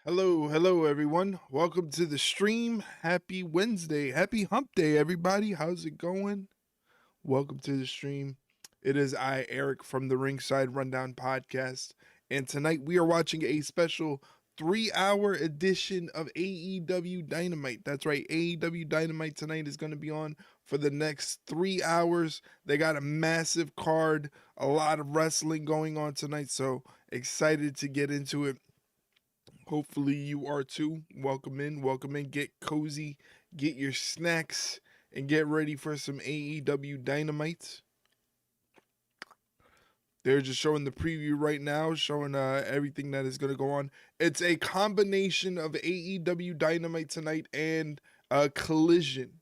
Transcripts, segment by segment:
Hello, everyone. Welcome to the stream. Happy Wednesday. Happy hump day, everybody. How's it going? Welcome to the stream. It is I, Eric, from the Ringside Rundown podcast. And tonight we are watching a special 3-hour edition of AEW Dynamite. That's right, AEW Dynamite tonight is going to be on for the next 3 hours. They got a massive card, a lot of wrestling going on tonight, so excited to get into it. Hopefully you are too. Welcome in, get cozy, get your snacks, and get ready for some AEW Dynamite. They're just showing the preview right now, showing everything that is going to go on. It's a combination of AEW Dynamite tonight and Collision.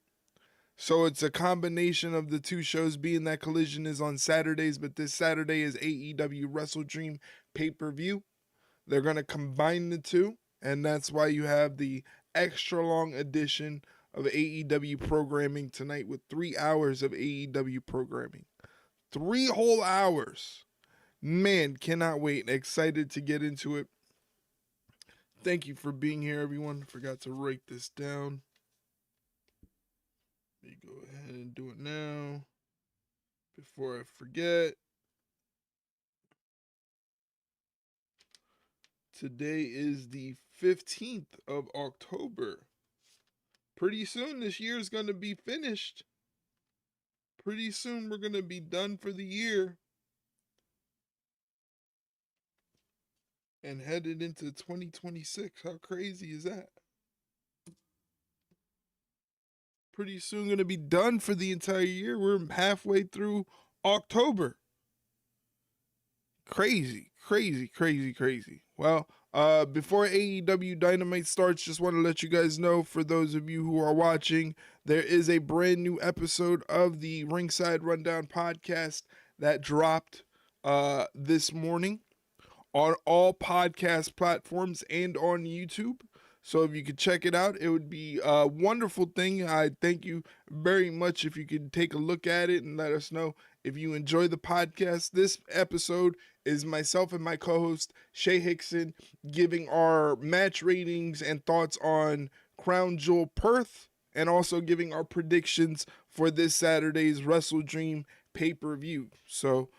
So it's a combination of the two shows, being that Collision is on Saturdays, but this Saturday is AEW WrestleDream pay-per-view. They're going to combine the two, and that's why you have the extra long edition of AEW programming tonight with 3 hours of AEW programming. 3 whole hours. Man, cannot wait. Excited to get into it. Thank you for being here, everyone. Forgot to write this down. Let me go ahead and do it now before I forget. Today is the 15th of October. Pretty soon this year is going to be finished. Pretty soon we're going to be done for the year and headed into 2026. How crazy is that? Pretty soon going to be done for the entire year. We're halfway through October. Crazy. Well, before AEW Dynamite starts, just want to let you guys know, for those of you who are watching, there is a brand new episode of the Ringside Rundown podcast that dropped this morning on all podcast platforms and on YouTube. So if you could check it out, it would be a wonderful thing. I thank you very much if you could take a look at it and let us know if you enjoy the podcast. This episode is myself and my co-host Shay Hickson giving our match ratings and thoughts on Crown Jewel Perth, and also giving our predictions for this Saturday's WrestleDream pay-per-view. So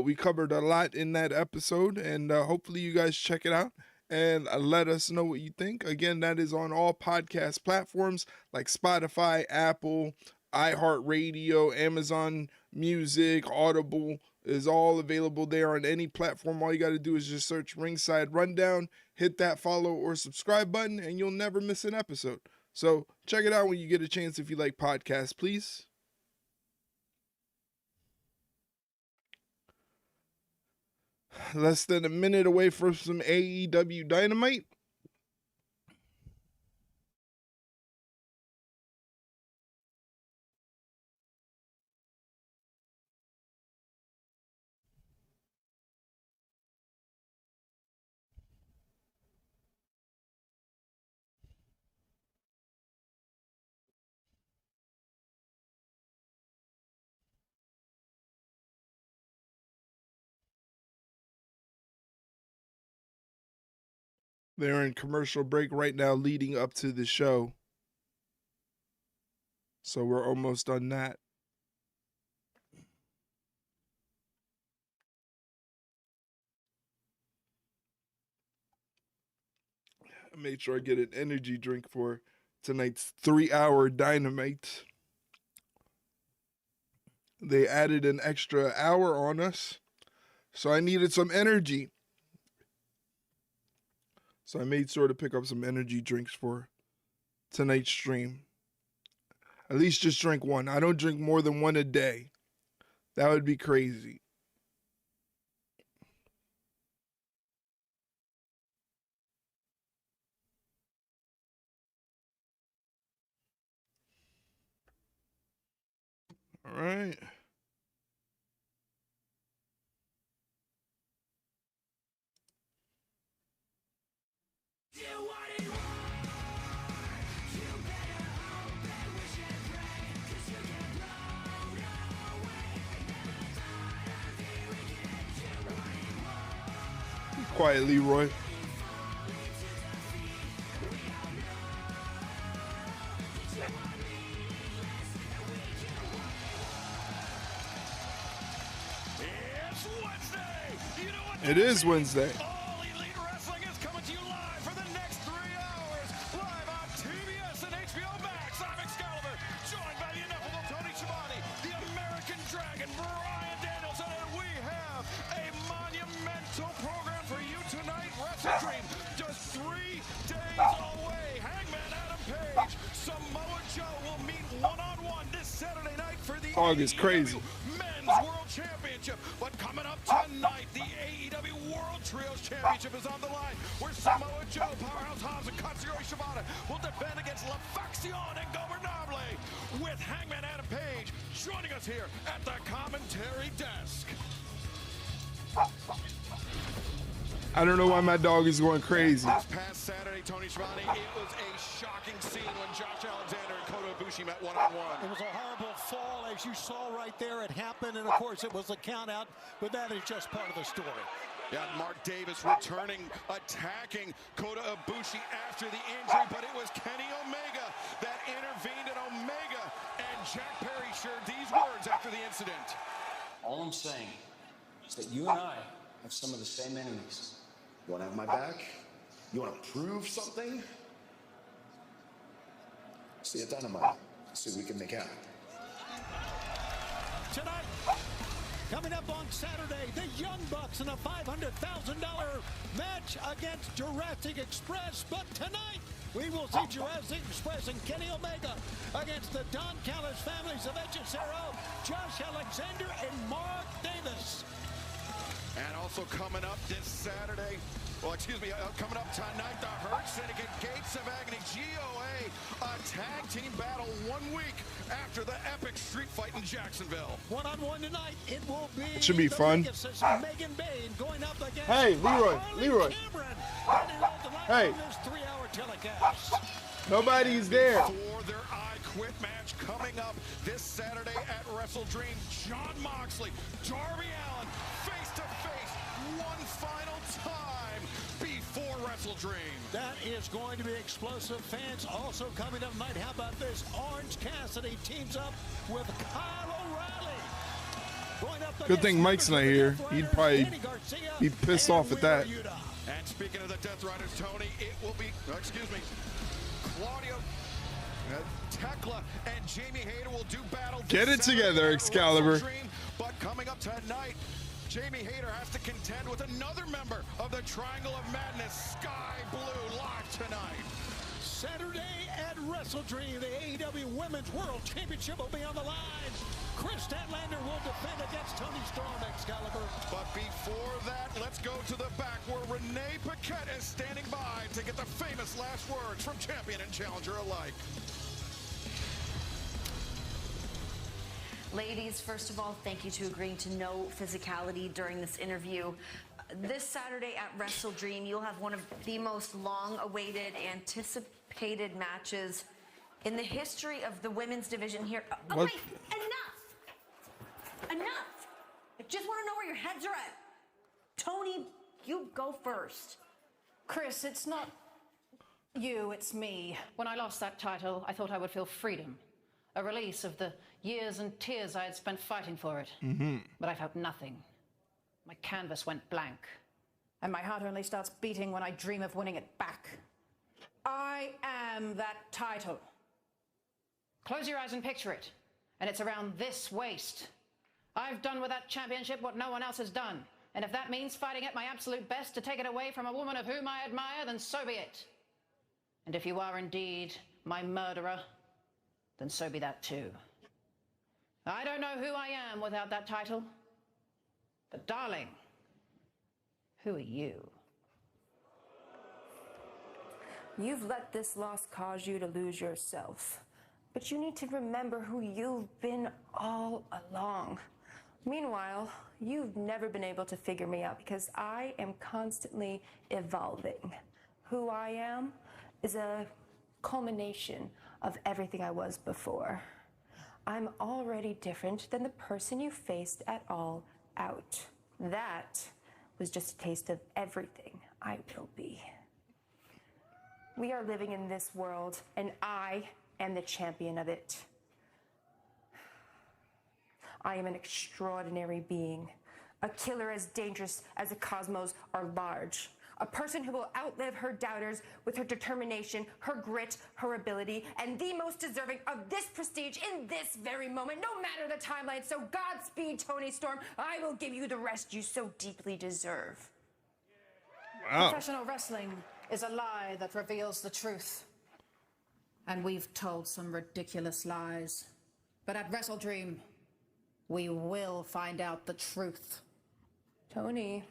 we covered a lot in that episode, and hopefully you guys check it out and let us know what you think. Again, that is on all podcast platforms like Spotify, Apple, iHeartRadio, Amazon Music, Audible is all available there on any platform. All you got to do is just search Ringside Rundown, hit that follow or subscribe button, and you'll never miss an episode. So check it out when you get a chance if you like podcasts, please. Less than a minute away from some AEW Dynamite. They're in commercial break right now leading up to the show. So we're almost done that. I made sure I get an energy drink for tonight's 3-hour Dynamite. They added an extra hour on us, so I needed some energy. So I made sure to pick up some energy drinks for tonight's stream. At least just drink one. I don't drink more than one a day. That would be crazy. All right. Quiet, Leroy. It is Wednesday. All Elite Wrestling is coming to you live for the next 3 hours, live on TBS and HBO Max. I'm Excalibur, joined by the ineffable Tony Schiavone, the American Dragon, Brian Danielson, and we have a monumental program for you tonight. WrestleDream, just 3 days away. Hangman Adam Page, Samoa Joe will meet one-on-one this Saturday night for the Dog is crazy. Men's World Championship. But coming up tonight, the AEW World Trios Championship is on the line, where Samoa Joe, Powerhouse Hobbs, and Katsuyori Shibata will defend against La Facción Ingobernable, with Hangman Adam Page joining us here at the commentary desk. I don't know why my dog is going crazy. This past Saturday, Tony Schiavone, it was a shocking scene when Josh Alexander and Kota Ibushi met one-on-one. It was a horrible fall, as you saw right there. It happened, and of course, it was a count-out, but that is just part of the story. Yeah, Mark Davis returning, attacking Kota Ibushi after the injury, but it was Kenny Omega that intervened, and Omega and Jack Perry shared these words after the incident. All I'm saying is that you and I have some of the same enemies. You want to have my back? You want to prove something? See you at Dynamite. See what we can make happen. Tonight, coming up on Saturday, the Young Bucks in a $500,000 match against Jurassic Express. But tonight, we will see Jurassic Express and Kenny Omega against the Don Callis families of Hechicero, Josh Alexander, and Mark Davis. And also coming up this Saturday, coming up tonight, the Hurt Syndicate, Gates of Agony, GOA, a tag team battle 1 week after the epic street fight in Jacksonville. One-on-one tonight, it will be. It should be fun. Megan Bain going up against Hey, Leroy. Hey. This 3-hour telecast. Nobody's there. For their I Quit match coming up this Saturday at WrestleDream, Jon Moxley, Darby Allin, face-to-face, one final time before WrestleDream. That is going to be explosive. Fans also coming up tonight. How about this? Orange Cassidy teams up with Kyle O'Reilly. Good thing Mike's not here. He'd probably be pissed off at that. And speaking of the Death Riders, Tony, it will be, Claudio, Tekla, and Jamie Hayter will do battle. Get it together, Excalibur. But coming up tonight, Jamie Hayter has to contend with another member of the Triangle of Madness, Sky Blue, live tonight. Saturday at WrestleDream, the AEW Women's World Championship will be on the line. Chris Statlander will defend against Tony Storm, Excalibur. But before that, let's go to the back where Renee Paquette is standing by to get the famous last words from champion and challenger alike. Ladies, first of all, thank you to agreeing to no physicality during this interview. This Saturday at WrestleDream, you'll have one of the most long-awaited, anticipated matches in the history of the women's division here. Oh, What? wait, enough! I just want to know where your heads are at. Tony, you go first. Chris, it's not you, it's me. When I lost that title, I thought I would feel freedom. A release of the years and tears I had spent fighting for it. But I felt nothing. My canvas went blank. And my heart only starts beating when I dream of winning it back. I am that title. Close your eyes and picture it. And it's around this waist. I've done with that championship what no one else has done. And if that means fighting at my absolute best to take it away from a woman of whom I admire, then so be it. And if you are indeed my murderer, then so be that too. I don't know who I am without that title. But darling, who are you? You've let this loss cause you to lose yourself. But you need to remember who you've been all along. Meanwhile, you've never been able to figure me out because I am constantly evolving. Who I am is a culmination of everything I was before. I'm already different than the person you faced at All Out. That was just a taste of everything I will be. We are living in this world, and I am the champion of it. I am an extraordinary being, A killer as dangerous as the cosmos are large. A person who will outlive her doubters with her determination, her grit, her ability, and the most deserving of this prestige in this very moment, no matter the timeline. So Godspeed, Toni Storm. I will give you the rest you so deeply deserve. Wow. Professional wrestling is a lie that reveals the truth. And we've told some ridiculous lies. But at WrestleDream, we will find out the truth. Toni,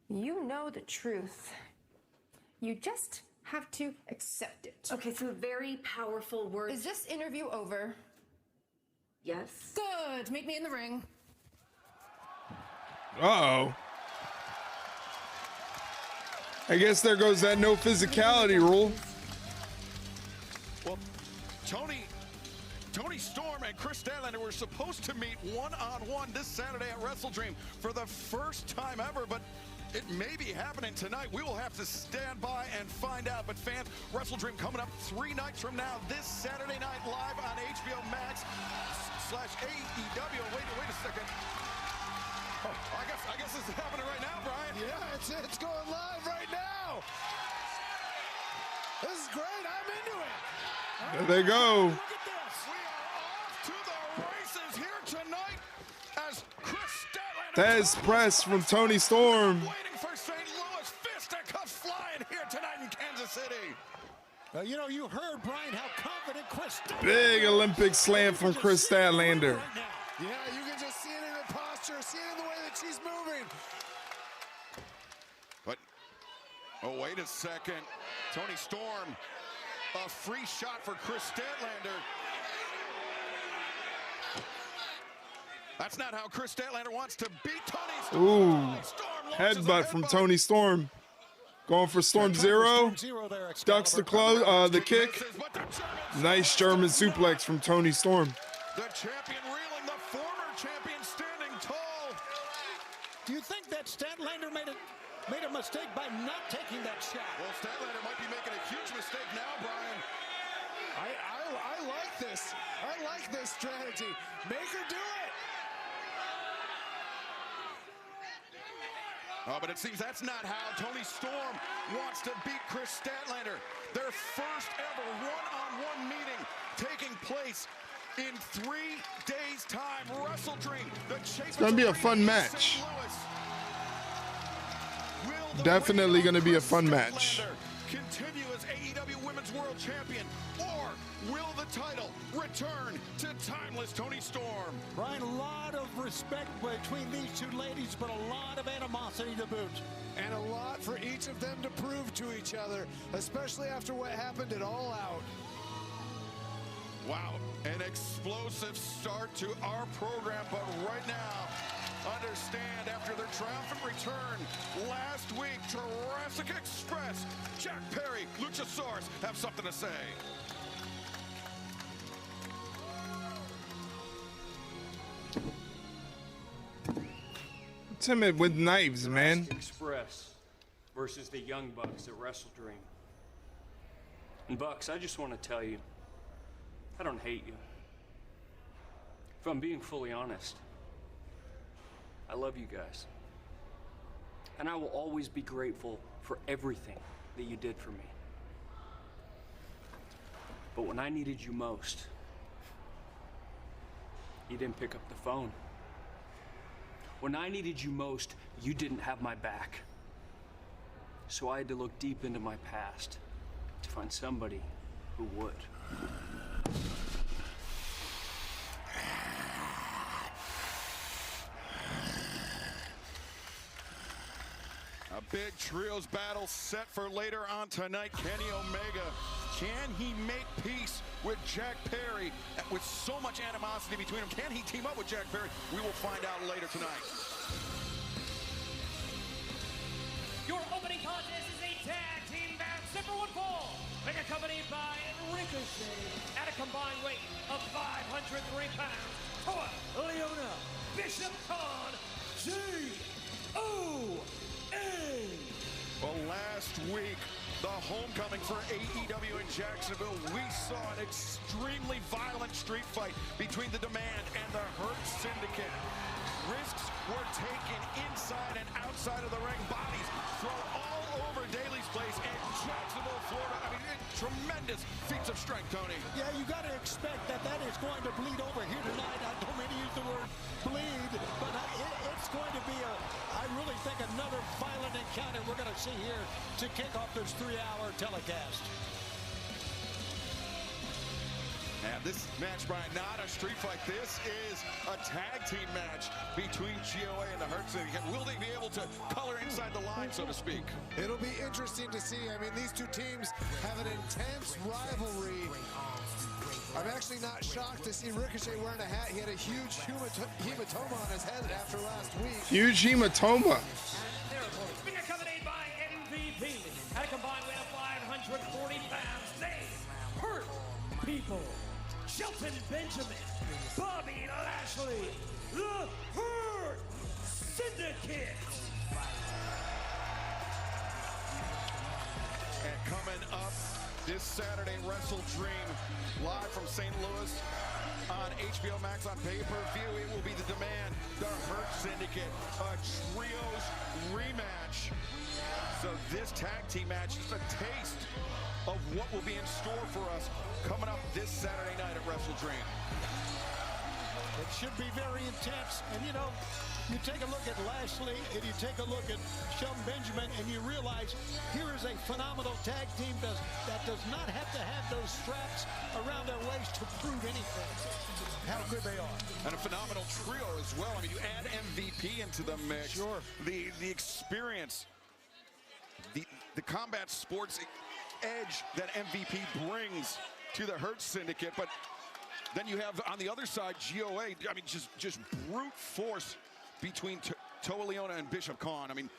you know the truth. You just have to accept it. Okay, some very powerful words. Is this interview over? Yes. Good. Meet me in the ring. Uh-oh. I guess there goes that no physicality rule. Well, Toni Storm and Chris Statlander were supposed to meet one-on-one this Saturday at WrestleDream for the first time ever, but it may be happening tonight. We will have to stand by and find out. But fans, WrestleDream coming up 3 nights from now, this Saturday night live on HBO Max / AEW. Wait a second. Oh, I guess this is happening right now, Brian. Yeah, it's going live right now. This is great. I'm into it. There they go. Look at this. We are off to the races here tonight as Chris Statlander. Taz press from Toni Storm. Waiting for St. Louis. Fisticuffs flying here tonight in Kansas City. You know, you heard, Brian, how confident Chris Statlander Big Olympic slam from Chris Statlander. right now. Yeah, you can just see it in her posture, see it in the way that she's moving. But, oh, wait a second. Toni Storm, a free shot for Chris Statlander. That's not how Chris Statlander wants to beat Toni Storm. Ooh, Storm launches a headbutt from Toni Storm. Going for Storm Zero. There, Ducks the the kick. Misses, but the German Nice German suplex from Toni Storm. The champion reeling, the former champion standing tall. Do you think that Statlander made a mistake by not taking that shot? Well, Statlander might be making a huge mistake now, Brian. I like this. I like this strategy. Make her do it. Oh, but it seems that's not how Toni Storm wants to beat Chris Statlander. Their first ever one-on-one meeting taking place in 3 days' time. WrestleDream. It's gonna be a fun match. Definitely gonna be a fun match. Continue as AEW Women's World Champion, or will the title return to timeless Toni Storm? Brian, a lot of respect between these two ladies, but a lot of animosity to boot. And a lot for each of them to prove to each other, especially after what happened at All Out. Wow, an explosive start to our program, but right now, understand after their triumphant return last week, Jurassic Express, Jack Perry, Luchasaurus have something to say. Timid with knives, man. Jurassic Express versus the Young Bucks at WrestleDream. And Bucks, I just want to tell you, I don't hate you. If I'm being fully honest, I love you guys. And I will always be grateful for everything that you did for me. But when I needed you most, you didn't pick up the phone. When I needed you most, you didn't have my back. So I had to look deep into my past to find somebody who would. A big trios battle set for later on tonight. Kenny Omega, can he make peace with Jack Perry? With so much animosity between them, can he team up with Jack Perry? We will find out later tonight. Your opening contest is a tag team match set for one fall, being accompanied by Ricochet at a combined weight of 503 pounds. Toa Leona, Bishop Khan, G.O.A. Well, last week, the homecoming for AEW in Jacksonville, we saw an extremely violent street fight between the Demand and the Hurt Syndicate. Risks were taken inside and outside of the ring. Bodies thrown all over Daly's place in Jacksonville, Florida. I mean, tremendous feats of strength, Tony. Yeah, you got to expect that is going to bleed over here tonight. I don't mean to use the word bleed, but it's going to be I really think another violent encounter we're going to see here to kick off this 3-hour telecast. And this match, Brian, not a street fight. This is a tag team match between GOA and the Hurt Syndicate. Will they be able to color inside the line, so to speak? It'll be interesting to see. I mean, these two teams have an intense rivalry. I'm actually not shocked to see Ricochet wearing a hat. He had a huge hematoma on his head after last week. Huge hematoma. Being accompanied by MVP at a combined weight of 540 pounds. They hurt people. Shelton Benjamin, Bobby Lashley, the Hurt Syndicate. And coming up this Saturday, WrestleDream, live from St. Louis on HBO Max on pay-per-view. It will be the Demand, the Hurt Syndicate, a Trios rematch. So this tag team match is a taste of what will be in store for us coming up this Saturday night at WrestleDream. It should be very intense. And, you know, you take a look at Lashley and you take a look at Shelton Benjamin and you realize here is a phenomenal tag team that does not have to have those straps around their waist to prove anything. How good they are. And a phenomenal trio as well. I mean, you add MVP into the mix. Sure. The experience, the combat sports edge that MVP brings to the Hurt Syndicate, but then you have on the other side GOA. I mean, just brute force between Toa Leona and Bishop Khan. I mean,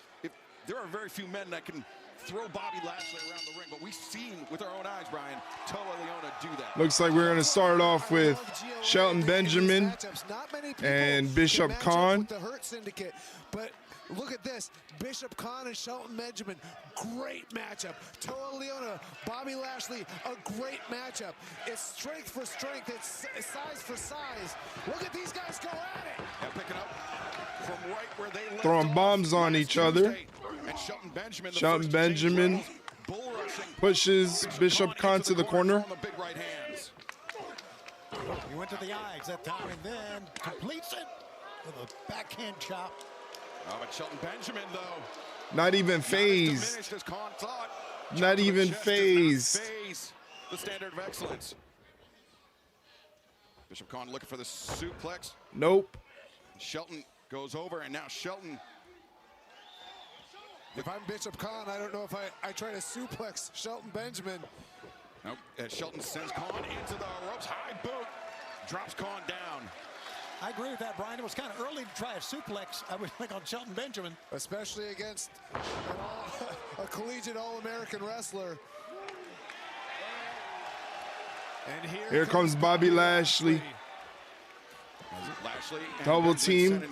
there are very few men that can throw Bobby Lashley around the ring, but we've seen with our own eyes, Brian, Toa Leona do that. Looks like we're going to start off with Shelton Benjamin and Bishop Khan. The Hurt Syndicate, but look at this. Bishop Khan and Shelton Benjamin, great matchup. Toa Leona, Bobby Lashley, a great matchup. It's strength for strength. It's size for size. Look at these guys go at it. And picking up from right where they left Throwing bombs on each other. And Shelton Benjamin, Shelton Benjamin pushes Bishop Khan to the corner. The big right hands. He went to the eyes that time and then completes it with a backhand chop. Oh, but Shelton Benjamin, though, not even phased. Not even phased. The standard of excellence. Bishop Khan looking for the suplex. Nope. Shelton goes over, and now Shelton. If I'm Bishop Khan, I don't know if I try to suplex Shelton Benjamin. Nope. Shelton sends Khan into the ropes. High boot. Drops Khan down. I agree with that, Brian. It was kind of early to try a suplex, I would think, on Shelton Benjamin. Especially against a collegiate All-American wrestler. And here comes Bobby Lashley. Double team.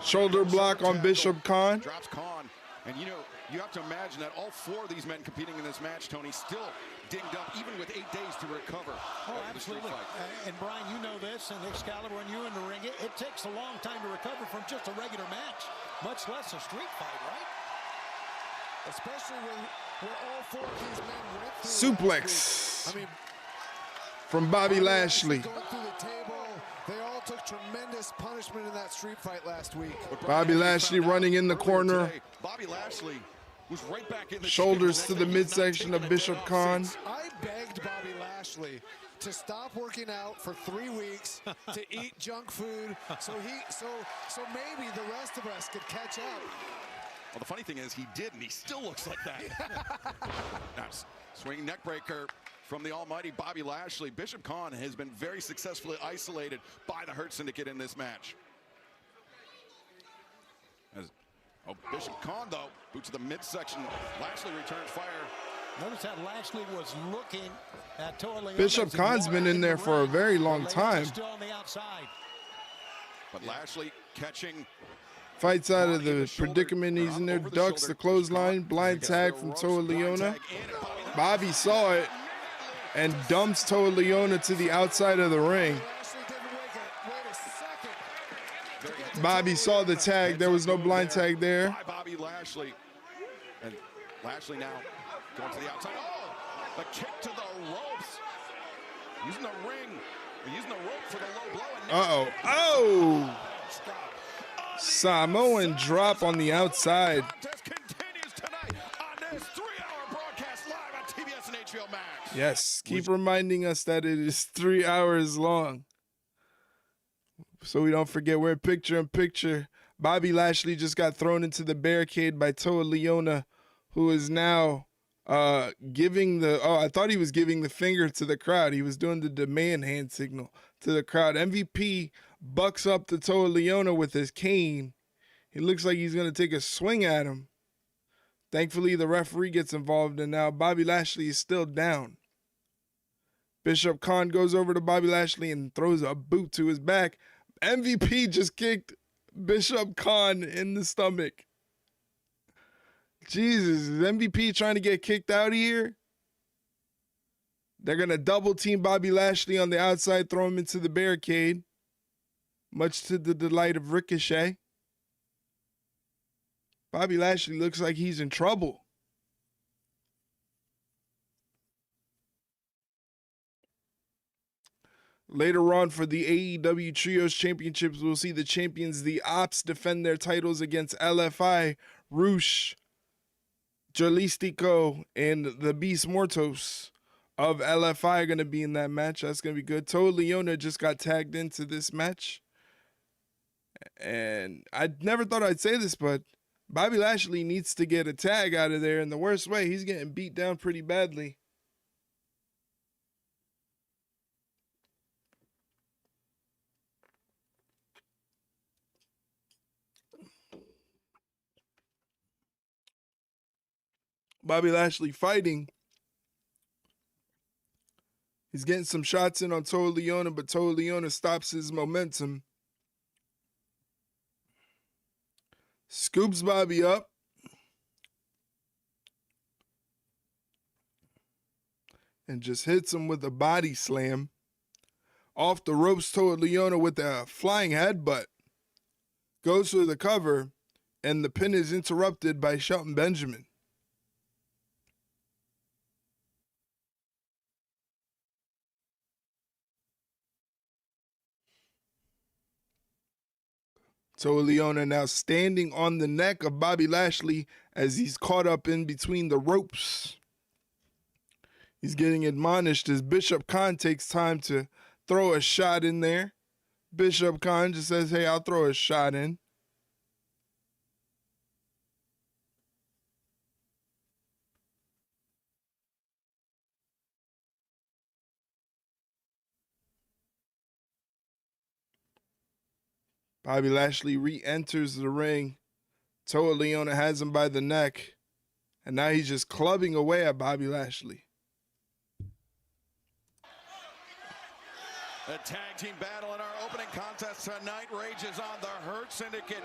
Shoulder block on Bishop Khan. Drops Khan. And you know, you have to imagine that all four of these men competing in this match, Tony, still dinged up, even with 8 days to recover. Oh, absolutely. And Brian, you know this, and Excalibur, when you're in the ring, it takes a long time to recover from just a regular match, much less a street fight, right? Especially when all four of these men went through. Suplex. I mean, from Bobby Lashley. Going through the table, they all took tremendous punishment in that street fight last week. Bobby Lashley running in the corner. Bobby Lashley was right back in the shoulders to the midsection of Bishop Khan. I begged Bobby Lashley to stop working out for 3 weeks, to eat junk food, so maybe the rest of us could catch up. Well, the funny thing is, he did, and he still looks like that. Now, swinging neck breaker from the almighty Bobby Lashley. Bishop Khan has been very successfully isolated by the Hurt Syndicate in this match. Bishop Khan, though, boot to the midsection. Lashley returns fire. Notice how Lashley was looking at Toa Leona. Bishop Khan's been in there for a very long time. Still on the outside. But Lashley catching. Fights out of the predicament he's in there, ducks the clothesline, blind tag from Toa Leona. Bobby saw it and dumps Toa Leona to the outside of the ring. Bobby saw the tag. There was no blind tag there. By Bobby Lashley. And Lashley now going to the outside. Oh, a kick to the ropes. Using the ring. Using the rope for the low blow. Uh-oh. Oh! Samoan drop on the outside. Continues tonight on this 3-hour broadcast live on TBS and HBO Max. Yes, keep reminding us that it is 3 hours long. So we don't forget, we're picture in picture. Bobby Lashley just got thrown into the barricade by Toa Leona, who is now giving the, I thought he was giving the finger to the crowd. He was doing the demand hand signal to the crowd. MVP bucks up to Toa Leona with his cane. He looks like he's going to take a swing at him. Thankfully, the referee gets involved, and now Bobby Lashley is still down. Bishop Khan goes over to Bobby Lashley and throws a boot to his back. MVP just kicked Bishop Khan in the stomach. Jesus, is MVP trying to get kicked out of here? They're going to double team Bobby Lashley on the outside, throw him into the barricade, much to the delight of Ricochet. Bobby Lashley looks like he's in trouble. Later on for the AEW Trios Championships, we'll see the champions, the Opps, defend their titles against LFI, Roosh, Jalistico, and the Beast Mortos of LFI are going to be in that match. That's going to be good. Toa Leona just got tagged into this match. And I never thought I'd say this, but Bobby Lashley needs to get a tag out of there in the worst way. He's getting beat down pretty badly. Bobby Lashley fighting. He's getting some shots in on Toa Leona, but Toa Leona stops his momentum. Scoops Bobby up. And just hits him with a body slam. Off the ropes, Toa Leona with a flying headbutt. Goes for the cover, and the pin is interrupted by Shelton Benjamin. Toa Leona now standing on the neck of Bobby Lashley as he's caught up in between the ropes. He's getting admonished as Bishop Khan takes time to throw a shot in there. Bishop Khan just says, hey, I'll throw a shot in. Bobby Lashley re-enters the ring. Toa Leona has him by the neck. And now he's just clubbing away at Bobby Lashley. The tag team battle in our opening contest tonight rages on. The Hurt Syndicate.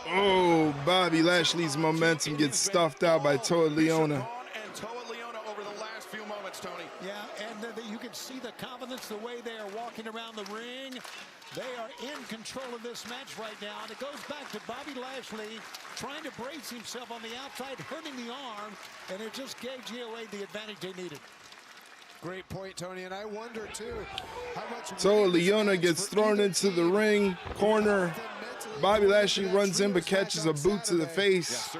Oh, Bobby Lashley's momentum gets stuffed out by Toa Leona. And Toa Leona over the last few moments, Tony. Yeah, and you can see the confidence, the way they are walking around the ring. They are in control of this match right now. And it goes back to Bobby Lashley trying to brace himself on the outside, hurting the arm, and it just gave GOA the advantage they needed. Great point, Tony, and I wonder, too, how much... Toa Leona gets thrown into the ring corner. Bobby Lashley runs in but catches a boot to the face.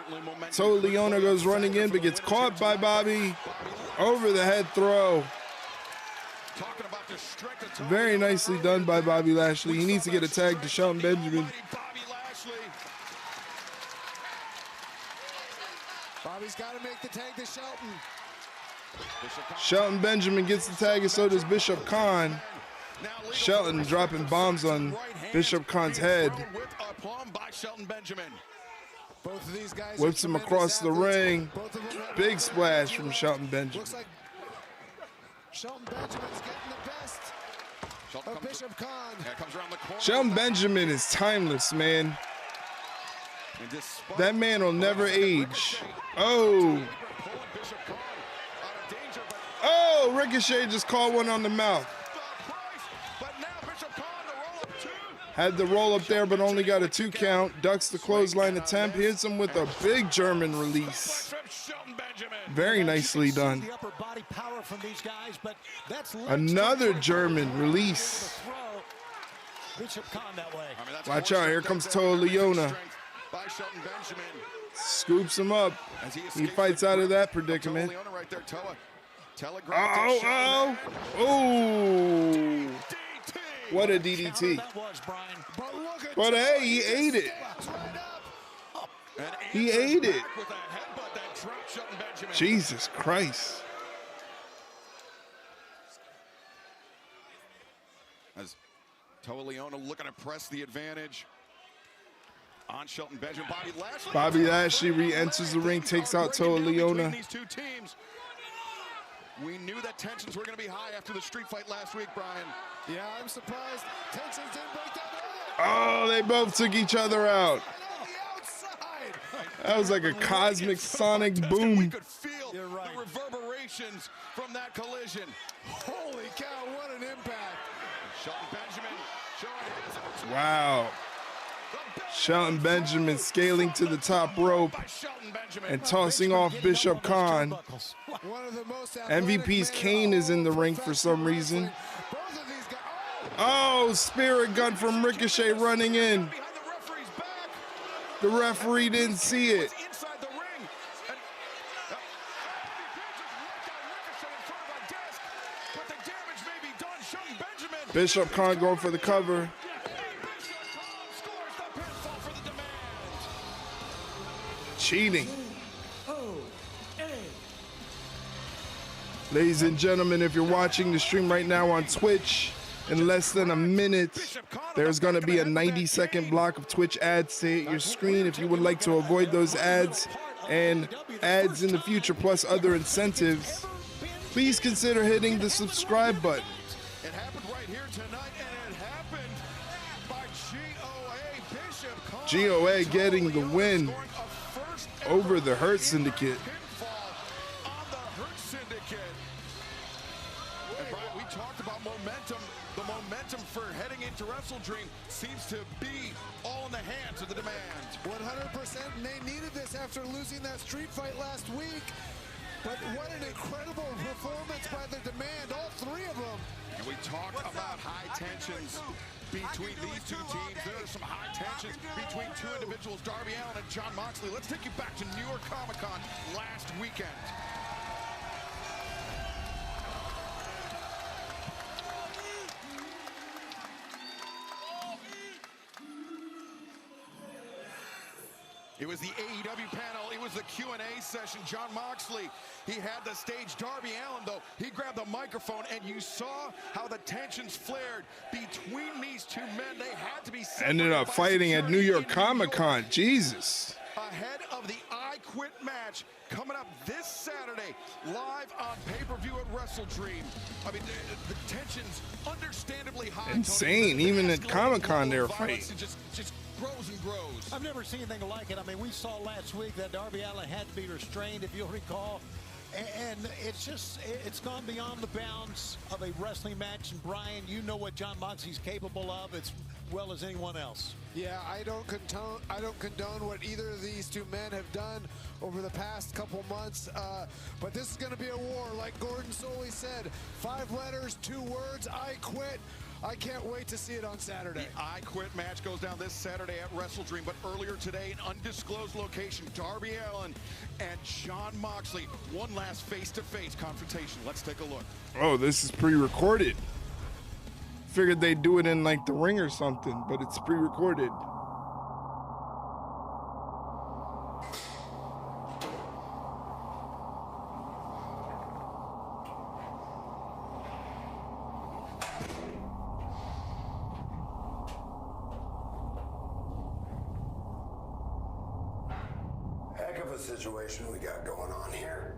Toa Leona goes running in but gets caught by Bobby. Over the head throw. Very nicely done by Bobby Lashley. He needs to get a tag to Shelton Benjamin. Bobby's got to make the tag to Shelton. Shelton Benjamin gets the tag, and so does Bishop Khan. Shelton dropping bombs on Bishop Khan's head. Whips him across the ring. Big splash from Shelton Benjamin. Shelton Benjamin's getting the best of Bishop Khan. Shelton Benjamin is timeless, man. That man will never age. Oh. Oh, Ricochet just caught one on the mouth. Had the roll up there, but only got a 2 count. Ducks the clothesline attempt. Hits him with a big German release. Very nicely done. Another German release. Watch out, here comes Toa Leona. Scoops him up. He fights out of that predicament. Oh. What a DDT. But hey, he ate it. He ate it. Jesus Christ. As Toa Leona looking to press the advantage on Shelton Benjamin. Bobby Lashley re-enters the ring, takes out Toa Leona. These two teams. We knew that tensions were going to be high after the street fight last week, Brian. Yeah, I'm surprised tensions didn't break down. Oh, they both took each other out. That was like a cosmic sonic boom. We could feel the reverberations from that collision. Holy cow, what an impact. Shelton Benjamin showing his... Wow. Shelton Benjamin scaling to the top rope and tossing off Bishop Khan. MVP's Kane is in the ring for some reason. Oh, Spirit Gun from Ricochet running in. The referee didn't see it. Bishop Khan going for the cover. Cheating. Ladies and gentlemen, if you're watching the stream right now on Twitch, in less than a minute, there's going to be a 90-second block of Twitch ads to hit your screen. If you would like to avoid those ads and ads in the future, plus other incentives, please consider hitting the subscribe button. It happened right here tonight, and it happened by GOA. Bishop Khan. GOA getting the win over the Hurt Syndicate. On the Hurt Syndicate. And Brian, we talked about momentum. The momentum for heading into WrestleDream seems to be all in the hands of the Demand. 100%, and they needed this after losing that street fight last week. But what an incredible performance by the Demand, all three of them. And we talk about high tensions between these two teams. There are some high tensions between two individuals, Darby Allin and Jon Moxley. Let's take you back to New York Comic-Con last weekend. It was the AEW panel. It was the Q&A session. Jon Moxley, he had the stage. Darby Allin, though, he grabbed the microphone, and you saw how the tensions flared between these two men. They had to be ended up fighting at New York Comic-Con. Jesus. Ahead of the I Quit match coming up this Saturday, live on pay-per-view at WrestleDream. I mean, the tensions understandably high. Insane. Even at Comic-Con, they were fighting. Just grows and grows. I've never seen anything like it. I mean, we saw last week that Darby Allin had to be restrained, if you'll recall. And it's gone beyond the bounds of a wrestling match. And Brian, you know what Jon Moxley's capable of as well as anyone else. Yeah, I don't condone what either of these two men have done over the past couple months. But this is going to be a war, like Gordon Soley said. 5 letters, 2 words, I quit. I can't wait to see it on Saturday. The I Quit match goes down this Saturday at WrestleDream, but earlier today, an undisclosed location, Darby Allin and Jon Moxley. One last face-to-face confrontation. Let's take a look. Oh, this is pre-recorded. Figured they'd do it in like the ring or something, but it's pre-recorded. Heck of a situation we got going on here.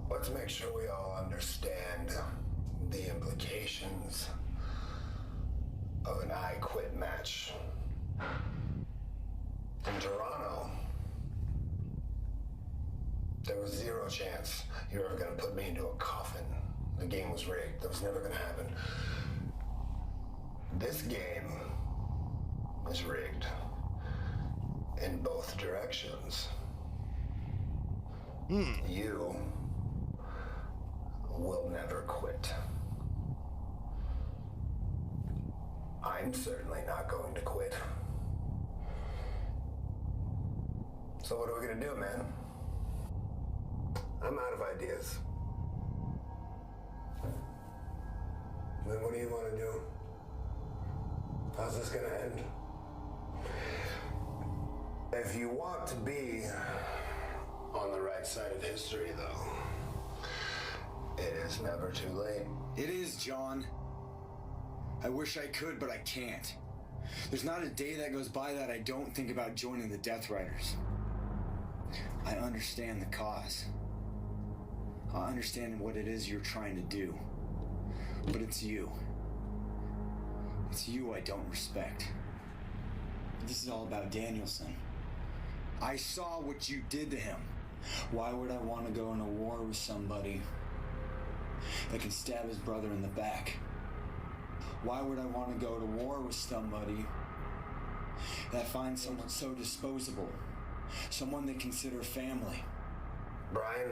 Let's make sure we all understand the implications of an I Quit match. In Toronto, there was 0 chance you were ever going to put me into a coffin The game was rigged. That was never gonna happen. This game is rigged in both directions. You will never quit. I'm certainly not going to quit. So what are we gonna do, man? I'm out of ideas. Then what do you want to do? How's this gonna end? If you want to be on the right side of history, though, it is never too late. It is, John. I wish I could, but I can't. There's not a day that goes by that I don't think about joining the Death Riders. I understand the cause. I understand what it is you're trying to do. But it's you. It's you I don't respect. This is all about Danielson. I saw what you did to him. Why would I want to go in a war with somebody that can stab his brother in the back? Why would I want to go to war with somebody that finds someone so disposable? Someone they consider family? Brian,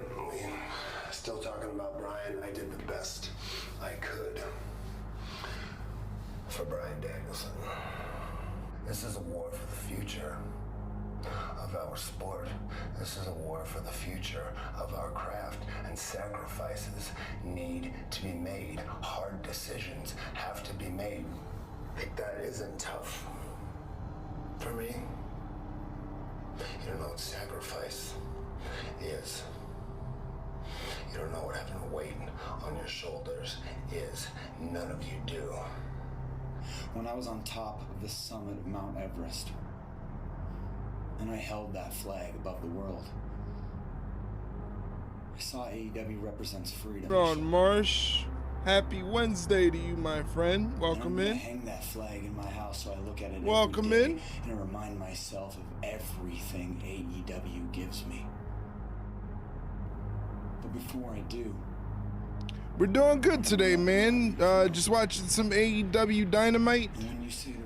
still talking about Brian, I did the best I could for Brian Danielson. This is a war for the future of our sport. This is a war for the future of our craft, and sacrifices need to be made. Hard decisions have to be made. Like, that isn't tough for me. You don't know what sacrifice is. You don't know what having a weight on your shoulders is. None of you do. When I was on top of the summit of Mount Everest, and I held that flag above the world, I saw AEW represents freedom. Ron Marsh, happy Wednesday to you, my friend. Welcome in. I hang that flag in my house so I look at it Welcome every day in. and remind myself of everything AEW gives me. But before I do, we're doing good today, man. Just watching some AEW Dynamite.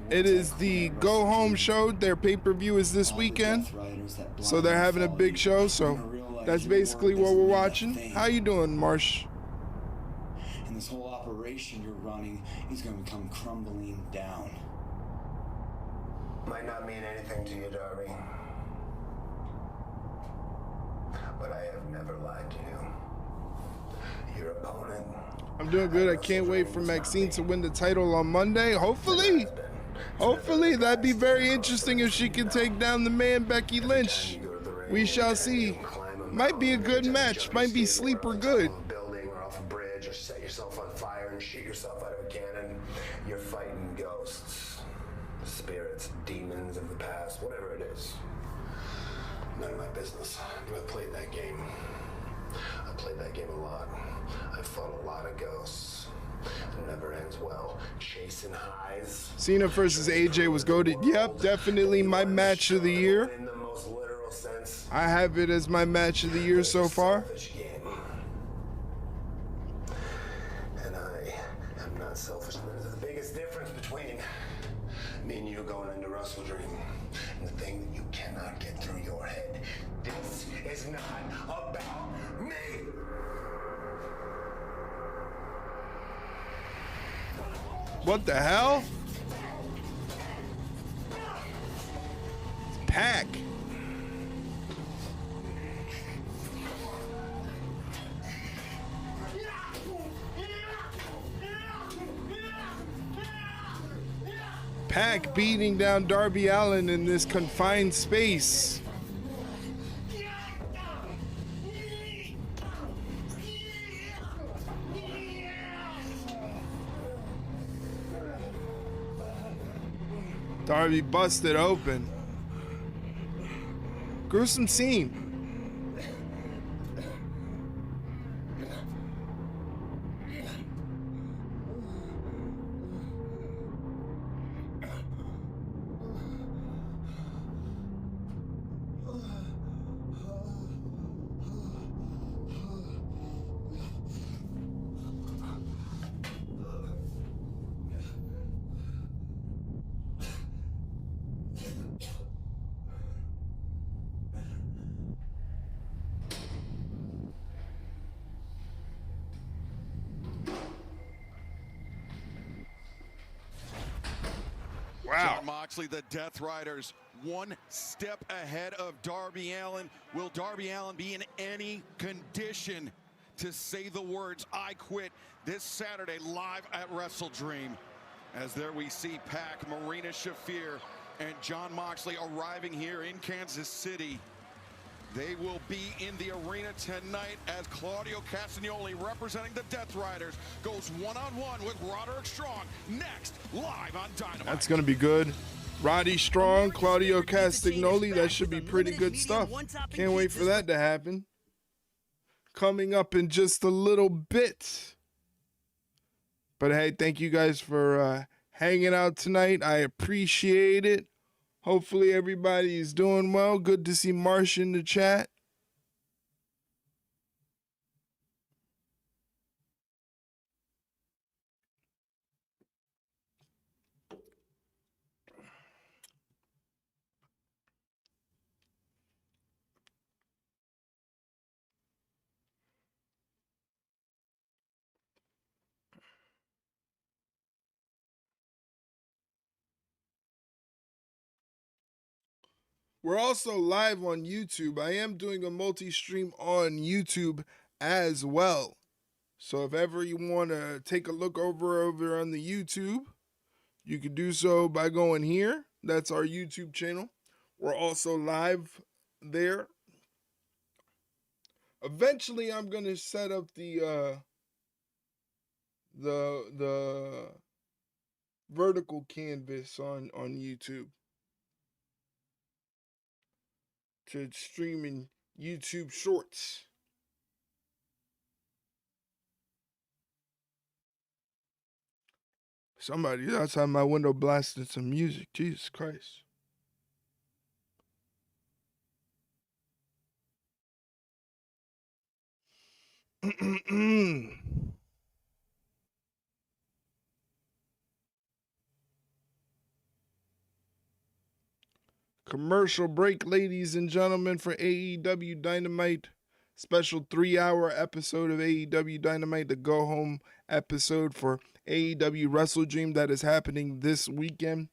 It is the go home show. Their pay-per-view is this weekend, so they're having a big show. So that's basically what we're watching. How you doing, Marsh? and this whole operation you're running is going to come crumbling down. Might not mean anything to you, Darby, but I have never lied to you. Your opponent. I'm doing good. I can't wait for Maxine to win the title on Monday. Hopefully, that'd be very interesting if she can take down the man Becky Lynch. We shall see. Might be a good match. Might be sleeper good. Building or off a bridge, or set yourself on fire and shoot yourself out of a cannon. You're fighting ghosts, spirits, demons of the past, whatever it is. None of my business. I played that game. I played that game a lot. I fought a lot of ghosts. It never ends well. Chasing highs. Cena versus AJ was goated. Yep, definitely my match of the year. In the most literal sense. I have it as my match of the year so far. And I am not selfish. There's the biggest difference between me and you going into WrestleDream. And the thing that you cannot get through your head. This is not about me. What the hell? It's Pac. Pac beating down Darby Allin in this confined space. Darby busted open. Gruesome scene. Wow. Jon Moxley, the Death Riders, one step ahead of Darby Allin. Will Darby Allin be in any condition to say the words, "I quit," this Saturday live at WrestleDream? As there we see Pac, Marina Shafir, and Jon Moxley arriving here in Kansas City. They will be in the arena tonight as Claudio Castagnoli, representing the Death Riders, goes one-on-one with Roderick Strong next, live on Dynamite. That's going to be good. Roddy Strong, Claudio Castagnoli, that should be pretty good stuff. Can't wait for that to happen. Coming up in just a little bit. But hey, thank you guys for hanging out tonight. I appreciate it. Hopefully everybody is doing well. Good to see Marsh in the chat. We're also live on YouTube. I am doing a multi-stream on YouTube as well. So if ever you want to take a look over on the YouTube, you can do so by going here. That's our YouTube channel. We're also live there. Eventually, I'm going to set up the vertical canvas on YouTube. To streaming YouTube Shorts. Somebody outside my window blasting some music. Jesus Christ. Commercial break, ladies and gentlemen, for AEW Dynamite. Special 3-hour episode of AEW Dynamite, the go-home episode for AEW WrestleDream that is happening this weekend.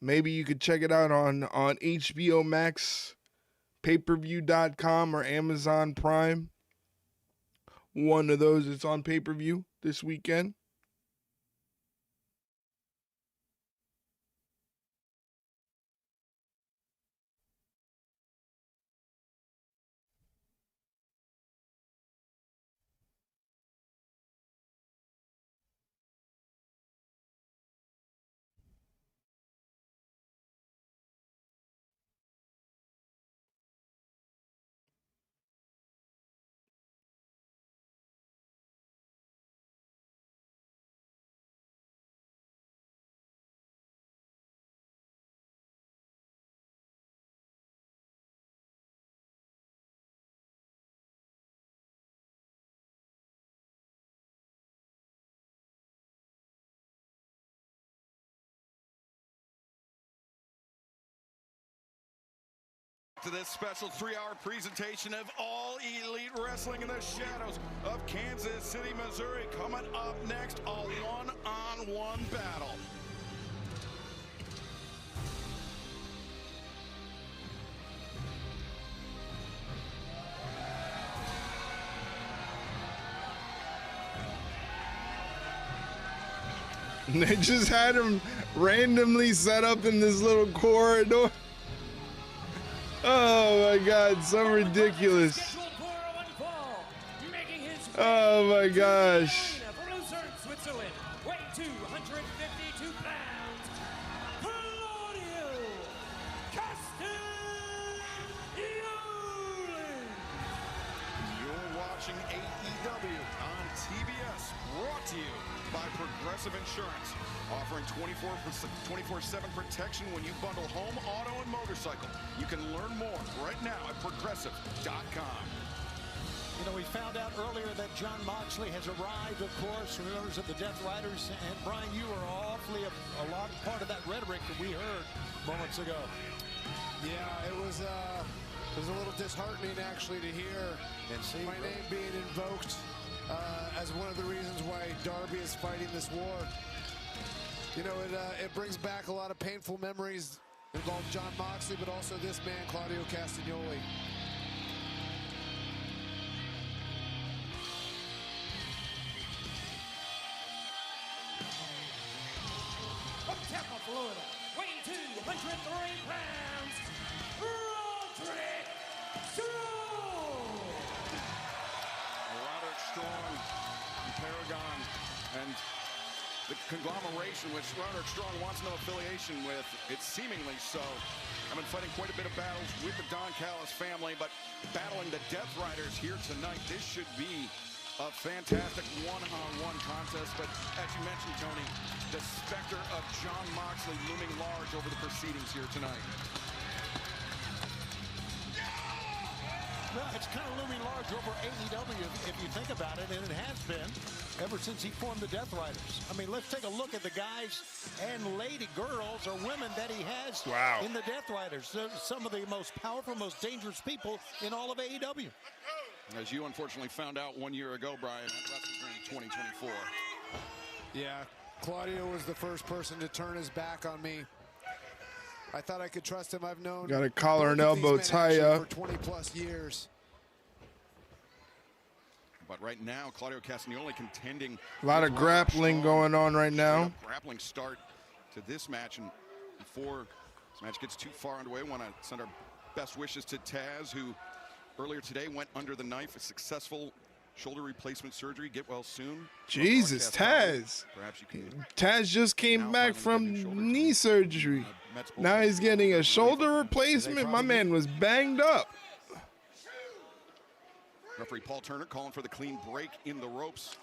Maybe you could check it out on HBO Max, payperview.com, or Amazon Prime. One of those is on pay-per-view this weekend. To this special 3-hour presentation of All Elite Wrestling in the shadows of Kansas City, Missouri. Coming up next, a one-on-one battle. They just had him randomly set up in this little corridor. Oh my God, so ridiculous. Oh my gosh. From Lucerne, Switzerland, weight 252 pounds, Claudio Castagnoli. You're watching AEW on TBS, brought to you by Progressive Insurance, offering 24/7 protection when you bundle home, auto, and motorcycle. You can learn more right now at progressive.com. You know, we found out earlier that Jon Moxley has arrived, of course, members of the Death Riders. And Brian, you were awfully a lot part of that rhetoric that we heard moments ago. Yeah, it was a little disheartening actually to hear my name being invoked as one of the reasons why Darby is fighting this war. You know, it brings back a lot of painful memories involving Jon Moxley, but also this man, Claudio Castagnoli. From Tampa, Florida, weighing 203 pounds, Roderick Strong. Roderick Strong, Paragon, and the conglomeration which Roderick Strong wants no affiliation with, it's seemingly so. I've been fighting quite a bit of battles with the Don Callis family, but battling the Death Riders here tonight, this should be a fantastic one-on-one contest. But as you mentioned, Tony, the specter of Jon Moxley looming large over the proceedings here tonight. Well, it's kind of looming large over AEW if you think about it, and it has been ever since he formed the Death Riders. I mean, let's take a look at the guys and lady girls or women that he has in the Death Riders. They're some of the most powerful, most dangerous people in all of AEW. As you unfortunately found out 1 year ago, Brian, at WrestleDream 2024. Yeah, Claudio was the first person to turn his back on me. I thought I could trust him. I've known Got a collar and elbow tie up for 20+ years. But right now, Claudio Castagnoli contending. A lot of grappling going on right now. Grappling start to this match, and before this match gets too far underway, I want to send our best wishes to Taz, who earlier today went under the knife, a successful shoulder replacement surgery. Get well soon. Jesus, Taz. Perhaps you can. Taz just came back from knee surgery. Now he's getting a shoulder replacement. My man was banged up. Referee Paul Turner calling for the clean break in the ropes.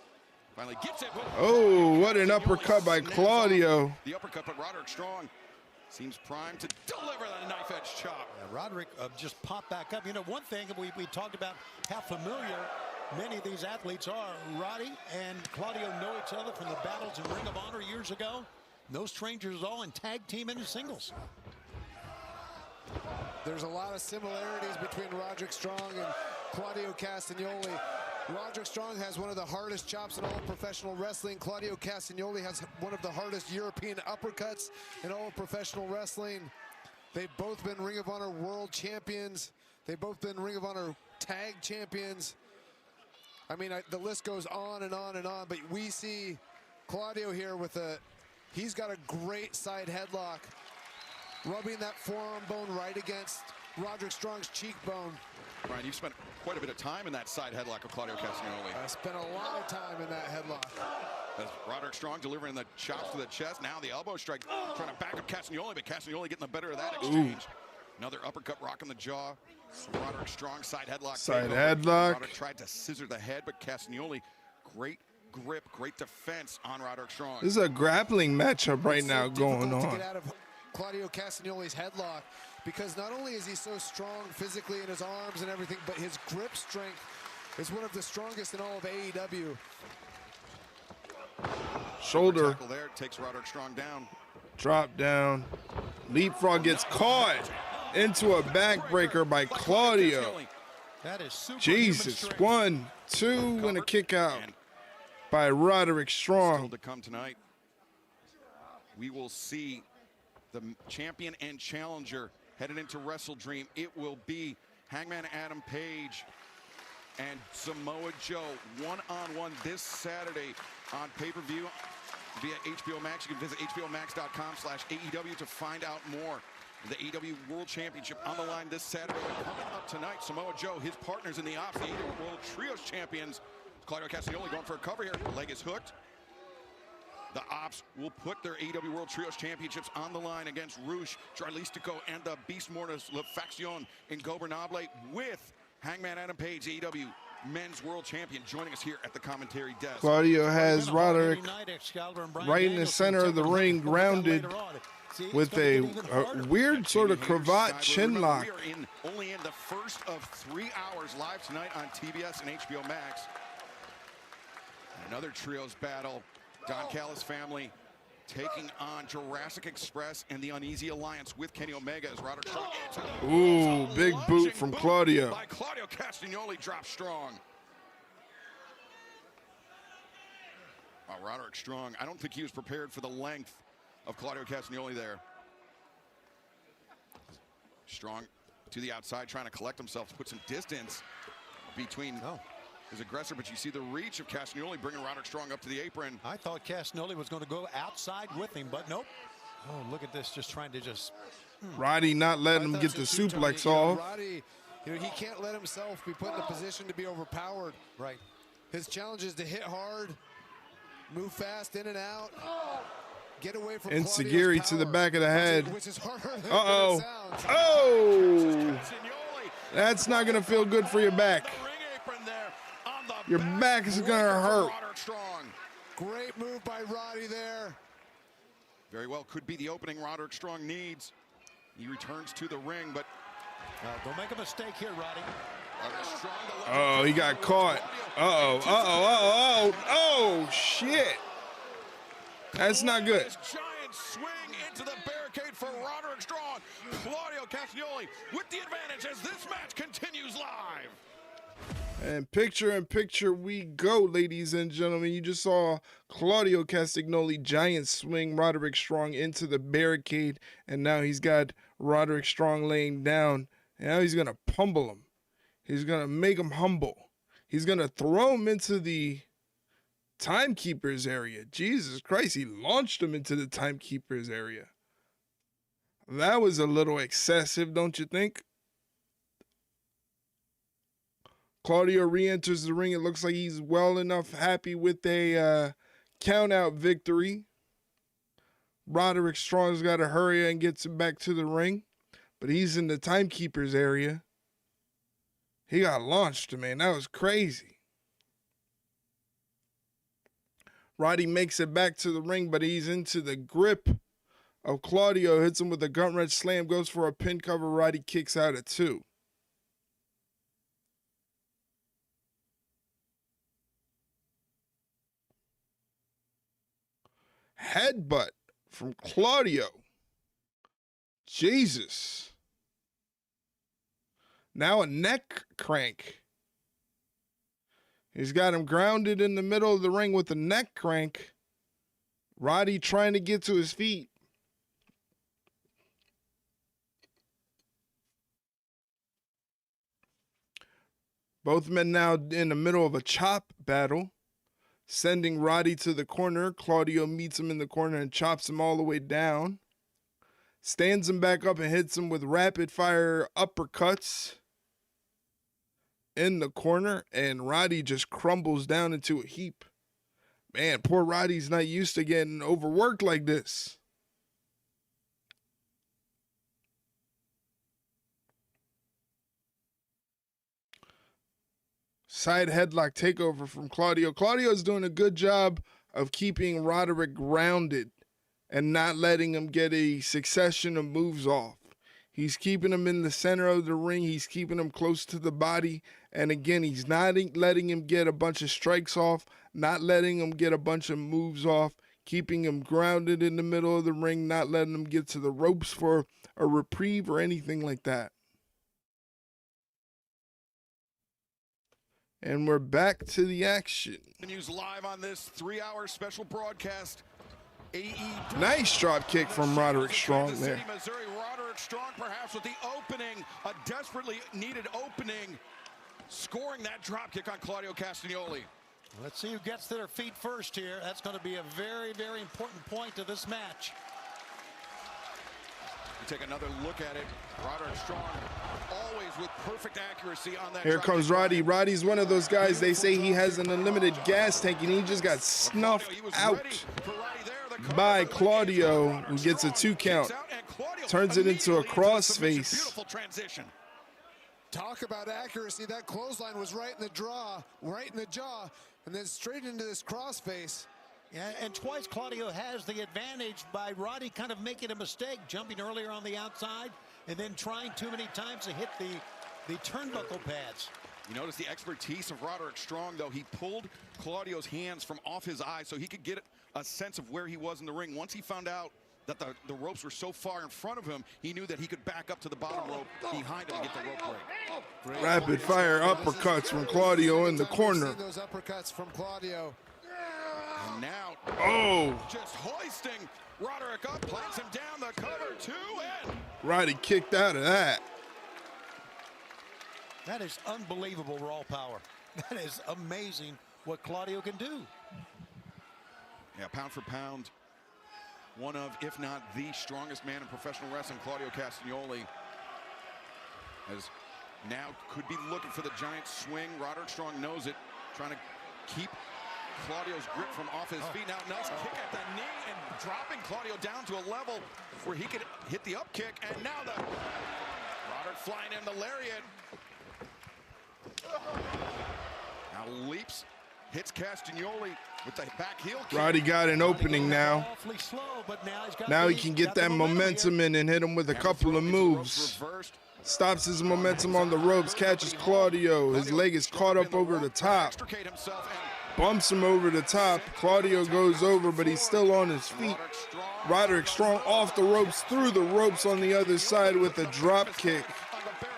Finally gets it. Oh, what an uppercut by Claudio. The uppercut, but Roderick Strong seems primed to deliver the knife edge chop. Roderick just popped back up. You know, one thing we talked about how familiar many of these athletes are. Roddy and Claudio know each other from the battles in Ring of Honor years ago. No strangers at all in tag team and in singles. There's a lot of similarities between Roderick Strong and Claudio Castagnoli. Roderick Strong has one of the hardest chops in all of professional wrestling. Claudio Castagnoli has one of the hardest European uppercuts in all of professional wrestling. They've both been Ring of Honor World Champions. They've both been Ring of Honor Tag Champions. I mean, the list goes on and on and on, but we see Claudio here with he's got a great side headlock, rubbing that forearm bone right against Roderick Strong's cheekbone. Brian, you've spent quite a bit of time in that side headlock of Claudio Castagnoli. I spent a lot of time in that headlock. As Roderick Strong delivering the chops to the chest, now the elbow strike, trying to back up Castagnoli, but Castagnoli getting the better of that exchange. Another uppercut rocking the jaw. Roderick Strong side headlock. Side headlock. Roderick tried to scissor the head, but Castagnoli, great grip, great defense on Roderick Strong. This is a grappling matchup right now going on. To get out of Claudio Castagnoli's headlock, because not only is he so strong physically in his arms and everything, but his grip strength is one of the strongest in all of AEW. Shoulder. Tackle there takes Roderick Strong down. Drop down. Leapfrog gets caught into a backbreaker by Claudio. That is super. Jesus. 1, 2, and a kick out by Roderick Strong. Still to come tonight, we will see the champion and challenger headed into WrestleDream. It will be Hangman Adam Page and Samoa Joe one-on-one this Saturday on pay-per-view via HBO Max. You can visit hbomax.com/AEW to find out more. The AEW World Championship on the line this Saturday. Coming up tonight, Samoa Joe, his partners in the Opps, the AEW World Trios Champions. Claudio Castagnoli going for a cover here. Leg is hooked. The Opps will put their AEW World Trios Championships on the line against Rush, Charlistico, and the Beast Mortis La Faction Ingobernable with Hangman Adam Page, AEW Men's World Champion, joining us here at the commentary desk. Claudio has Roderick right in the center of the ring, grounded with a weird sort of cravat chin lock. We are only in the first of 3 hours live tonight on TBS and HBO Max. Another trios battle. Don Callis Family taking on Jurassic Express and the Uneasy Alliance with Kenny Omega as Roderick Strong. Ooh, big boot from Claudio. By Claudio Castagnoli, drops Strong. Roderick Strong, I don't think he was prepared for the length of Claudio Castagnoli there. Strong to the outside, trying to collect himself to put some distance between his aggressor, but you see the reach of Castagnoli bringing Roderick Strong up to the apron. I thought Castagnoli was going to go outside with him, but nope. Oh, look at this, just trying to just... Roddy not letting him get the suplex off. Roddy, he can't let himself be put in a position to be overpowered. Right. His challenge is to hit hard, move fast in and out, get away from Enziguri to the back of the head. which is harder than Uh-oh. it sounds. Oh! That's not going to feel good for your back. Your back is going to hurt. Great move by Roddy there. Very well could be the opening Roderick Strong needs. He returns to the ring, but don't make a mistake here, Roddy. Oh, he got caught. Uh-oh, uh-oh, uh-oh, oh, shit. That's not good. Giant swing into the barricade for Roderick Strong. Claudio Castagnoli with the advantage as this match continues live. And picture in picture we go, ladies and gentlemen. You just saw Claudio Castagnoli giant swing Roderick Strong into the barricade, and now he's got Roderick Strong laying down. And now he's going to pummel him. He's going to make him humble. He's going to throw him into the timekeeper's area. Jesus Christ, he launched him into the timekeeper's area. That was a little excessive, don't you think? Claudio re-enters the ring. It looks like he's well enough happy with a count-out victory. Roderick Strong's got to hurry and get him back to the ring, but he's in the timekeeper's area. He got launched, man. That was crazy. Roddy makes it back to the ring, but he's into the grip of Claudio. Hits him with a gut-wrench slam, goes for a pin cover. Roddy kicks out at 2. Headbutt from Claudio. Jesus. Now a neck crank. He's got him grounded in the middle of the ring with a neck crank. Roddy trying to get to his feet. Both men now in the middle of a chop battle. Sending Roddy to the corner. Claudio meets him in the corner and chops him all the way down. Stands him back up and hits him with rapid-fire uppercuts in the corner. And Roddy just crumbles down into a heap. Man, poor Roddy's not used to getting overworked like this. Side headlock takeover from Claudio. Claudio's doing a good job of keeping Roderick grounded and not letting him get a succession of moves off. He's keeping him in the center of the ring. He's keeping him close to the body. And again, he's not letting him get a bunch of strikes off, not letting him get a bunch of moves off, keeping him grounded in the middle of the ring, not letting him get to the ropes for a reprieve or anything like that. And we're back to the action. Continues live on this 3-hour special broadcast. AEW. Nice drop kick from Roderick Strong there. City, Missouri. Roderick Strong perhaps with the opening, a desperately needed opening, scoring that drop kick on Claudio Castagnoli. Let's see who gets to their feet first here. That's going to be a very, very important point to this match. Take another look at it. Roderick Strong always with perfect accuracy on that. Here comes Roddy. Roddy's one of those guys, they say he has an unlimited gas tank, and he just got snuffed out by Claudio, who gets a 2 count. Turns it into a crossface. Beautiful transition. Talk about accuracy. That clothesline was right in the jaw, and then straight into this crossface. Yeah, and twice Claudio has the advantage by Roddy kind of making a mistake, jumping earlier on the outside, and then trying too many times to hit the turnbuckle pads. You notice the expertise of Roderick Strong, though. He pulled Claudio's hands from off his eyes so he could get a sense of where he was in the ring. Once he found out that the ropes were so far in front of him, he knew that he could back up to the bottom rope behind him and get the rope break. Rapid fire uppercuts from Claudio in the corner. Those uppercuts from Claudio. And now, oh, just hoisting Roderick up, plants him down, the cover, 2 in. Roddy kicked out of that. That is unbelievable raw power. That is amazing what Claudio can do. Yeah, pound for pound, one of, if not the strongest man in professional wrestling, Claudio Castagnoli, as now could be looking for the giant swing. Roderick Strong knows it, trying to keep Claudio's grip from off his feet. Now nice kick at the knee and dropping Claudio down to a level where he could hit the up kick. And now the Roderick flying in the lariat. Now leaps, hits Castagnoli with the back heel kick. Roddy got an opening now. Now he can get that momentum in and hit him with a couple of moves. Stops his momentum on the ropes, catches Claudio. His leg is caught up over the top. Bumps him over the top. Claudio goes over, but he's still on his feet. Roderick Strong off the ropes, through the ropes on the other side with a drop kick,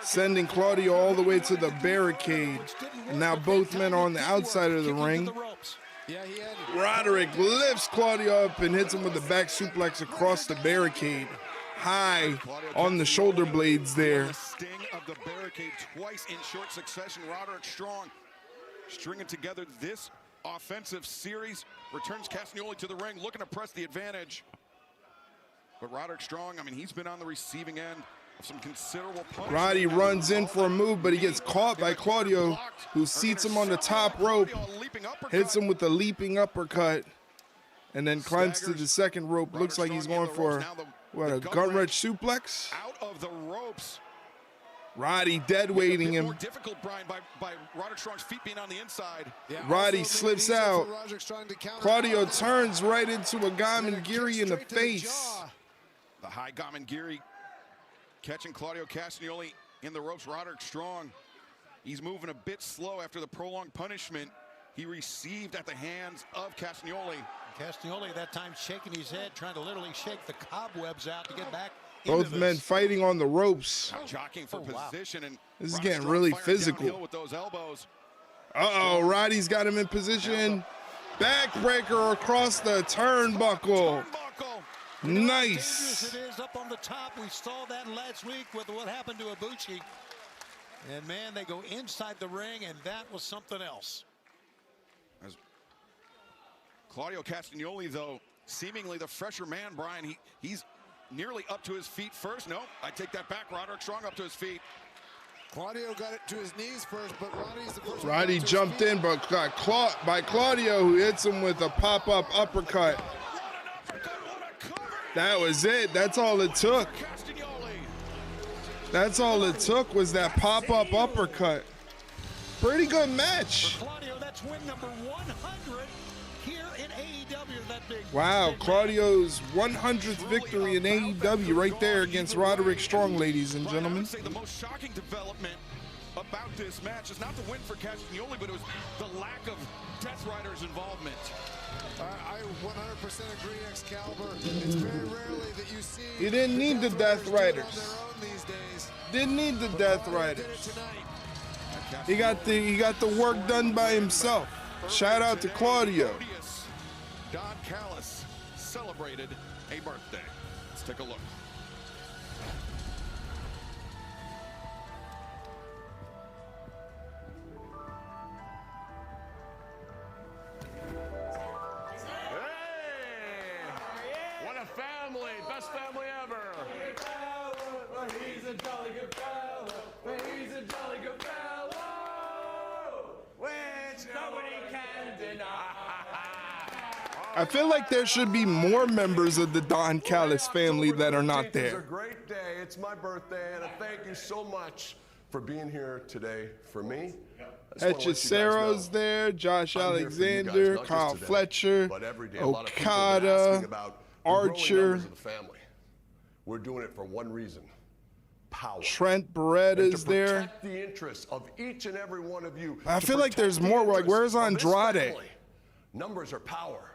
sending Claudio all the way to the barricade. And now both men are on the outside of the ring. Roderick lifts Claudio up and hits him with the back suplex across the barricade. High on the shoulder blades there. The sting of the barricade twice in short succession. Roderick Strong stringing together this offensive series. Returns Castagnoli to the ring, looking to press the advantage. But Roderick Strong, I mean, he's been on the receiving end of some considerable punishment. Roddy runs in for a move, but he gets caught by Claudio, who seats him on the top rope, hits him with a leaping uppercut, and then climbs to the second rope. Looks like he's going for, what, a gut wrench suplex? Out of the ropes. Roddy dead weighting him. More difficult, Brian, by Roderick Strong's feet being on the inside. Roddy slips out. Claudio turns right into a Gamengiri in the face. The high Gamengiri catching Claudio Castagnoli in the ropes. Roderick Strong, he's moving a bit slow after the prolonged punishment he received at the hands of Castagnoli. Castagnoli at that time shaking his head, trying to literally shake the cobwebs out to get back. Both men fighting on the ropes. Jockeying for position, and this is getting really physical. With those elbows. Uh-oh, Roddy's got him in position. Backbreaker across the turnbuckle. Nice. It is up on the top. We saw that last week with what happened to Ibushi. And man, they go inside the ring, and that was something else. As Claudio Castagnoli, though, seemingly the fresher man, Brian, he's nearly up to his feet first. No, I take that back. Roderick Strong up to his feet. Claudio got it to his knees first, but Roddy's the first. Roddy jumped in, but got caught by Claudio, who hits him with a pop-up uppercut. That was it. That's all it took. That's all it took was that pop-up uppercut. Pretty good match. For Claudio, that's win number 100 here in AEW. That big. Wow, Claudio's 100th victory in AEW right there against Roderick Strong, ladies and gentlemen. I would say the most shocking development about this match is not the win for Castagnoli, but it was the lack of Death Rider's involvement. I 100% agree, Excalibur. It's very rarely that you see. He didn't need the Death Riders. Didn't need the Death Riders. He got the work done by himself. Shout out to Claudio. Don Callis celebrated a birthday. Let's take a look. What a family! Best family ever! He's a jolly good fellow. He's a jolly good fellow. Which nobody can deny. I feel like there should be more members of the Don Callis family that are not there. It's a great day. It's my birthday, and I thank you so much for being here today for me. Hechicero's there, Josh Alexander, Kyle Fletcher, Okada, Archer. We're doing it for one reason: power. Trent Beretta's there. Protect the interests of each and every one of you. I feel like there's more. Like, where's Andrade? Numbers are power.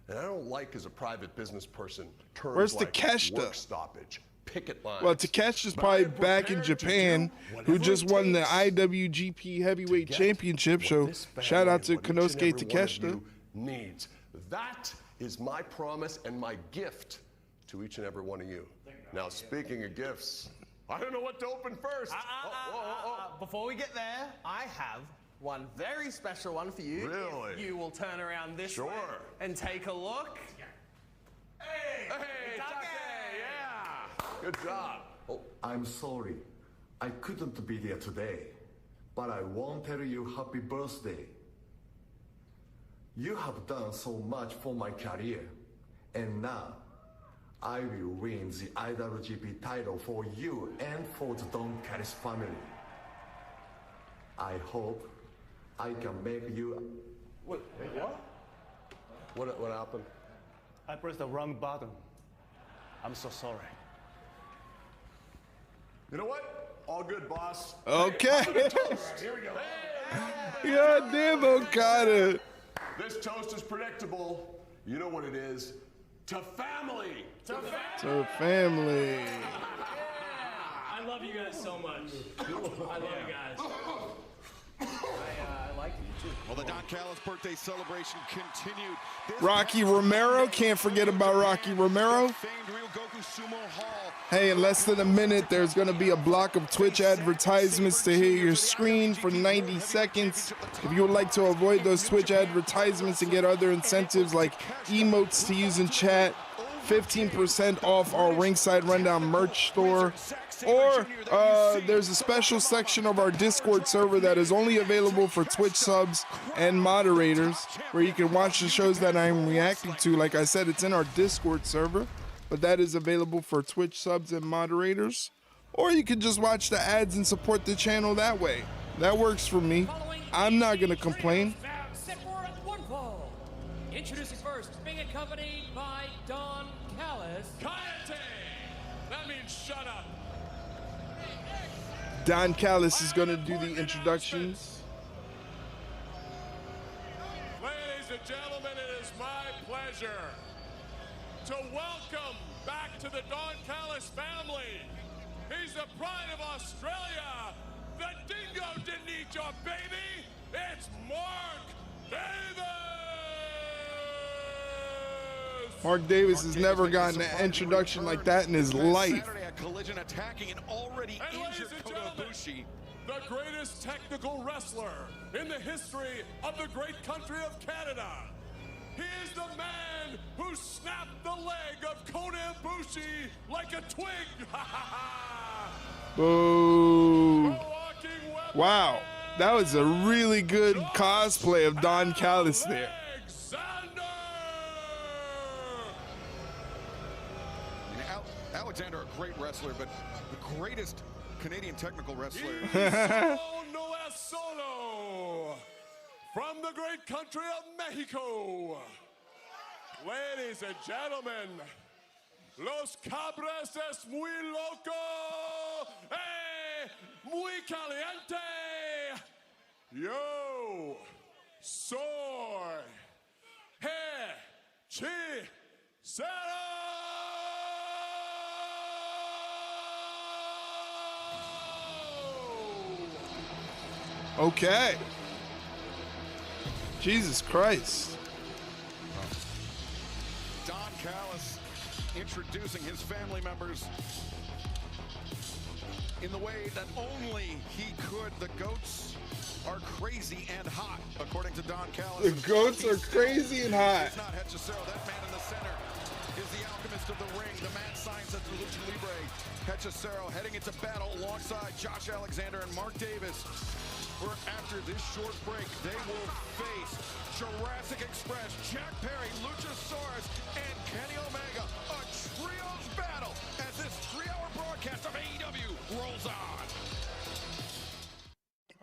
And I don't like, as a private business person, terms Where's like Takeshita? work stoppage, picket lines. Well, Takeshita's probably back in Japan, who just won the IWGP Heavyweight Championship. So shout out to Konosuke Takeshita. Needs. That is my promise and my gift to each and every one of you. Now, speaking of gifts, I don't know what to open first. Before we get there, I have one very special one for you. Really? If you will turn around this Sure. way and take a look. Hey, yeah. Good job. Oh, I'm sorry. I couldn't be there today, but I won't tell you happy birthday. You have done so much for my career, and now I will win the IWGP title for you and for the Don Callis family. I hope I can make you... Wait, what? What happened? I pressed the wrong button. I'm so sorry. You know what? All good, boss. Okay. Hey, toast. Here we go. God damn, Okada. This toast is predictable. You know what it is. To family. To family. To family. I love you guys so much. I love you guys. I like you too. Well, the Don Callis birthday celebration continued. Rocky Romero. Can't forget about Rocky Romero. Famed Ryogoku Sumo Hall. Hey, in less than a minute, there's going to be a block of Twitch advertisements to hit your screen for 90 seconds. If you would like to avoid those Twitch advertisements and get other incentives like emotes to use in chat, 15% off our Ringside Rundown merch store, or there's a special section of our Discord server that is only available for Twitch subs and moderators, where you can watch the shows that I'm reacting to. Like I said, it's in our Discord server, but that is available for Twitch subs and moderators. Or you can just watch the ads and support the channel that way. That works for me. I'm not gonna complain. Set for one fall. Introducing first, being accompanied by Don Callis. Kayate! That means shut up. Don Callis is gonna do the introductions. Ladies and gentlemen, it is my pleasure to welcome back to the Don Callis family. He's the pride of Australia. The dingo didn't eat your baby. It's Mark Davis. Mark Davis has never gotten an introduction like that in his life. Saturday at Collision, attacking an already injured Kota Ibushi. The greatest technical wrestler in the history of the great country of Canada. He is the man who snapped the leg of Kota Ibushi like a twig. Boo. Wow, that was a really good cosplay of Don Callis there. Alexander, a great wrestler, but the greatest Canadian technical wrestler. No es solo from the great country of Mexico. Ladies and gentlemen, Los Cabras es muy loco, muy caliente. Yo soy Hechicero. Okay. Jesus Christ. Don Callis introducing his family members in the way that only he could. The goats are crazy and hot, according to Don Callis. The goats are crazy and hot. It's not Hechicero. That man in the center is the alchemist of the ring, the mad science of the Lucha Libre. Hechicero heading into battle alongside Josh Alexander and Mark Davis. Where after this short break, they will face Jurassic Express, Jack Perry, Luchasaurus, and Kenny Omega. A trios battle as this 3-hour broadcast of AEW rolls on.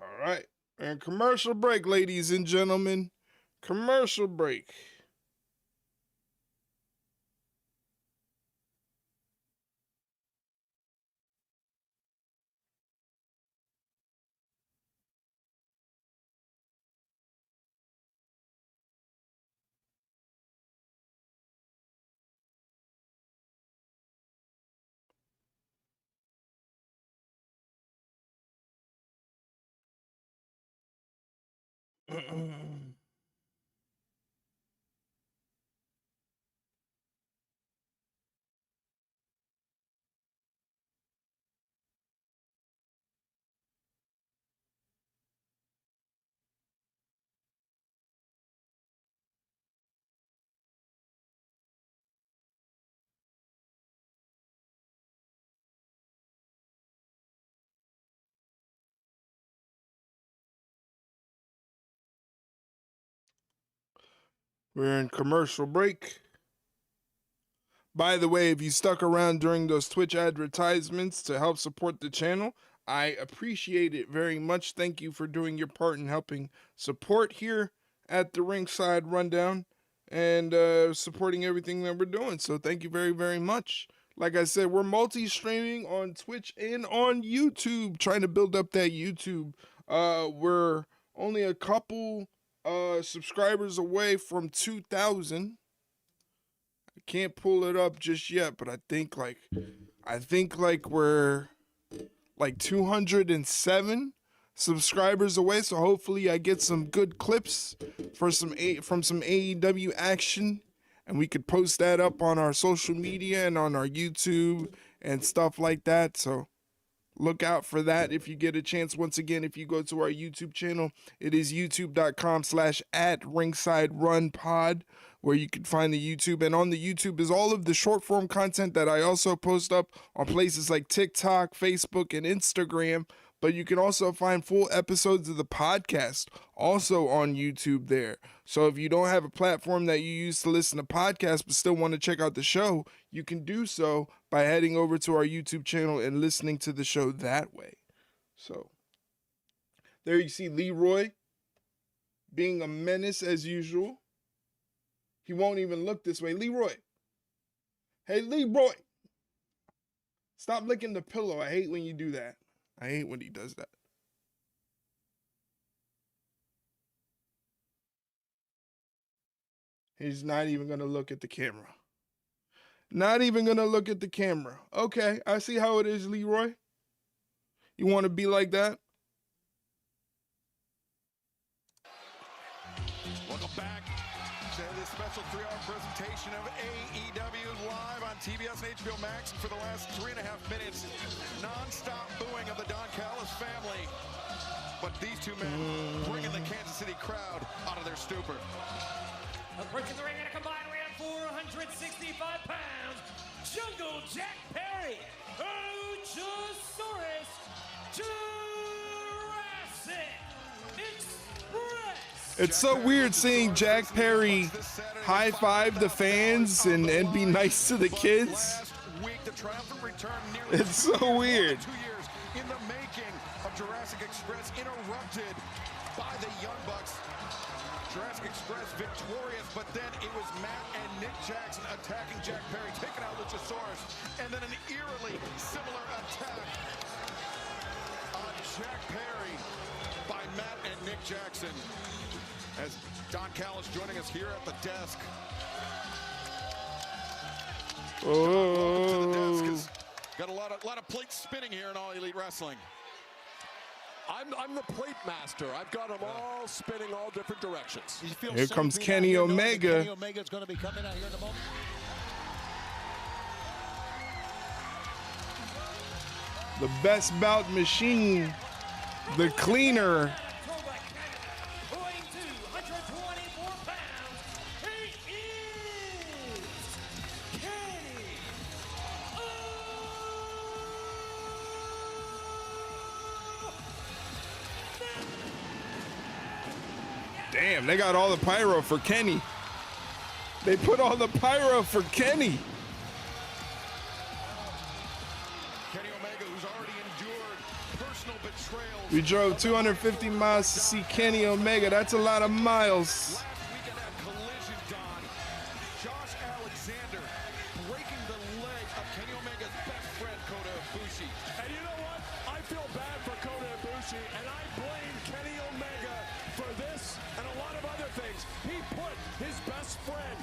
All right. And commercial break, ladies and gentlemen. Commercial break. We're in commercial break. By the way, if you stuck around during those Twitch advertisements to help support the channel, I appreciate it very much. Thank you for doing your part in helping support here at the Ringside Rundown and supporting everything that we're doing. So thank you very, very much. Like I said, we're multi-streaming on Twitch and on YouTube, trying to build up that YouTube. We're only a couple subscribers away from 2,000. I can't pull it up just yet, but I think we're like 207 subscribers away. So hopefully I get some good clips for from some AEW action, and we could post that up on our social media and on our YouTube and stuff like that. So look out for that if you get a chance. Once again, if you go to our YouTube channel, it is youtube.com/@ringsiderunpod, where you can find the YouTube. And on the YouTube is all of the short form content that I also post up on places like TikTok, Facebook, and Instagram. But you can also find full episodes of the podcast also on YouTube there. So if you don't have a platform that you use to listen to podcasts but still want to check out the show, you can do so by heading over to our YouTube channel and listening to the show that way. So there you see Leroy being a menace as usual. He won't even look this way. Leroy. Hey, Leroy. Stop licking the pillow. I hate when you do that. I hate when he does that. He's not even going to look at the camera. Not even going to look at the camera. Okay, I see how it is, Leroy. You want to be like that? Welcome back to this special 3-hour presentation of AEW live on TBS and HBO Max. And for the last 3.5 minutes, non-stop booing of the Don Callis family. But these two men bringing the Kansas City crowd out of their stupor. Approaching the ring at a combined weight of 465 pounds, Jungle Jack Perry, Luchasaurus, Jurassic Express. It's so weird seeing Jack Perry high-five the fans and be nice to the kids. It's so weird. 2 years in the making of Jurassic Express, interrupted by the Young Bucks. Jurassic Express victorious, but then it was Matt and Nick Jackson attacking Jack Perry, taking out Luchasaurus, and then an eerily similar attack on Jack Perry by Matt and Nick Jackson. As Don Callis joining us here at the desk. Oh. To the desk. Got a lot of plates spinning here in All Elite Wrestling. I'm the plate master. I've got them all spinning all different directions. Here comes Kenny Omega. Kenny Omega's going to be coming out here in a moment. The best bout machine. The cleaner. Weighing 224 pounds, he is Kenny Damn, they got all the pyro for Kenny. They put all the pyro for Kenny. Kenny Omega, who's already endured personal betrayals. We drove 250 miles to see Kenny Omega. That's a lot of miles. Last week in that collision, Don, Josh Alexander breaking the leg of Kenny Omega's best friend, Kota Ibushi. And you know what? I feel bad for Kota Ibushi, and I blame Kenny Omega for this and a lot of other things. He put his best friend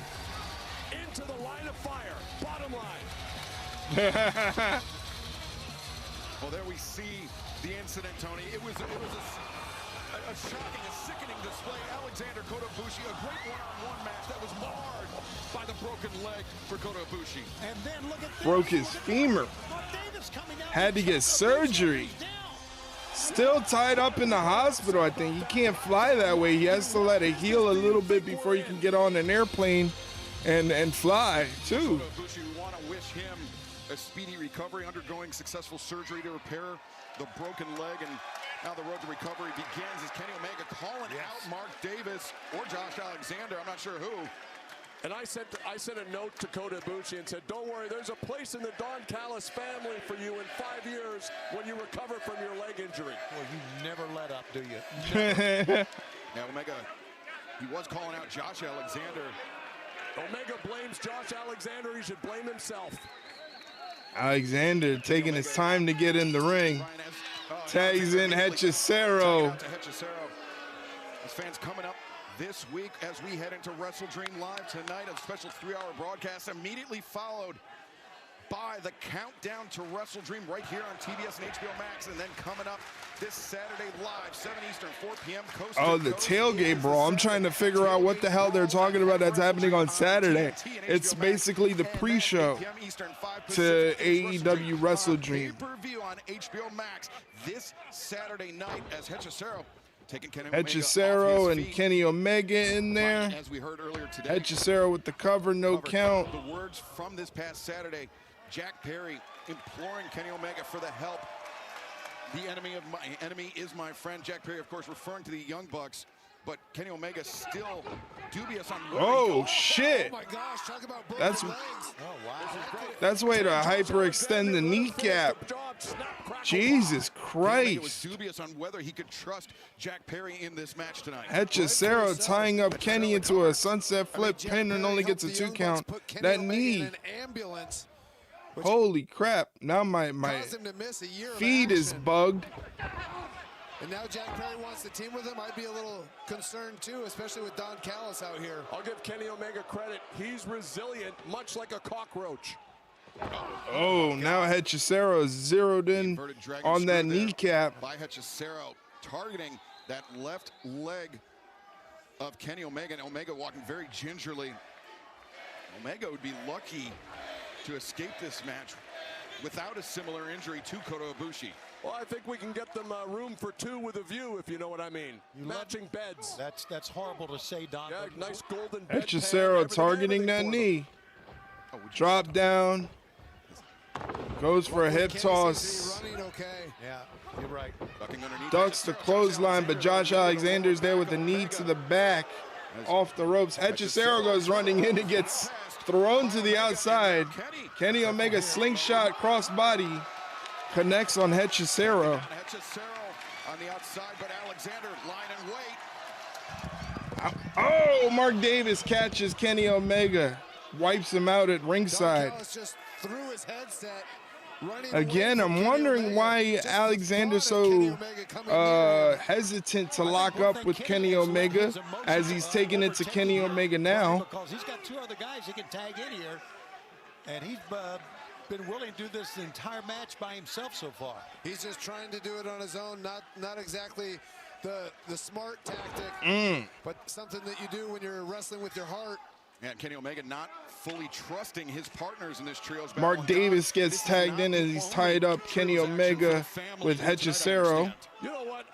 into the line of fire. Bottom line. Well, there we see the incident, Tony. It was a shocking, a sickening display. Alexander Kota Ibushi, a great one-on-one match that was marred by the broken leg for Kota Ibushi. And then look at this. Broke his femur. Had to get surgery. Still tied up in the hospital, I think. He can't fly that way. He has to let it heal a little bit before he can get on an airplane and fly, too. Kota Ibushi, we want to wish him a speedy recovery, undergoing successful surgery to repair the broken leg, and now the road to recovery begins as Kenny Omega calling out Mark Davis or Josh Alexander, I'm not sure who, And I sent a note to Kota Ibushi and said, don't worry, there's a place in the Don Callis family for you in 5 years when you recover from your leg injury. Well, you never let up, do you? Now, Omega, he was calling out Josh Alexander. Omega blames Josh Alexander. He should blame himself. Alexander taking his time to get in the ring. Tags in Hechicero. As fans coming up this week as we head into WrestleDream Live tonight, a special 3-hour broadcast immediately followed by the countdown to WrestleDream right here on TBS and HBO Max, and then coming up this Saturday live, 7 Eastern, 4 p.m. coast Oh, the tailgate brawl. I'm trying to figure out what the hell they're talking about that's happening on Saturday. It's basically the pre-show to AEW WrestleDream. Pay-per-view on HBO Max this Saturday night as Hechicero taking Hechicero and Kenny Omega in there. As we heard earlier today, Hechicero with the cover, no count. The words from this past Saturday, Jack Perry imploring Kenny Omega for the help. The enemy is my friend. Jack Perry, of course, referring to the Young Bucks, but Kenny Omega still dubious on where Oh, shit. Oh my gosh, talk about That's broken legs. Oh, wow. That's way to hyperextend the kneecap. Jesus Omega was Christ. dubious on whether he could trust Jack Perry in this match tonight. Hechicero tying up Kenny into a sunset flip pin and only gets a 2 count. That knee. Ambulance. Holy crap. Now my Caused him to miss a year of feed is action. bugged. And now Jack Perry wants to team with him. I'd be a little concerned too, especially with Don Callis out here. I'll give Kenny Omega credit. He's resilient, much like a cockroach. Oh, now Hechicero is zeroed in on that kneecap. By Hechicero, targeting that left leg of Kenny Omega, and Omega walking very gingerly. Omega would be lucky to escape this match without a similar injury to Kota Ibushi. Well, I think we can get them room for 2 with a view, if you know what I mean. Matching beds. That's horrible to say, Don. Yeah, nice golden bed. Hechicero targeting that knee. Drop down. Goes for a hip toss. Running okay. Yeah, you're right. Ducks the clothesline, but Josh Alexander's there with a knee to the back. Off the ropes. Hechicero goes running in and gets thrown to the outside. Kenny Omega slingshot crossbody connects on Hechicero. Hechicero on the outside, but Alexander lying in wait. Oh, Mark Davis catches Kenny Omega. Wipes him out at ringside. Just threw his headset. Again, I'm wondering why Alexander's so hesitant to lock up with Kenny Omega as he's taking it to Kenny Omega now. Because he's got 2 other guys he can tag in here, and he's been willing to do this the entire match by himself so far. He's just trying to do it on his own, not exactly the smart tactic, but something that you do when you're wrestling with your heart. And Kenny Omega not fully trusting his partners in this trios battle. Mark Davis gets tagged in as he's tied up Kenny Omega with Hechicero.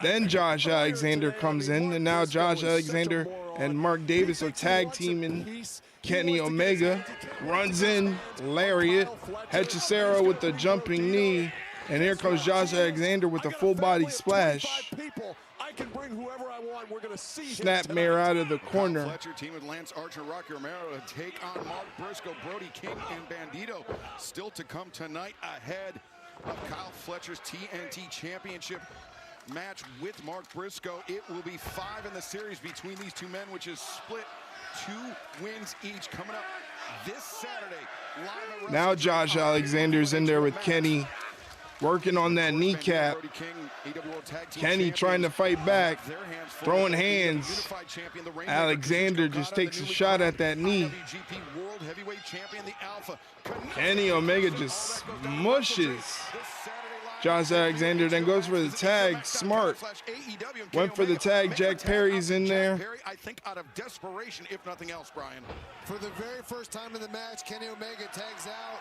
Then Josh Alexander comes in, and now Josh Alexander and Mark Davis are tag teaming Kenny Omega. Runs in, lariat. Hechicero with the jumping knee. And here comes Josh Alexander with a full body splash. I can bring whoever I want. We're going to see Snapmare out of the corner. Fletcher team with Lance Archer, Rocky Romero to take on Mark Briscoe, Brody King, and Bandito. Still to come tonight ahead of Kyle Fletcher's TNT Championship match with Mark Briscoe. It will be 5 in the series between these 2 men, which is split 2 wins each. Coming up this Saturday, live at Now Josh Alexander's in there with Kenny, working on that kneecap. Kenny trying to fight back, throwing hands. Alexander just takes a shot at that knee. Kenny Omega just mushes Josh Alexander, then goes for the tag. Smart. Went for the tag. Jack Perry's in there. I think out of desperation, if nothing else, Brian. For the very first time in the match, Kenny Omega tags out.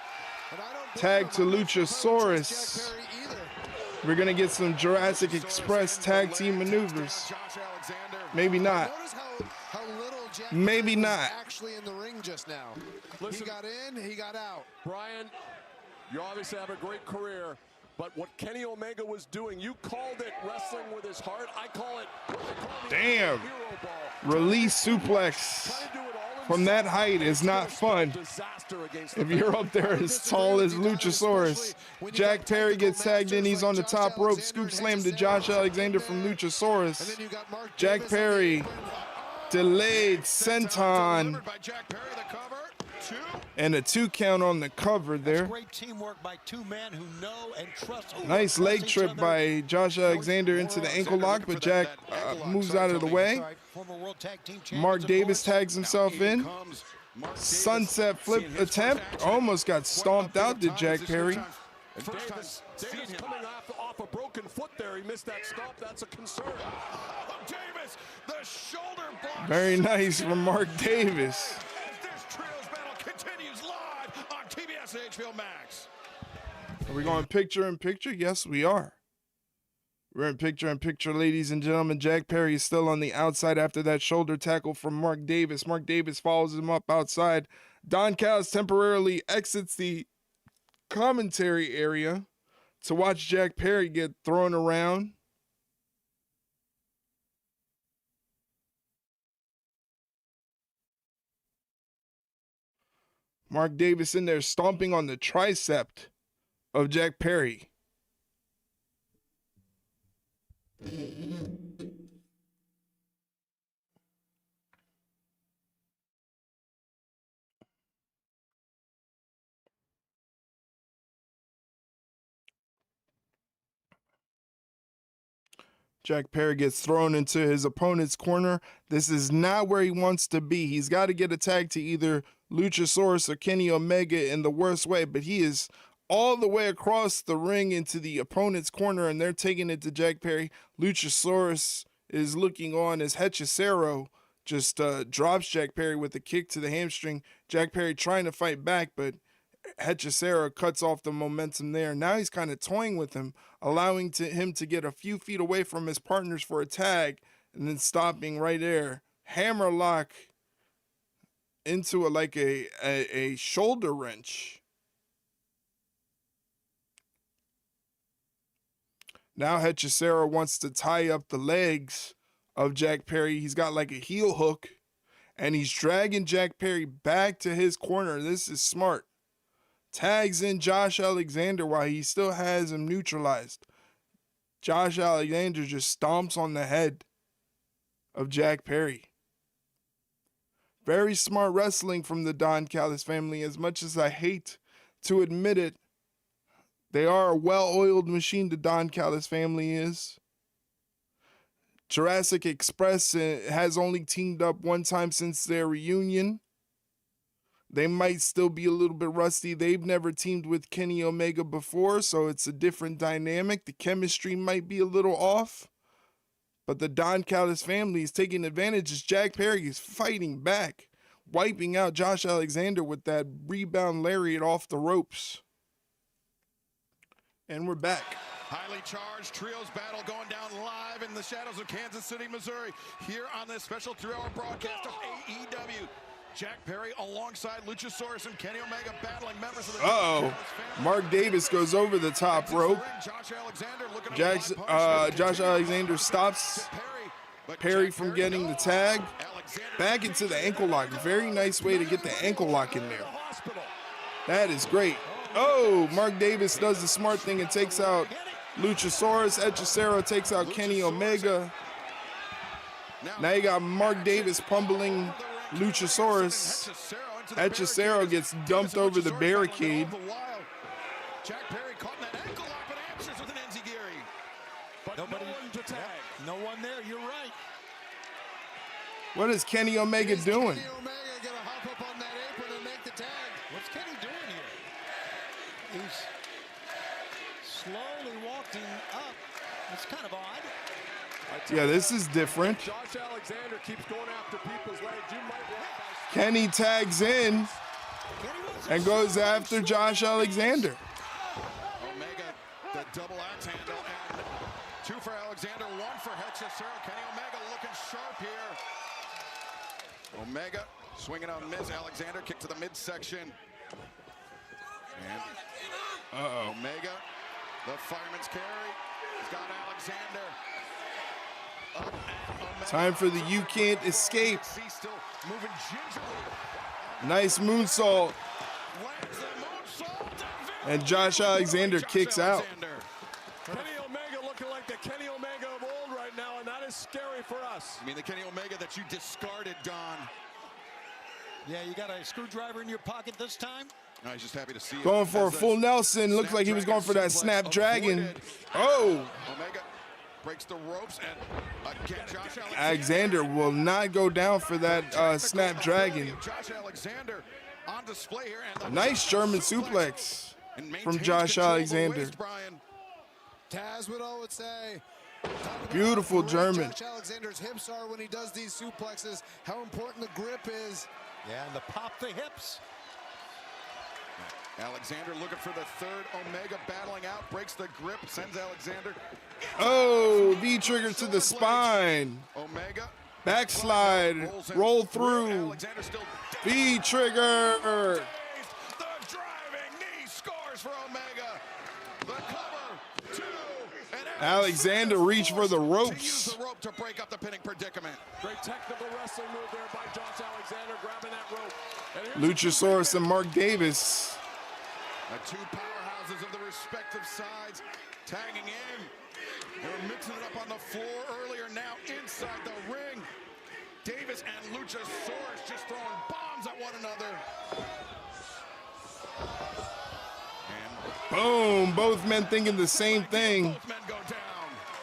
Tag to Luchasaurus. We're going to get some Jurassic Express tag team maneuvers. Maybe not. Maybe not. Actually in the ring just now. Listen, he got in, he got out. Brian, you obviously have a great career, but what Kenny Omega was doing, you called it wrestling with his heart. I call it damn. Release suplex from that height is not fun. If you're up there as tall as Luchasaurus. Jack Perry gets tagged in. He's on the top rope. Scoop slam to Josh Alexander from Luchasaurus. Jack Perry delayed senton. And a 2 count on the cover there. Great teamwork by two men who know and trust. Nice leg trip by Josh Alexander into the ankle lock, but Jack moves out of the way. Mark Davis tags himself in. Sunset flip attempt. Almost got stomped out, did Jack Perry. Davis coming off a broken foot there. He missed that stomp. That's a concern. Davis, the shoulder block. Very nice from Mark Davis. HBO Max. Are we going picture in picture? Yes, we are. We're in picture in picture, ladies and gentlemen. Jack Perry is still on the outside after that shoulder tackle from Mark Davis. Mark Davis follows him up outside. Don Callis temporarily exits the commentary area to watch Jack Perry get thrown around. Mark Davis in there stomping on the tricep of Jack Perry. Jack Perry gets thrown into his opponent's corner. This is not where he wants to be. He's got to get a tag to either Luchasaurus or Kenny Omega in the worst way, but he is all the way across the ring into the opponent's corner, and they're taking it to Jack Perry. Luchasaurus is looking on as Hechicero just drops Jack Perry with a kick to the hamstring. Jack Perry trying to fight back, but Hechicero cuts off the momentum there. Now he's kind of toying with him, allowing him to get a few feet away from his partners for a tag, and then stopping right there. Hammer lock into a shoulder wrench. Now Hechicero wants to tie up the legs of Jack Perry. He's got like a heel hook, and he's dragging Jack Perry back to his corner. This is smart. Tags in Josh Alexander while he still has him neutralized. Josh Alexander just stomps on the head of Jack Perry. Very smart wrestling from the Don Callis family. As much as I hate to admit it, they are a well-oiled machine, the Don Callis family is. Jurassic Express has only teamed up one time since their reunion. They might still be a little bit rusty. They've never teamed with Kenny Omega before, so it's a different dynamic. The chemistry might be a little off. But the Don Callis family is taking advantage as Jack Perry is fighting back, wiping out Josh Alexander with that rebound lariat off the ropes. And we're back. Highly charged trios battle going down live in the shadows of Kansas City, Missouri. Here on this special 3-hour broadcast of AEW. Jack Perry alongside Luchasaurus and Kenny Omega battling members of the Mark Davis goes over the top rope. Josh Alexander stops Perry from getting the tag. Back into the ankle lock. Very nice way to get the ankle lock in there. That is great. Oh, Mark Davis does the smart thing and takes out Luchasaurus. Hechicero takes out Kenny Omega. Now you got Mark Davis pummeling Luchasaurus. Hechicero gets dumped over the barricade. Jack Perry caught in that ankle lock, but answers with an enziguri. But nobody to tag. No one there, you're right. What is Kenny Omega doing? Kenny Omega gonna hop up on that apron and make the tag. What's Kenny doing here? He's slowly walking up. It's kind of odd. Yeah, this is different. Josh Alexander keeps going after people's legs. You might want Kenny tags in and goes after Josh Alexander. Omega, the double axe handle, and 2 for Alexander, 1 for Hechicero. Kenny Omega looking sharp here. Omega swinging on Miz. Alexander kick to the midsection. And Omega, the fireman's carry. He's got Alexander. Time for the You Can't Escape. Nice moonsault. And Josh Alexander kicks out. Kenny Omega looking like the Kenny Omega of old right now, and that is scary for us. I mean, the Kenny Omega that you discarded, Don. Yeah, you got a screwdriver in your pocket this time? No, he's just happy to see it. Going for a full Nelson. Looked like he was going for that Snapdragon. Oh! Omega breaks the ropes, and again, Josh Alexander will not go down for that Snapdragon. Josh Alexander on display here. And nice German suplex from Josh Alexander. Taz would say. Beautiful German. Josh Alexander's hips are when he does these suplexes. How important the grip is. Yeah, and the pop the hips. Alexander looking for the third. Omega battling out, breaks the grip, sends Alexander. Oh, V-trigger to the spine. Omega. Backslide, roll through. V-trigger. The driving knee scores for Omega. The cover, 2. Alexander reached for the ropes. Use the rope to break up the pinning predicament. Great technical wrestling move there by Josh Alexander, grabbing that rope. Luchasaurus and Mark Davis. The two powerhouses of the respective sides tagging in. They were mixing it up on the floor earlier, now inside the ring. Davis and Luchasaurus just throwing bombs at one another. Boom, both men thinking the same thing.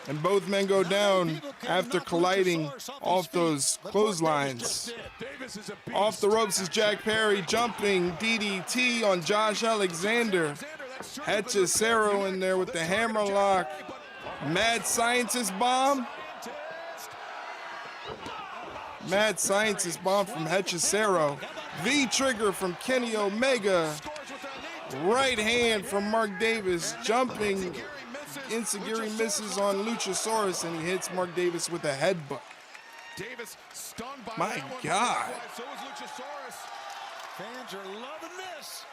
And both men go down after colliding off those clotheslines. Off the ropes is Jack Perry jumping DDT on Josh Alexander. Hechicero in there with the hammerlock. Mad Scientist bomb. Mad Scientist bomb from Hechicero. V-trigger from Kenny Omega. Right hand from Mark Davis, jumping. Enziguri misses on Luchasaurus, and he hits Mark Davis with a headbutt. Davis stunned by my God. So is Luchasaurus. Fans are loving this.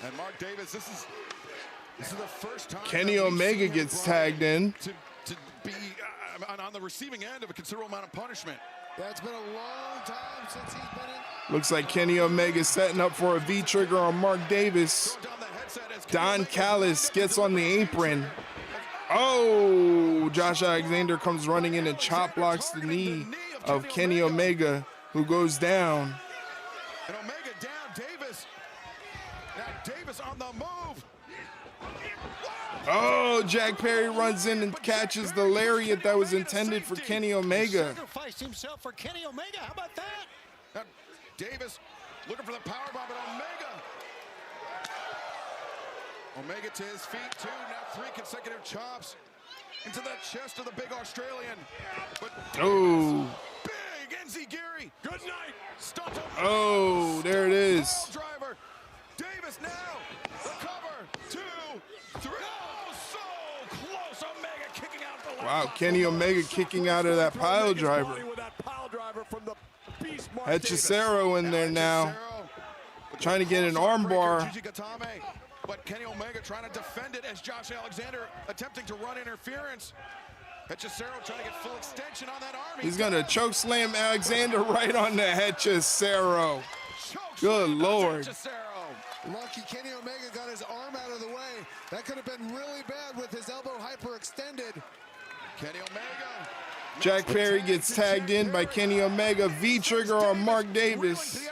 And Mark Davis, this is the first time Kenny Omega gets tagged in. To be on the receiving end of a considerable amount of punishment. Yeah, it's been a long time since he's been in. Looks like Kenny Omega setting up for a V-trigger on Mark Davis. Don Callis gets on the apron. Oh, Josh Alexander comes running in and chop blocks the knee of Kenny Omega, who goes down. And Omega down, Davis. Now Davis on the move. Oh, Jack Perry runs in and catches the lariat that was intended for Kenny Omega. Sacrificed himself for Kenny Omega. How about that? Now, Davis looking for the powerbomb, but Omega to his feet, too. Now 3 consecutive chops into the chest of the big Australian. But oh. Big Enziguri. Good night. Stunt. Oh, there it is. Driver. Davis now. The cover. 2, 3. Oh, so close. Omega kicking out the wow, Kenny Omega kicking out of that pile driver. Hechicero in there now. Trying to get an armbar. But Kenny Omega trying to defend it as Josh Alexander attempting to run interference. Hechicero trying to get full extension on that arm. He's going to choke slam Alexander right on the Hechicero. Good Lord. Lucky Kenny Omega got his arm out of the way. That could have been really bad with his elbow hyperextended. Kenny Omega. Jack Perry gets tagged in by Kenny Omega. V-trigger on Mark Davis.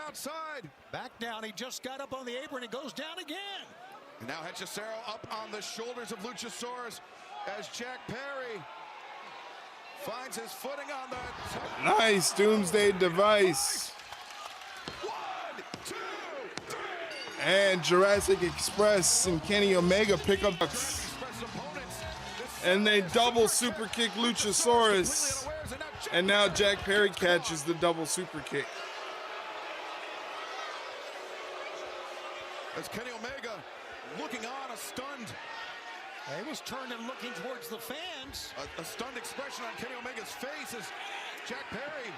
Back down. He just got up on the apron and goes down again. And now Hechicero up on the shoulders of Luchasaurus as Jack Perry finds his footing on the top. Nice Doomsday device. 1, 2, 3. And Jurassic Express and Kenny Omega pick up. And they double super kick Luchasaurus. And now Jack Perry catches the double super kick. As Kenny Omega looking on, stunned. He was turned and looking towards the fans. A stunned expression on Kenny Omega's face as Jack Perry.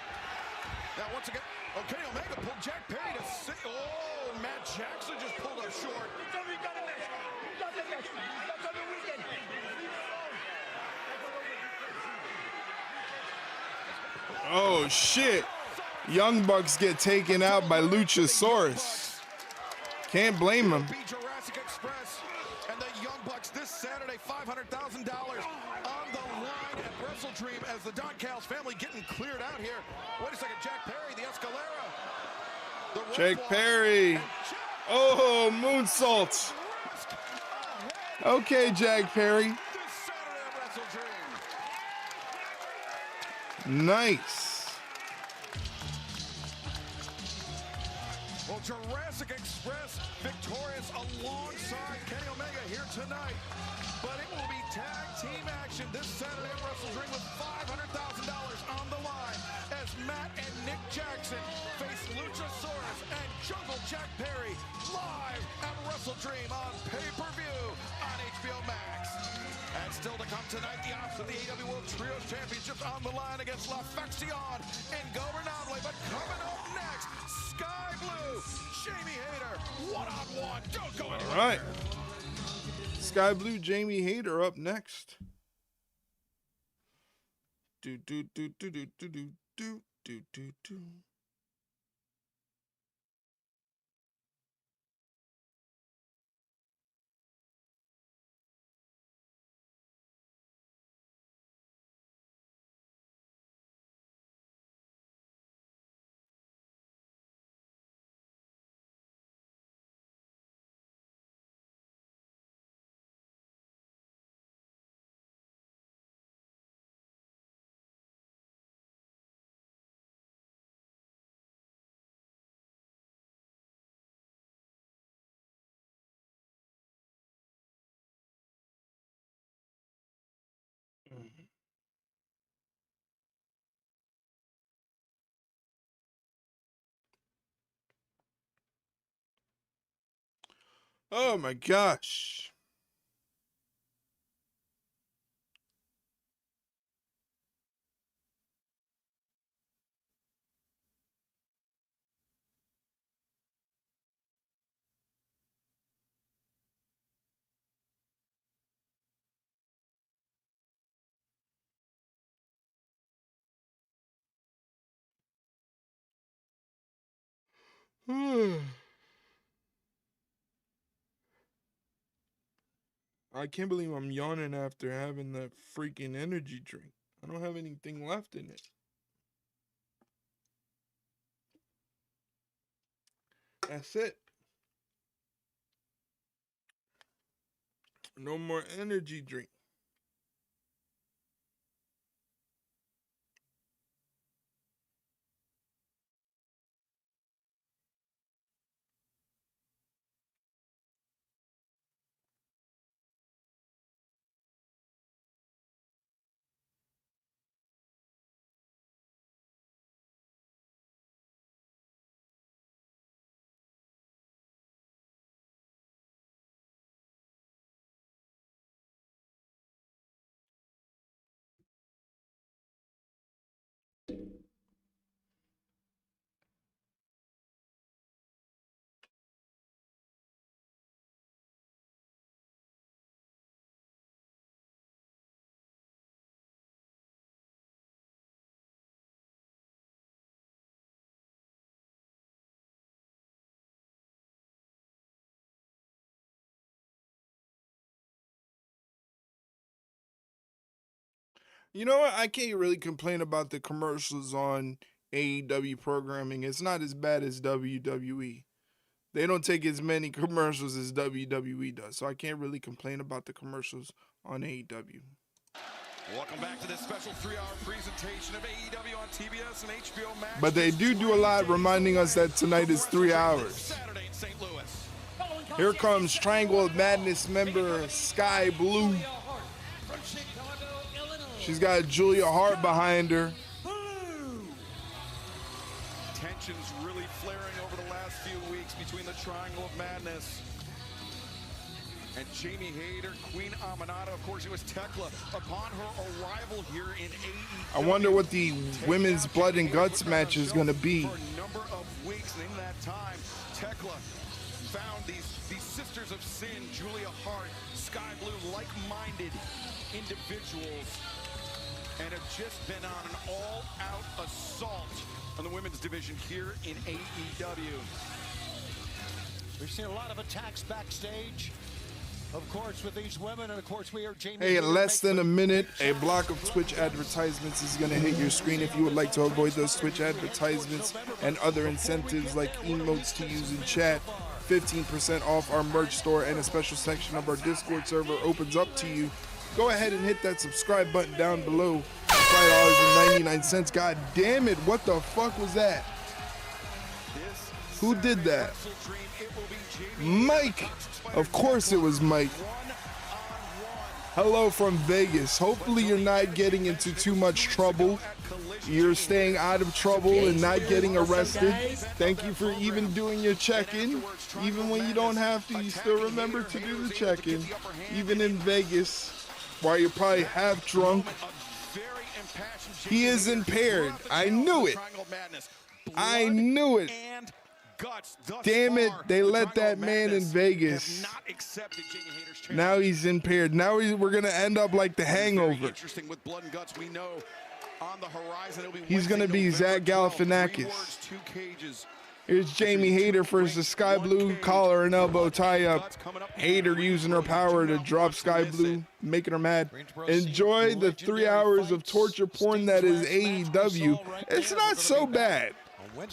Now once again, Kenny Omega pulled Jack Perry to sit. Oh, Matt Jackson just pulled up short. Oh, shit. Young Bucks get taken out by Luchasaurus. Can't blame him. Jurassic Express and the Young Bucks this Saturday, $500,000 on the line at WrestleDream as the Don Callis family getting cleared out here. Wait a second, Jack Perry, the Escalera. Jack Perry. Oh, moonsault. Okay, Jack Perry. Nice. Well, Jurassic Express victorious alongside Kenny Omega here tonight. But it will be tag team action this Saturday at WrestleDream with $500,000 on the line as Matt and Nick Jackson face Luchasaurus and Jungle Jack Perry live at WrestleDream on pay-per-view on HBO Max. And still to come tonight, the Opps of the AEW World Trios Championships on the line against La Facción Ingobernable. But coming up next, Sky Blue, Jamie Hayter, one-on-one. Don't go anywhere. All right. Sky Blue, Jamie Hayter up next. Do do do do do do do do do do do. Oh my gosh. I can't believe I'm yawning after having that freaking energy drink. I don't have anything left in it. That's it. No more energy drink. You know what? I can't really complain about the commercials on AEW programming. It's not as bad as WWE. They don't take as many commercials as WWE does, so I can't really complain about the commercials on AEW. Welcome back to this special 3-hour presentation of AEW on TBS and HBO Max. But they do a lot reminding us that tonight is 3 hours. Saturday in St. Louis. Here comes Triangle of Madness member Sky Blue. She's got Julia Hart behind her. Tensions really flaring over the last few weeks between the Triangle of Madness and Jamie Hayter, Queen Aminata. Of course, it was Tekla upon her arrival here in AEW. I wonder what the women's blood and guts match is going to be. For a number of weeks, and in that time, Tekla found these sisters of sin, Julia Hart, Sky Blue, like-minded individuals. and have just been on an all-out assault on the women's division here in AEW. We've seen a lot of attacks backstage, of course, with these women, and of course we are Jamie. Hey, in less than a minute, a block of Twitch advertisements is going to hit your screen. If you would like to avoid those Twitch advertisements and other incentives like emotes to use in chat, 15% off our merch store and a special section of our Discord server opens up to you. Go ahead and hit that subscribe button down below. $5.99. God damn it, what the fuck was that? Who did that? Mike! Of course it was Mike. Hello from Vegas. Hopefully you're not getting into too much trouble. You're staying out of trouble and not getting arrested. Thank you for even doing your check-in. Even when you don't have to, you still remember to do the check-in. Even in Vegas, while you're probably half drunk. He is impaired. I knew it. I knew it. Damn it, they let that man in Vegas. Now he's impaired. Now we're going to end up like The Hangover. He's going to be Zach Galifianakis. Here's Jamie Hayter versus Sky Blue, collar and elbow tie-up. Hayter using her power to drop Sky Blue, making her mad. Enjoy the 3 hours of torture porn that is AEW. It's not so bad.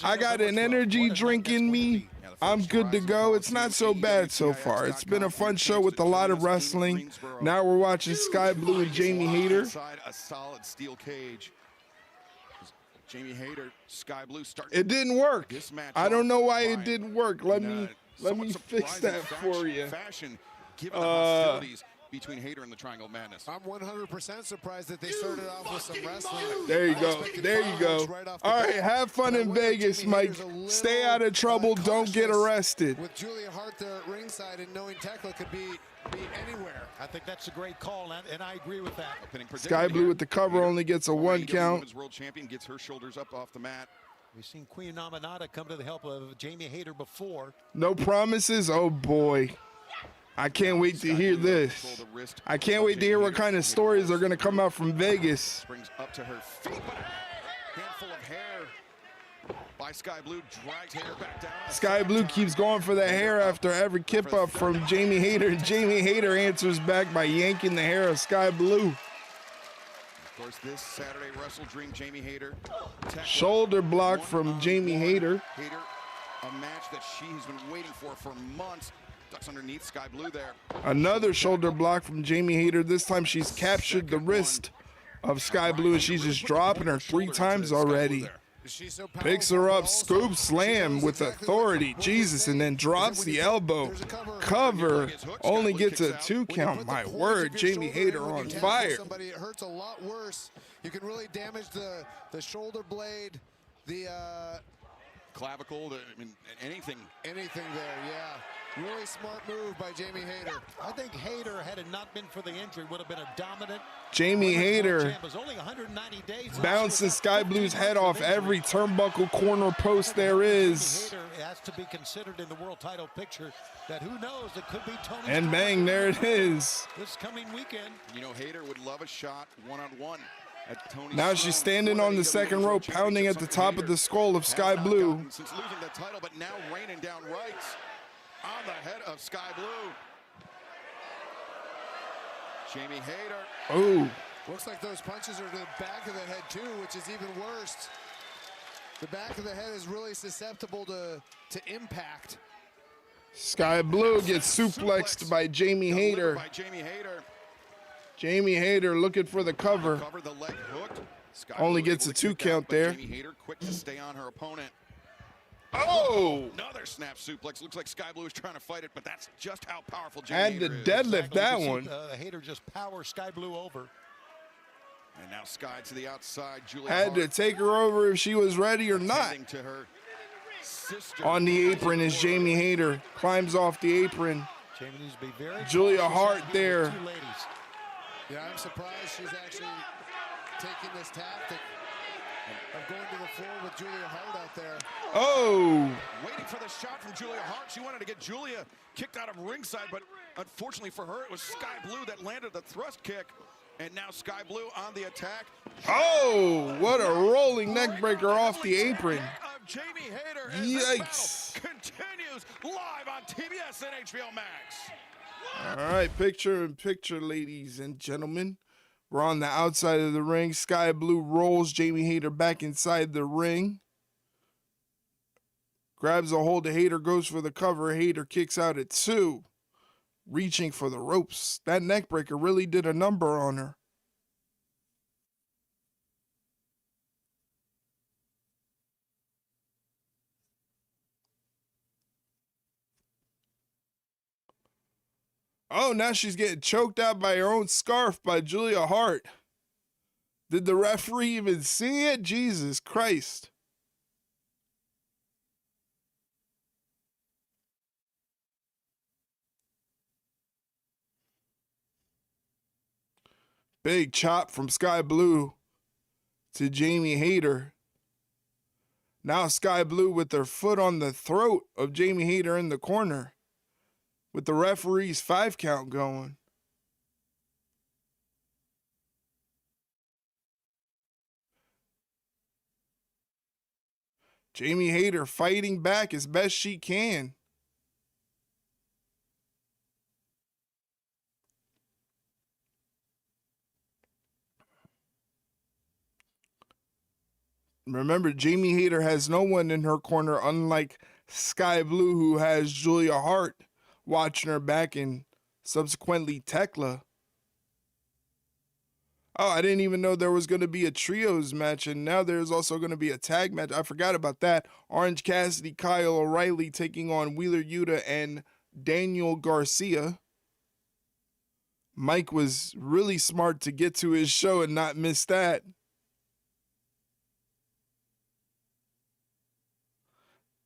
I got an energy drink in me. I'm good to go. It's not so bad so far. It's been a fun show with a lot of wrestling. Now we're watching Sky Blue and Jamie Hayter. A solid steel cage. Jamie Hayter, Sky Blue starting. It didn't work. I don't know why it didn't work. Let me fix that for you. Given the hostilities between Hayter and the Triangle of Madness. I'm 100% surprised that they started off with some wrestling. There you go. There you go. All right, have fun in Vegas, Mike. Stay out of trouble. Don't get arrested. With Julia Hart there at ringside and knowing Tekla could be anywhere. I think that's a great call, and I agree with that. Sky Blue with the cover only gets a 1 count. World champion gets her shoulders up off the mat. We've seen Queen Namanata come to the help of Jamie Hayter before. No promises? Oh, boy. I can't wait to hear this. I can't wait to hear what kind of stories are going to come out from Vegas. Brings up to her feet, but a handful of hair by Sky Blue drags Hayter back down. Sky Blue keeps going for the hair after every kip up from Jamie Hayter. Jamie Hayter answers back by yanking the hair of Sky Blue. Of course, this Saturday, WrestleDream, Jamie Hayter. Shoulder block from Jamie Hayter. Hayter, a match that she has been waiting for months. Ducks underneath Sky Blue there. Another shoulder block from Jamie Hayter. This time she's captured the wrist of Sky Blue and she's just dropping her 3 times already. Picks her up, scoop slam with authority. Jesus, and then drops the elbow. Cover only gets a 2 count. My word, Jamie Hayter on fire. It hurts a lot worse. You can really damage the shoulder blade, the clavicle, anything. Anything there, yeah. Really smart move by Jamie Hayter. I think Hayter, had it not been for the injury, would have been a dominant. Jamie Hayter only 190 days bouncing Sky Blue's head off every turnbuckle corner post there is. Hayter has to be considered in the world title picture. That who knows, it could be Tony. And bang, there it is. This coming weekend. You know, Hayter would love a shot one-on-one. Now she's standing on the second rope, pounding at the top of the skull of Sky Blue. Since losing the title, but now raining down rights on the head of Sky Blue. Jamie Hayter. Oh. Looks like those punches are to the back of the head too, which is even worse. The back of the head is really susceptible to impact. Sky Blue gets suplexed by Jamie Hayter. Jamie Hayter looking for the cover. Only gets a 2 count there. Jamie Hayter quick to stay on her opponent. Oh! Another snap suplex. Looks like Sky Blue is trying to fight it, but that's just how powerful Jamie Hayter is. Had to deadlift that one. Hayter just power Sky Blue over. And now Sky to the outside. Julia had to take her over if she was ready or not. To her on the apron is Jamie Hayter. Climbs off the apron. Julia Hart there. Yeah, I'm surprised she's actually taking this tactic of going to the floor with Julia Hart out there. Oh! Waiting for the shot from Julia Hart. She wanted to get Julia kicked out of ringside, but unfortunately for her, it was Sky Blue that landed the thrust kick. And now Sky Blue on the attack. Oh, what a rolling neck breaker off the apron. Of Jamie Hayter. Yikes. Continues live on TBS and HBO Max. All right, picture in picture, ladies and gentlemen. We're on the outside of the ring. Sky Blue rolls Jamie Hayter back inside the ring. Grabs a hold of Hayter, goes for the cover. Hayter kicks out at 2. Reaching for the ropes. That neck breaker really did a number on her. Oh, now she's getting choked out by her own scarf by Julia Hart. Did the referee even see it? Jesus Christ. Big chop from Sky Blue to Jamie Hayter. Now Sky Blue with her foot on the throat of Jamie Hayter in the corner, with the referee's 5 count going. Jamie Hayter fighting back as best she can. Remember, Jamie Hayter has no one in her corner, unlike Sky Blue, who has Julia Hart watching her back and subsequently Tekla. Oh, I didn't even know there was going to be a trios match, and now there's also going to be a tag match. I forgot about that. Orange Cassidy, Kyle O'Reilly taking on Wheeler Yuta and Daniel Garcia. Mike was really smart to get to his show and not miss that.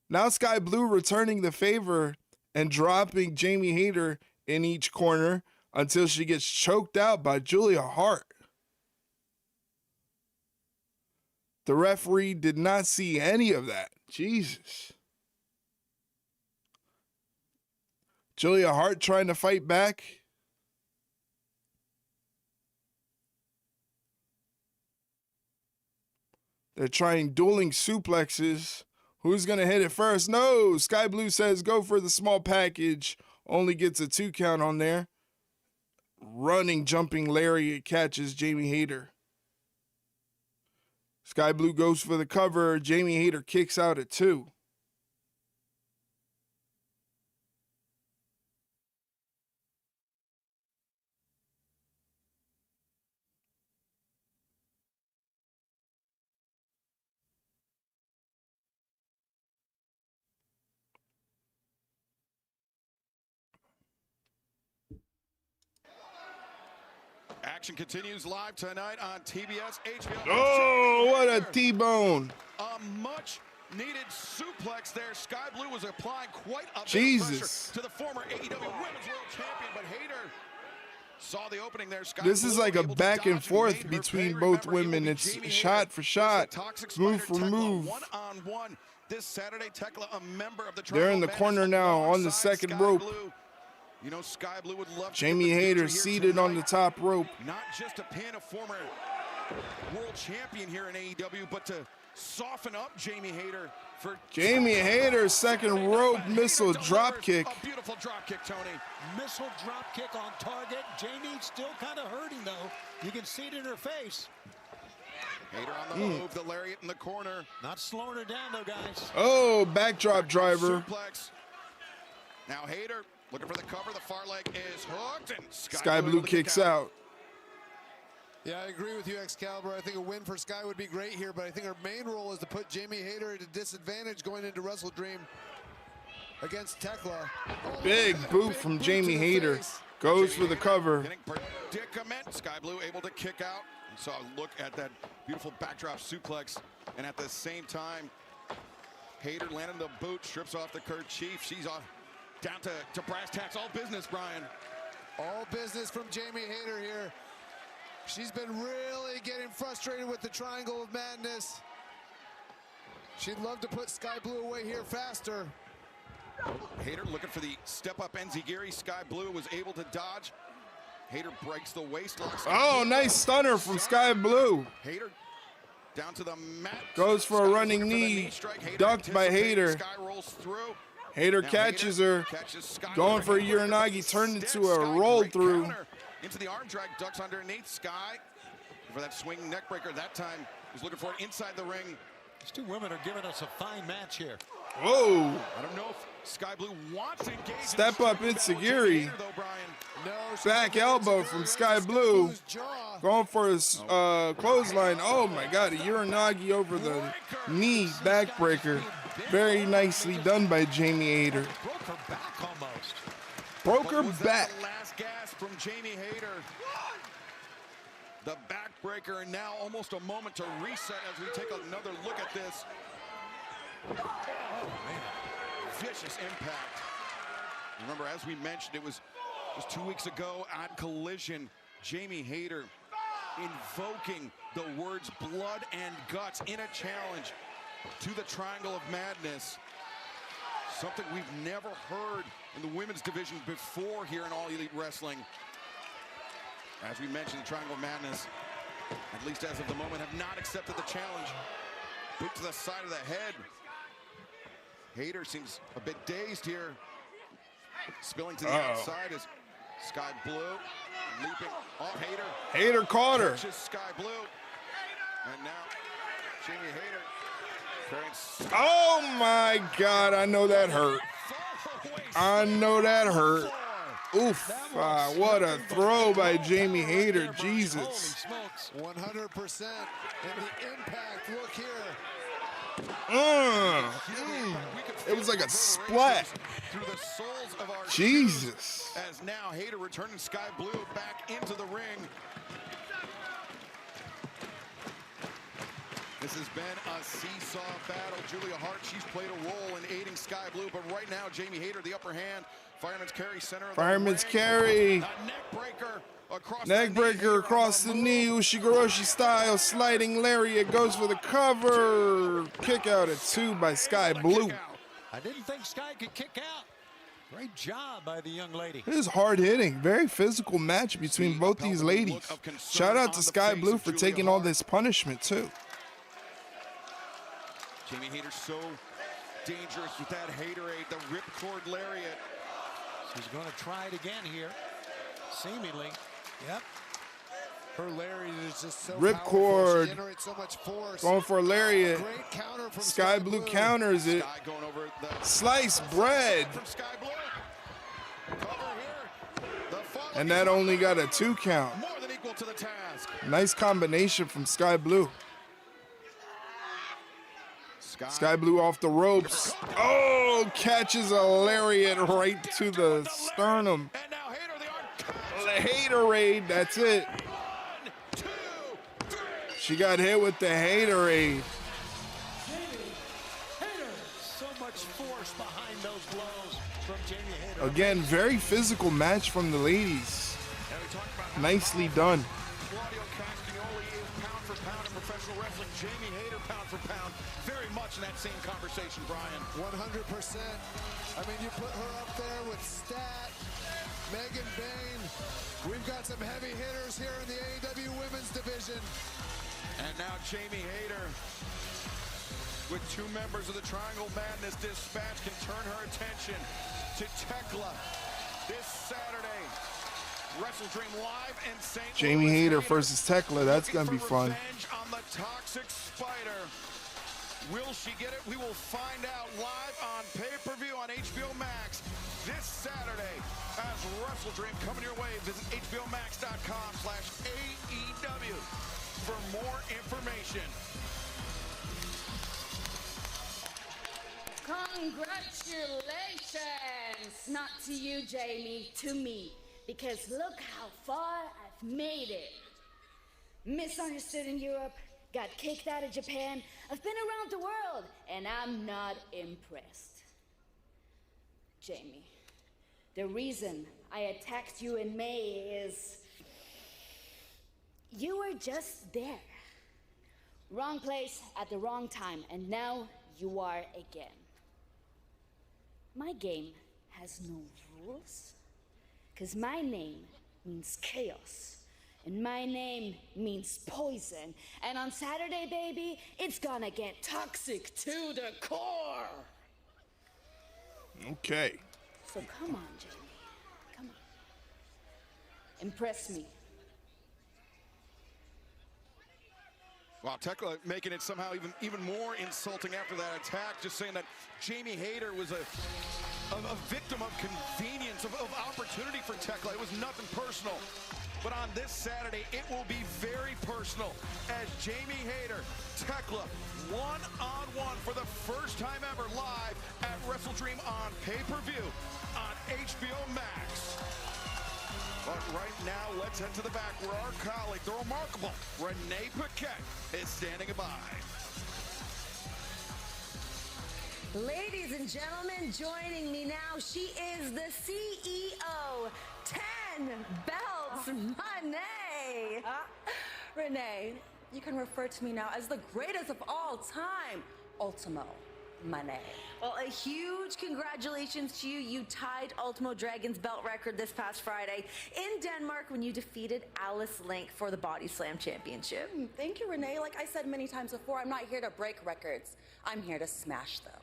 Now Sky Blue returning the favor and dropping Jamie Hayter in each corner until she gets choked out by Julia Hart. The referee did not see any of that. Jesus. Julia Hart trying to fight back. They're trying dueling suplexes. Who's going to hit it first? No, Sky Blue says go for the small package. Only gets a 2 count on there. Running, jumping lariat catches Jamie Hayter. Sky Blue goes for the cover. Jamie Hayter kicks out at 2. Action continues live tonight on TBS, HBO. Oh, what a T-bone. A much needed suplex there. Sky Blue was applying quite a bit of Jesus. pressure to the former AEW Women's World Champion, but Hayter saw the opening there. Sky This Blue is like a able to back and dodge forth made her between pay. both Remember, it will women. be It's Jamie shot Hayter for versus shot, the Toxic move Spider for Tekla move. one-on-one this Saturday. Tekla, a member of the They're in the Tribal corner Bandits now on the alongside second Sky rope. Blue. You know, Sky Blue would love to Jamie get the Hayter victory here seated on the tonight. top rope. Not just to pin a former world champion here in AEW, but to soften up Jamie Hayter for Jamie Hayter, second rope missile drop kick. a beautiful drop kick, Tony. Missile drop kick on target. Jamie still kind of hurting, though. You can see it in her face. Hayter on the move, the lariat in the corner. Not slowing her down, though, guys. Oh, backdrop driver. Suplex. Now Hayter looking for the cover. The far leg is hooked, and Sky Blue able to kick kicks out. Yeah, I agree with you, Excalibur. I think a win for Sky would be great here, but I think her main role is to put Jamie Hayter at a disadvantage going into WrestleDream against Tekla. Big boot from Jamie Hayter. Goes for the cover. Predicament. Sky Blue able to kick out. And so look at that beautiful backdrop suplex. And at the same time, Hayter landing the boot, strips off the kerchief. She's off down to brass tacks. All business, Brian. All business from Jamie Hayter here. She's been really getting frustrated with the Triangle of Madness. She'd love to put Sky Blue away here faster. Hayter looking for the step-up Enziguri. Sky Blue was able to dodge. Hayter breaks the waistlock. Oh, nice stunner from Sky Blue. Hayter down to the mat. Goes for a running knee. Ducked by Hayter. Sky rolls through. Hayter catches her. Going for a Uranagi. Turned into a roll through. Into the arm drag. Ducks underneath. Sky for that swing neck breaker. That time he's looking for it inside the ring. These two women are giving us a fine match here. Whoa. I don't know if Sky Blue wants to engage. Step up Insecurity. Back elbow from Sky Blue. Going for his clothesline. Oh my God, a Uranagi over the knee backbreaker. Very nicely done by Jamie Hayter. Broke her back almost. Broke her back. The last gasp from Jamie Hayter. The backbreaker, and now almost a moment to reset as we take another look at this. Oh, man. Vicious impact. Remember, as we mentioned, it was just 2 weeks ago on Collision, Jamie Hayter invoking the words blood and guts in a challenge to the Triangle of Madness. Something we've never heard in the women's division before here in All Elite Wrestling. As we mentioned, the Triangle of Madness, at least as of the moment, have not accepted the challenge. Boot to the side of the head. Hayter seems a bit dazed here. Spilling to the outside is Sky Blue. Leaping off Hayter. Hayter caught her. Catches Sky Blue. And now Jamie Hayter. Oh my God, I know that hurt. I know that hurt. Oof, what a throw by Jamie Hayter, Jesus. 100% and the impact, look here. It was like a splat. Jesus. As now Hayter returning Sky Blue back into the ring. This has been a seesaw battle. Julia Hart, she's played a role in aiding Sky Blue, but right now Jamie Hayter, the upper hand. Fireman's carry, center of Fireman's the carry. neck breaker across Neckbreaker across the knee. Ushigoroshi style. Sliding lariat. Goes for the cover. Kick out at 2 by Sky Blue. I didn't think Sky could kick out. Great job by the young lady. It is hard hitting. Very physical match between both these ladies. Shout out to Sky Blue for taking all this punishment too. Jamie Hayter so dangerous with that Haterade, the ripcord lariat. She's going to try it again here, seemingly. Yep. Her lariat is just so Ripcord. She generates so much force. Going for a lariat. Great counter from Sky Blue counters it. Sky going over the Sliced bread. from Sky Blue. Cover here. The And that only got a 2 count. more than equal to the task. Nice combination from Sky Blue. Sky Blue off the ropes. Oh, catches a lariat right to the sternum. And now Hayter, the arm. Haterade, that's it. 1, 2, 3. She got hit with the Haterade. So much force behind those blows from Jamie Hayter. Again, very physical match from the ladies. Nicely done. Claudio Castagnoli is pound for pound in professional wrestling. Jamie Hayter pound for pound. Very much in that same conversation, Brian. 100%. I mean, you put her up there with Stat, Megan Bain. We've got some heavy hitters here in the AEW Women's Division. And now Jamie Hayter, with 2 members of the Triangle Madness Dispatch, can turn her attention to Tekla this Saturday. WrestleDream live in St. Jamie Louis. Hayter versus Tekla. That's going to be fun. Revenge on the Toxic Spider. Will she get it? We will find out live on pay-per-view on HBO Max this Saturday as WrestleDream coming your way. Visit hbomax.com/AEW for more information. Congratulations! Not to you, Jamie, to me. Because look how far I've made it. Misunderstood in Europe, got kicked out of Japan. I've been around the world, and I'm not impressed. Jamie, the reason I attacked you in May is you were just there. Wrong place at the wrong time, and now you are again. My game has no rules, because my name means chaos. And my name means poison. And on Saturday, baby, it's gonna get toxic to the core. Okay. So come on, Jamie. Come on. Impress me. Wow, Tekla making it somehow even more insulting after that attack, just saying that Jamie Hayter was a victim of convenience, of opportunity for Tekla. It was nothing personal. But on this Saturday, it will be very personal as Jamie Hayter, Tekla, one-on-one for the first time ever live at WrestleDream on pay-per-view on HBO Max. But right now, let's head to the back where our colleague, the remarkable Renee Paquette, is standing by. Ladies and gentlemen, joining me now, she is the CEO, 10 belts, Renee. Renee, you can refer to me now as the greatest of all time, Ultimo Money. Well, a huge congratulations to you. You tied Ultimo Dragon's belt record this past Friday in Denmark when you defeated Alice Link for the Body Slam Championship. Thank you, Renee. Like I said many times before, I'm not here to break records. I'm here to smash them.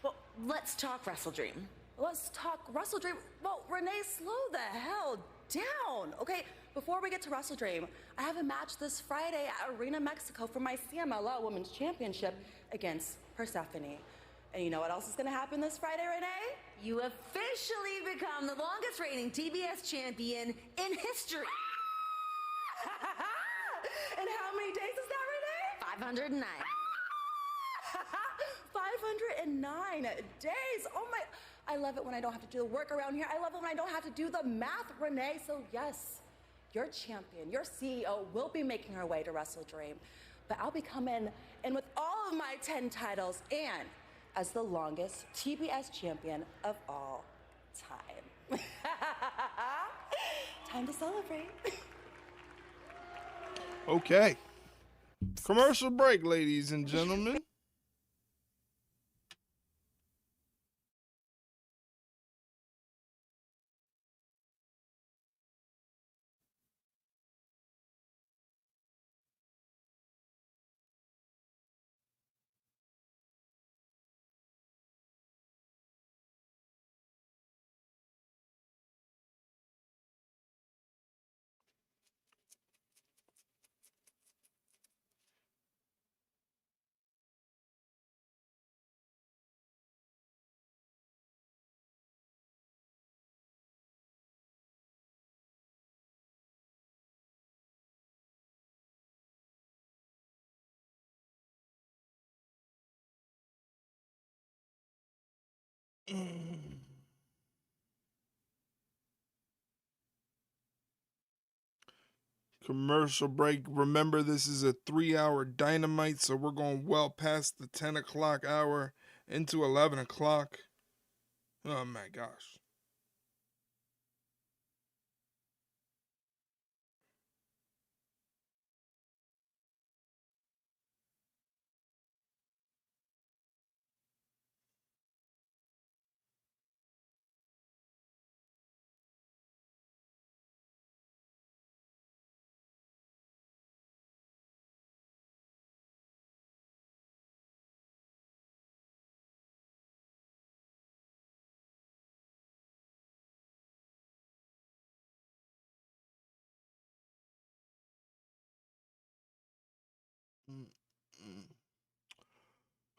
Well, let's talk WrestleDream. Let's talk WrestleDream. Well, Renee, slow the hell down. Okay, before we get to WrestleDream, I have a match this Friday at Arena Mexico for my CMLL Women's Championship against Persephone. And you know what else is going to happen this Friday, Renee? You officially become the longest reigning TBS champion in history. And how many days is that, Renee? 509. 509 days. Oh my, I love it when I don't have to do the work around here. I love it when I don't have to do the math, Renee. So yes, your champion, your CEO will be making her way to WrestleDream, but I'll be coming in with all of my 10 titles and as the longest TBS champion of all time. Time to celebrate. Okay. Commercial break, ladies and gentlemen. Commercial break. Remember, this is a 3-hour Dynamite, so we're going well past the 10 o'clock hour into 11 o'clock. Oh my gosh.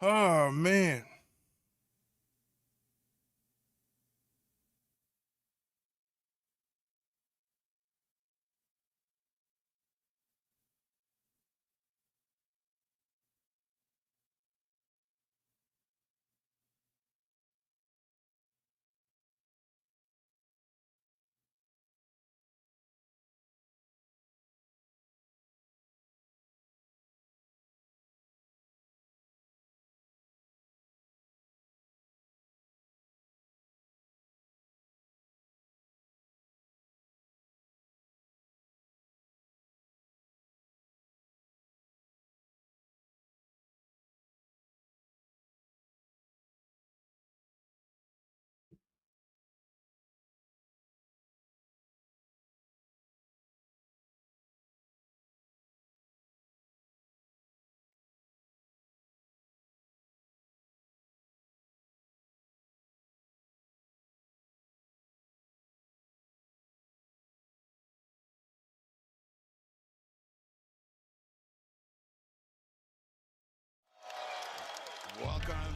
Oh man.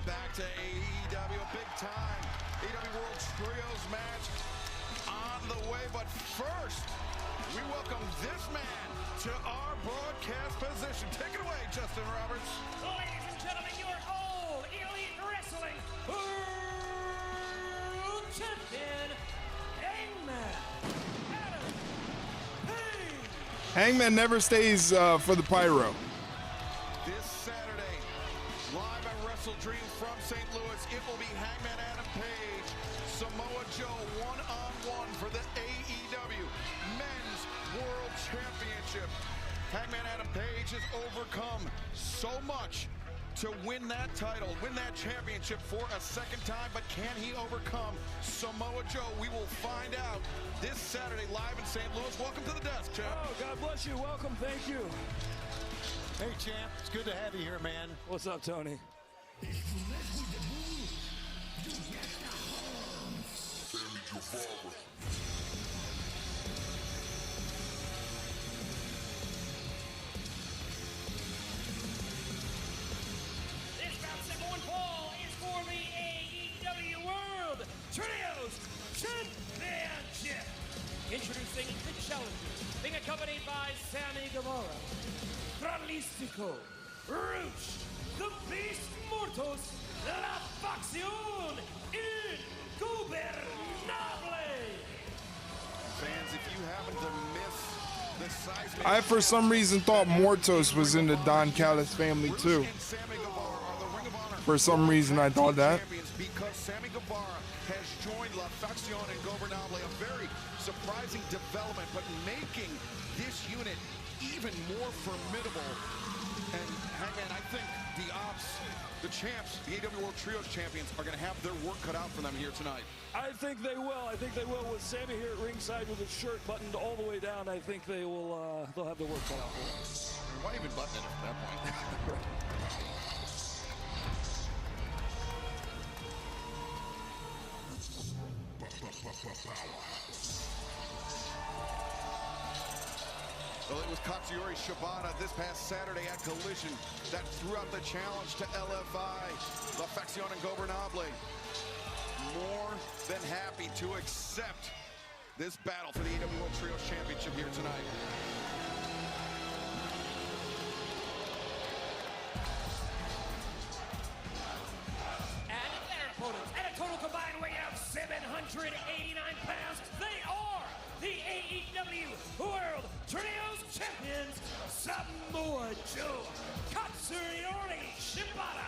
back to AEW, big time AEW World Trios match on the way. But first, we welcome this man to our broadcast position. Take it away, Justin Roberts. Ladies and gentlemen, your All Elite Wrestling World Champion, Hangman Adam Page. Hangman never stays for the pyro. This Saturday, live at WrestleDream from St. Louis, it will be Hangman Adam Page, Samoa Joe, one-on-one for the AEW Men's World Championship. Hangman Adam Page has overcome so much to win that title, win that championship for a second time, but can he overcome Samoa Joe? We will find out this Saturday live in St. Louis. Welcome to the desk, champ. Oh, God bless you. Welcome. Thank you. Hey, champ. It's good to have you here, man. What's up, Tony? This bout number 1 fall is for the AEW World Trios Championship. Introducing the challengers, being accompanied by Sammy Guevara, Tralistico, Ruch, the Beast Mortos, La Facción Ingobernable. Fans, if you happen to miss the seismic... I, for some reason, thought Mortos was in the Don Callis family, too. For some reason, I thought that. Because Sammy Guevara has joined La Facción Ingobernable, a very surprising development, but making this unit even more formidable. And Hangman, I think the Opps, the champs, the AEW World Trios champions are going to have their work cut out for them here tonight. I think they will. I think they will. With Sammy here at ringside with his shirt buttoned all the way down, I think they will. They'll have their work cut out for them. Why even button it at that point? Well, it was Katsuyori Shibata this past Saturday at Collision that threw out the challenge to LFI, La Facción Ingobernable. More than happy to accept this battle for the AEW World Trios Championship here tonight. And their opponents, at a total combined weight of 789 pounds, they are the AEW World Trios Champions, Samoa Joe, Katsuyori Shibata,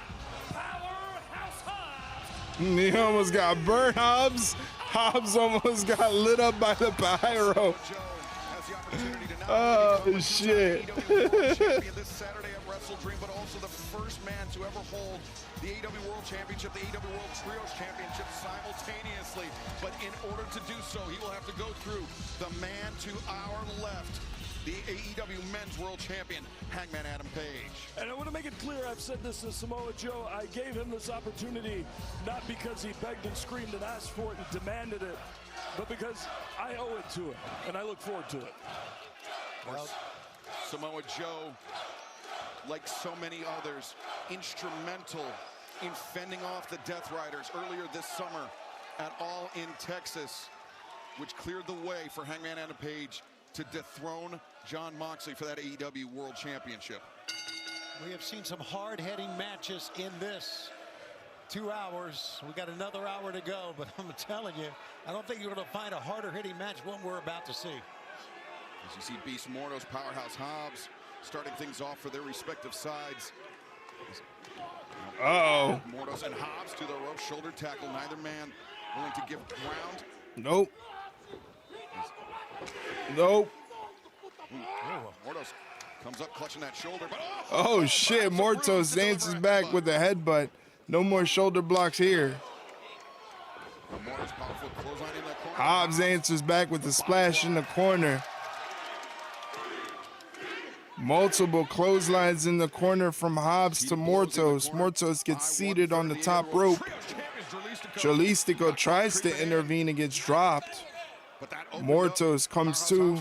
Powerhouse Hobbs. He almost got burnt, Hobbs. Hobbs almost got lit up by the pyro. Oh, shit. This Saturday at WrestleDream, but also the first man to ever hold the AEW World Championship, the AEW World Trios Championship simultaneously. But in order to do so, he will have to go through the man to our left, the AEW Men's World Champion, Hangman Adam Page. And I want to make it clear, I've said this to Samoa Joe, I gave him this opportunity not because he begged and screamed and asked for it and demanded it, but because I owe it to him, and I look forward to it. Samoa Joe, like so many others, instrumental in fending off the Death Riders earlier this summer at All in Texas, which cleared the way for Hangman Adam Page to dethrone Jon Moxley for that AEW World Championship. We have seen some hard-hitting matches in this 2 hours. We got another hour to go, but I'm telling you, I don't think you're going to find a harder-hitting match than what we're about to see. As you see Beast Mortos, Powerhouse Hobbs starting things off for their respective sides. Uh-oh. Mortos and Hobbs to the rope, shoulder tackle. Neither man willing to give ground. Nope. Nope. Mortos comes up clutching that shoulder. But Oh, shit. Mortos dances back with a headbutt. No more shoulder blocks here. Mortos powerful clothesline in that corner. Hobbs answers back with a splash in the corner. Multiple clotheslines in the corner from Hobbs to Mortos. Mortos gets seated on the top rope. Jolistico tries to intervene and gets dropped. Mortos comes to.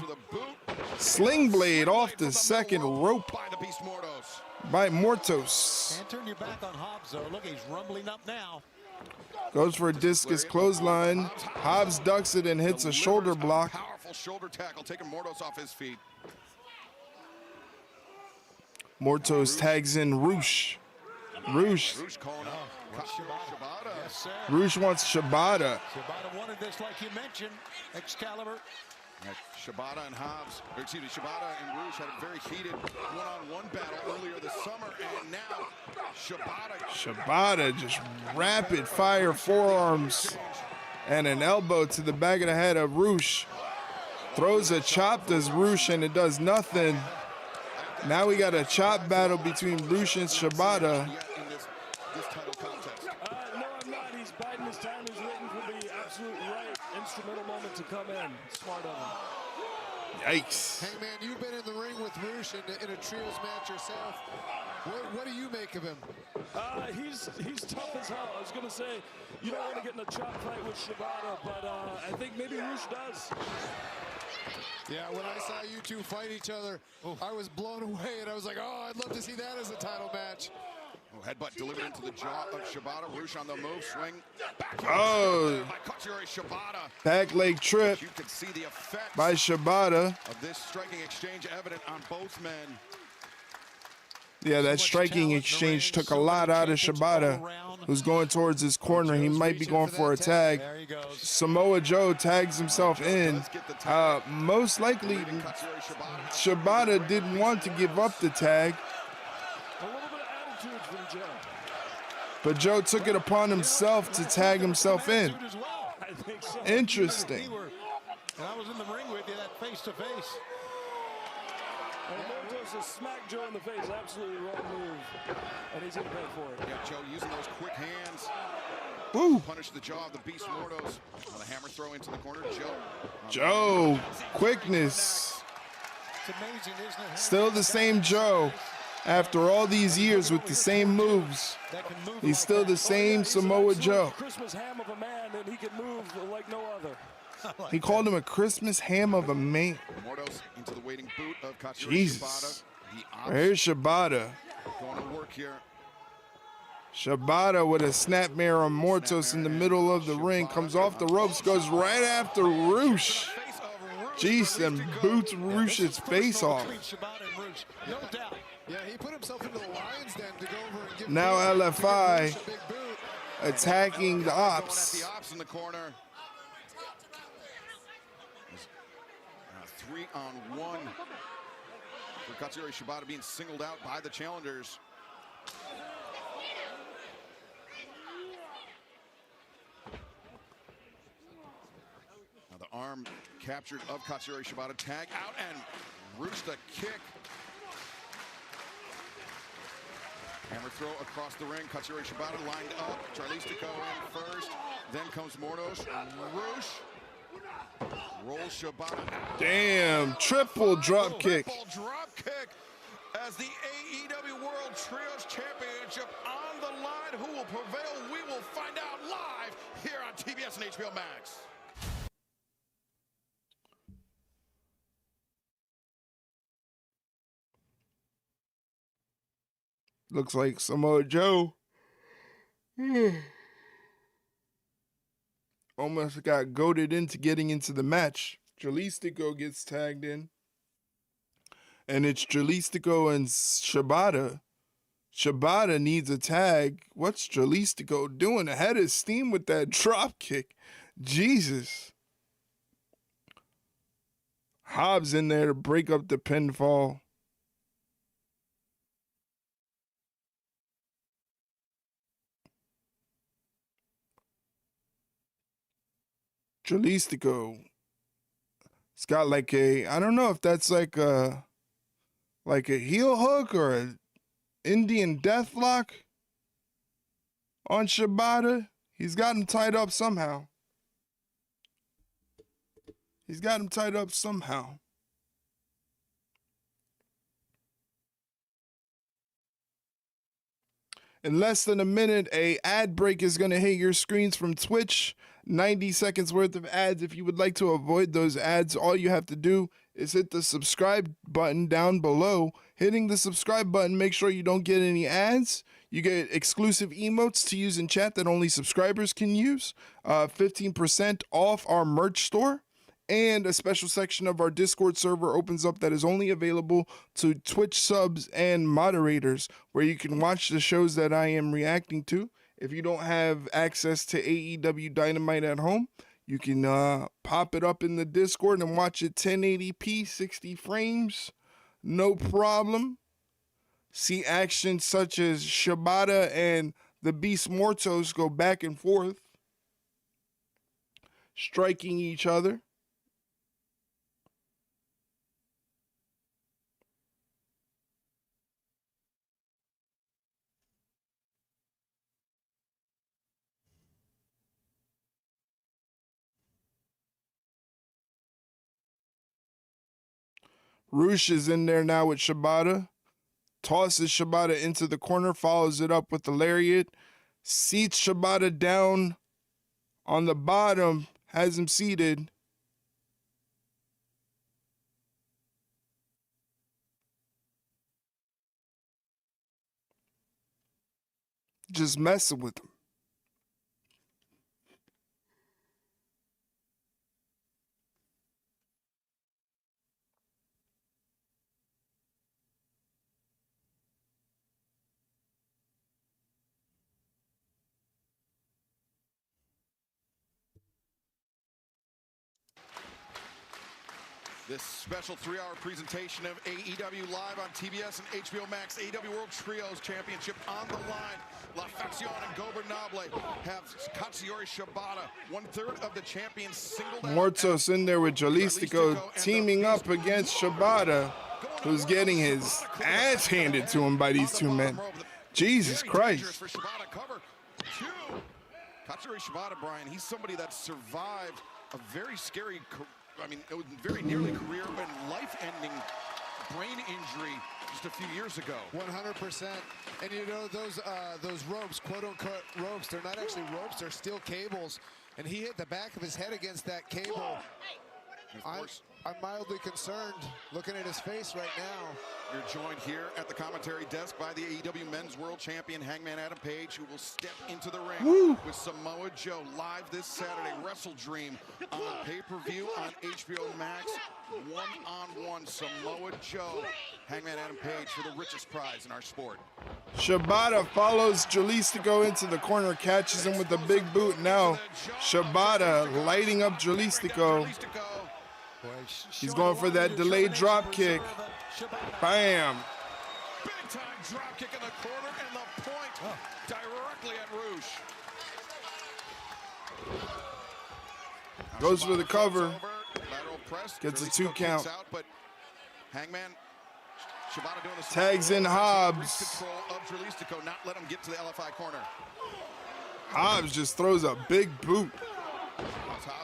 Sling blade off the second rope. By the Beast Mortos. by Mortos. Can't turn your back on Hobbs, though. Look, he's rumbling up now. Goes for a discus clothesline. Hobbs ducks it and hits a shoulder block. Powerful shoulder tackle, taking Mortos off his feet. Mortos tags in Roosh. Roosh calling out Shibata. Yes, sir. Roosh wants Shibata. Shibata wanted this, like you mentioned. Excalibur. Shibata and Hobbs, or excuse me, Shibata and Roosh had a very heated one-on-one battle earlier this summer, and now Shibata just rapid fire forearms and an elbow to the back of the head of Roosh. Throws a chop, does Roosh, and it does nothing. Now we got a chop battle between Roosh and Shibata. in this title contest. No, I'm not. He's biding his time. He's waiting for the absolute right instrumental moment to come in. Smart of him. Yikes. Hey, man, you've been in the ring with Roosh in a trios match yourself. What do you make of him? He's tough as hell. I was going to say, you don't want to get in a chop fight with Shibata, but I think maybe Roosh does. Yeah, when I saw you two fight each other, I was blown away, and I was like, oh, I'd love to see that as a title match. Oh, headbutt delivered into the jaw of Shibata. Roosh on the move, swing. Oh, By Katsuyori Shibata. back leg trip You can see the effects by Shibata. of this striking exchange evident on both men. Yeah, that striking exchange took a lot out of Shibata, who's going towards his corner. He might be going for a tag. Samoa Joe tags himself in. Most likely, Shibata didn't want to give up the tag, A little bit of attitude from Joe. but Joe took it upon himself to tag himself in. I think so. Interesting. And I was in the ring with you, that face-to-face. And Mortos has smacked Joe in the face. Absolutely wrong move. And he's going to pay for it. Yeah, Joe using those quick hands. Woo. Punish the jaw of the Beast Mortos. On the hammer throw into the corner. Joe, quickness. It's amazing, isn't it? Still the same Joe. After all these years with the same moves, he's still the same Samoa Joe. Christmas ham of a man, and he can move like no other. He called him a Christmas ham of a man. Mortos into the waiting boot of Katsuyori Jesus. Shibata. Here's Shibata. Going to work here. Shibata with a snapmare on Mortos in the middle of the ring. Comes off the ropes, goes right after Roosh. Jeez, and boots Roosh's face off. No doubt. Yeah, he put himself into the lion's den to go over and give Now LFI Roosh a big boot. attacking the Going at Opps. the Opps in the corner. 3-on-1 for Katsuyori Shibata being singled out by the challengers. Now the arm captured of Katsuyori Shibata. Tag out and Roosh the kick. Hammer throw across the ring. Katsuyori Shibata lined up. Charlize to go in first. Then comes Mortos. Roosh. Rolls Shibata. Damn, triple drop kick. Triple drop kick as the AEW World Trios Championship on the line. Who will prevail? We will find out live here on TBS and HBO Max. Looks like Samoa Joe almost got goaded into getting into the match. Jalistico gets tagged in. And it's Jalistico and Shibata. Shibata needs a tag. What's Jalistico doing? Ahead of steam with that drop kick. Jesus. Hobbs in there to break up the pinfall. Jalistico. It's got like a, I don't know if that's like a heel hook or an Indian deathlock on Shibata. He's got him tied up somehow. He's got him tied up somehow. In less than a minute, a ad break is going to hit your screens from Twitch. 90 seconds worth of ads. If you would like to avoid those ads, all you have to do is hit the subscribe button down below. Hitting the subscribe button, make sure you don't get any ads. You get exclusive emotes to use in chat that only subscribers can use. 15% off our merch store. And a special section of our Discord server opens up that is only available to Twitch subs and moderators, where you can watch the shows that I am reacting to. If you don't have access to AEW Dynamite at home, you can pop it up in the Discord and watch it 1080p, 60 frames, no problem. See action such as Shibata and the Beast Mortos go back and forth, striking each other. Roosh is in there now with Shibata. Tosses Shibata into the corner, follows it up with the lariat. Seats Shibata down on the bottom, has him seated. Just messing with him. This special 3-hour presentation of AEW live on TBS and HBO Max. AEW World Trios Championship on the line. La Facción and Gobernable have Katsuyori Shibata, 1/3 of the champions, singled out. Mortos in there with Jalistico teaming up against Shibata, who's getting his ass handed to him by these two men. Jesus Christ. Katsuyori Shibata, Brian, he's somebody that survived a very scary, it was very nearly career and life-ending brain injury just a few years ago. 100%. And you know, those ropes, quote-unquote ropes, they're not actually ropes, they're steel cables. And he hit the back of his head against that cable. I'm mildly concerned looking at his face right now. You're joined here at the commentary desk by the AEW Men's World Champion, Hangman Adam Page, who will step into the ring with Samoa Joe live this Saturday, WrestleDream on pay-per-view on HBO Max. One-on-one, Samoa Joe, Hangman Adam Page for the richest prize in our sport. Shibata follows Jalistico into the corner, catches him with the big boot. Now Shibata lighting up Jalistico. He's going for that delayed drop kick. Bam. Big time drop kick in the corner and the point directly at Roosh. Goes for the cover. Lateral press. Gets a 2 count. Out, but Hangman, Shibata doing the tags in Hobbs. Control of Jalistico, not let him get to the LFI corner. Hobbs just throws a big boot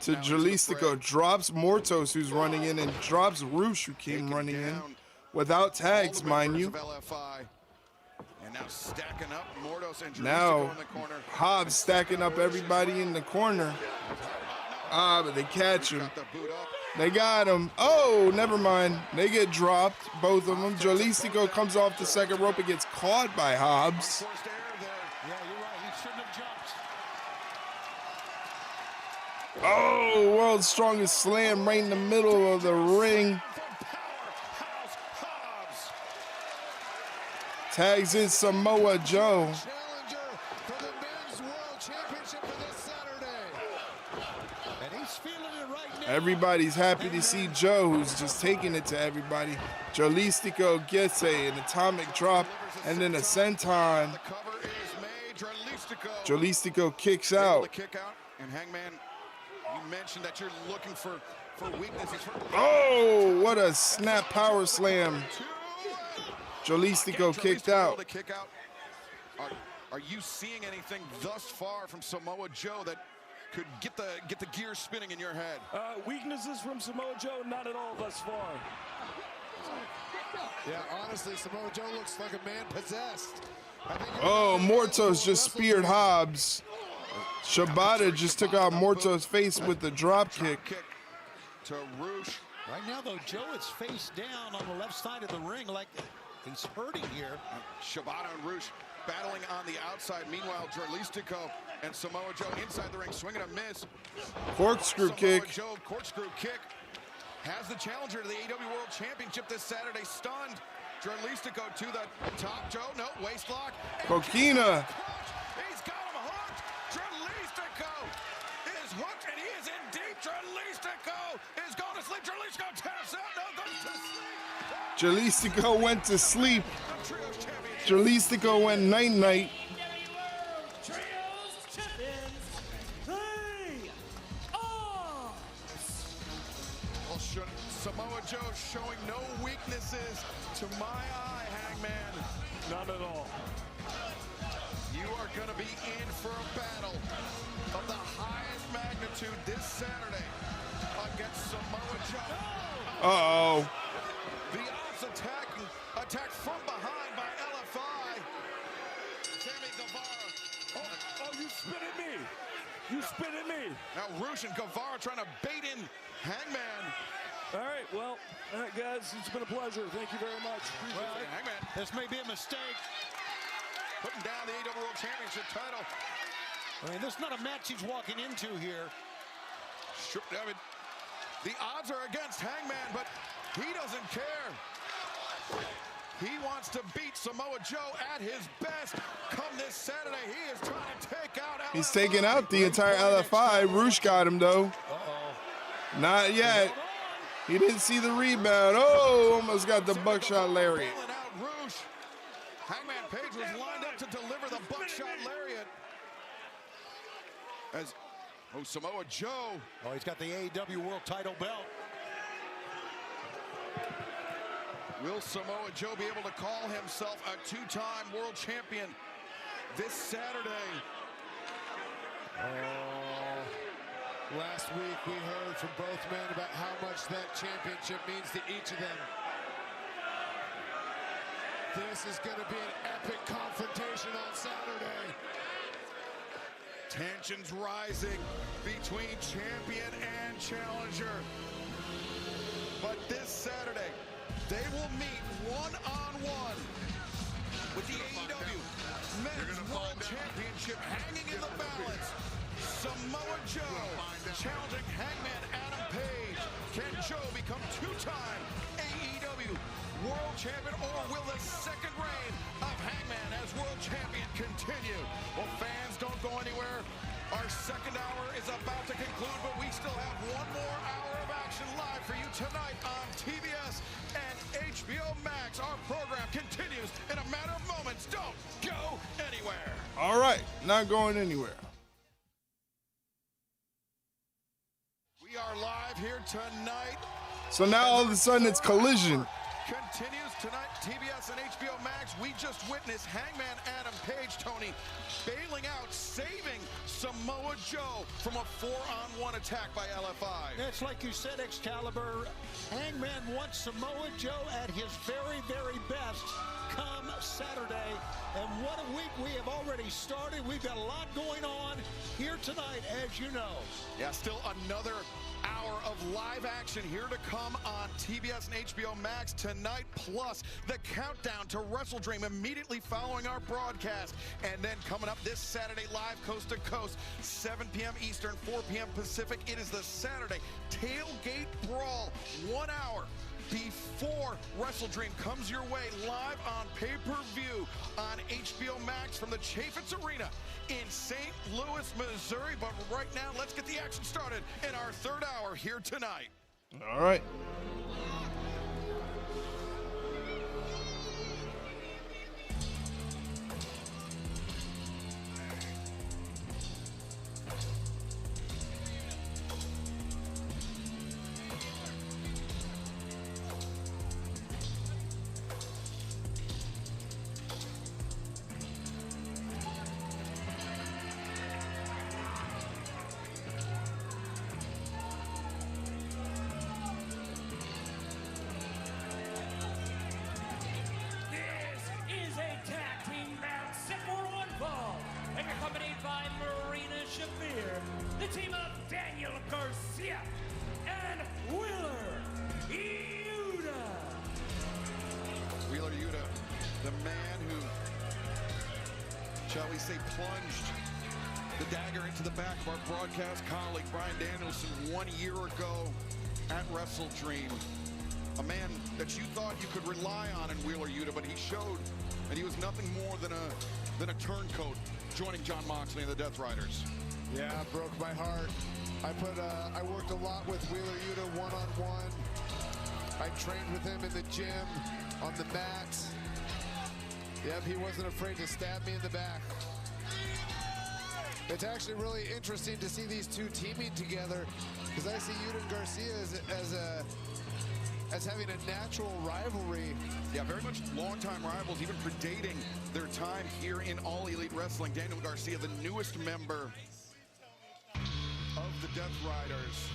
to Jalistico, drops Mortos, who's running in, and drops Roosh, who came running in without tags, mind you. And now stacking up Mortos and Jalistico now in the corner. Hobbs stacking up everybody in the corner. But they catch him. They got him. Oh, never mind. They get dropped, both of them. Jalistico comes off the second rope and gets caught by Hobbs. Yeah, you're right. He shouldn't have jumped. Oh, world's strongest slam right in the middle of the ring. Tags in Samoa Joe. Everybody's happy to see Joe, who's just taking it to everybody. Jalistico gets an atomic drop and then a senton. Jalistico kicks out. And Hangman, you mentioned that you're looking for weaknesses. Oh, what a snap power slam. Jalistico kicked out. Are you seeing anything thus far from Samoa Joe that could get the gears spinning in your head? Weaknesses from Samoa Joe, not at all thus far. Yeah, honestly, Samoa Joe looks like a man possessed. Oh, Mortos just speared Hobbs. Shibata just took out Mortos' face with the drop kick. To Roosh. Right now, though, Joe is face down on the left side of the ring like he's hurting here. Shibata and Rush battling on the outside. Meanwhile, Jurlistico and Samoa Joe inside the ring, swinging a miss. Corkscrew kick. Samoa Joe, corkscrew kick. Has the challenger to the AEW World Championship this Saturday stunned. Jurlistico to the top. Joe, no, waist lock. Coquina. He's got him hooked. Jurlistico is hooked, and he is in deep. Jurlistico is going to sleep. Jurlistico taps out. No, goes to sleep. Jurlistico went to sleep. Jurlistico went night-night. Samoa Joe showing no weaknesses to my eye, Hangman. None at all. You are going to be in for a battle of the highest magnitude this Saturday against Samoa Joe. Uh-oh. The Opps attack from behind by LFI. Sammy Guevara. Oh, you spit at me. You spit at me. Now Rush and Guevara trying to bait in Hangman. All right, well, guys, it's been a pleasure. Thank you very much. Well, Hangman. This may be a mistake. Putting down the AEW World Championship title. I mean, this is not a match he's walking into here. Sure, I mean, the odds are against Hangman, but he doesn't care. He wants to beat Samoa Joe at his best. Come this Saturday, he is trying to take out LFI. He's taking out the entire LFI. Roosh got him, though. Not yet. He didn't see the rebound. Oh, almost got the buckshot lariat. Hangman Page was lined up to deliver the buckshot lariat. As Samoa Joe. Oh, he's got the AEW World Title belt. Will Samoa Joe be able to call himself a two-time world champion this Saturday? Last week we heard from both men about how much that championship means to each of them. This is going to be an epic confrontation on Saturday. Tensions rising between champion and challenger. But this Saturday, they will meet one-on-one with the AEW Men's World Championship hanging in the balance. Samoa Joe challenging Hangman Adam Page. Can Joe become two-time AEW World Champion, or will the second reign of Hangman as World Champion continue? Well, fans, don't go anywhere. Our second hour is about to conclude, but we still have one more hour of action live for you tonight on TBS and HBO Max. Our program continues in a matter of moments. Don't go anywhere. All right, not going anywhere. We are live here tonight. So now all of a sudden it's Collision. Continues tonight, TBS and HBO Max. We just witnessed Hangman Adam Page, Tony, bailing out, saving Samoa Joe from a 4-on-1 attack by LFI. It's like you said, Excalibur. Hangman wants Samoa Joe at his very, very best come Saturday. And what a week we have already started. We've got a lot going on here tonight, as you know. Yeah, still another hour of live action here to come on TBS and HBO Max tonight, plus the countdown to WrestleDream immediately following our broadcast. And then coming up this Saturday, live coast to coast, 7 p.m. Eastern, 4 p.m. Pacific. It is the Saturday Tailgate Brawl, 1 hour before WrestleDream comes your way live on pay-per-view on HBO Max from the Chaffetz Arena in St. Louis, Missouri. But right now, let's get the action started in our third hour here tonight. All right. they say plunged the dagger into the back of our broadcast colleague, Bryan Danielson, 1 year ago at WrestleDream. A man that you thought you could rely on in Wheeler Yuta, but he showed that he was nothing more than a turncoat joining Jon Moxley and the Death Riders. Yeah, it broke my heart. I worked a lot with Wheeler Yuta one-on-one. I trained with him in the gym, on the mats. Yep, he wasn't afraid to stab me in the back. It's actually really interesting to see these two teaming together, because I see Yuta and Garcia as having a natural rivalry. Yeah, very much longtime rivals, even predating their time here in All Elite Wrestling. Daniel Garcia, the newest member of the Death Riders.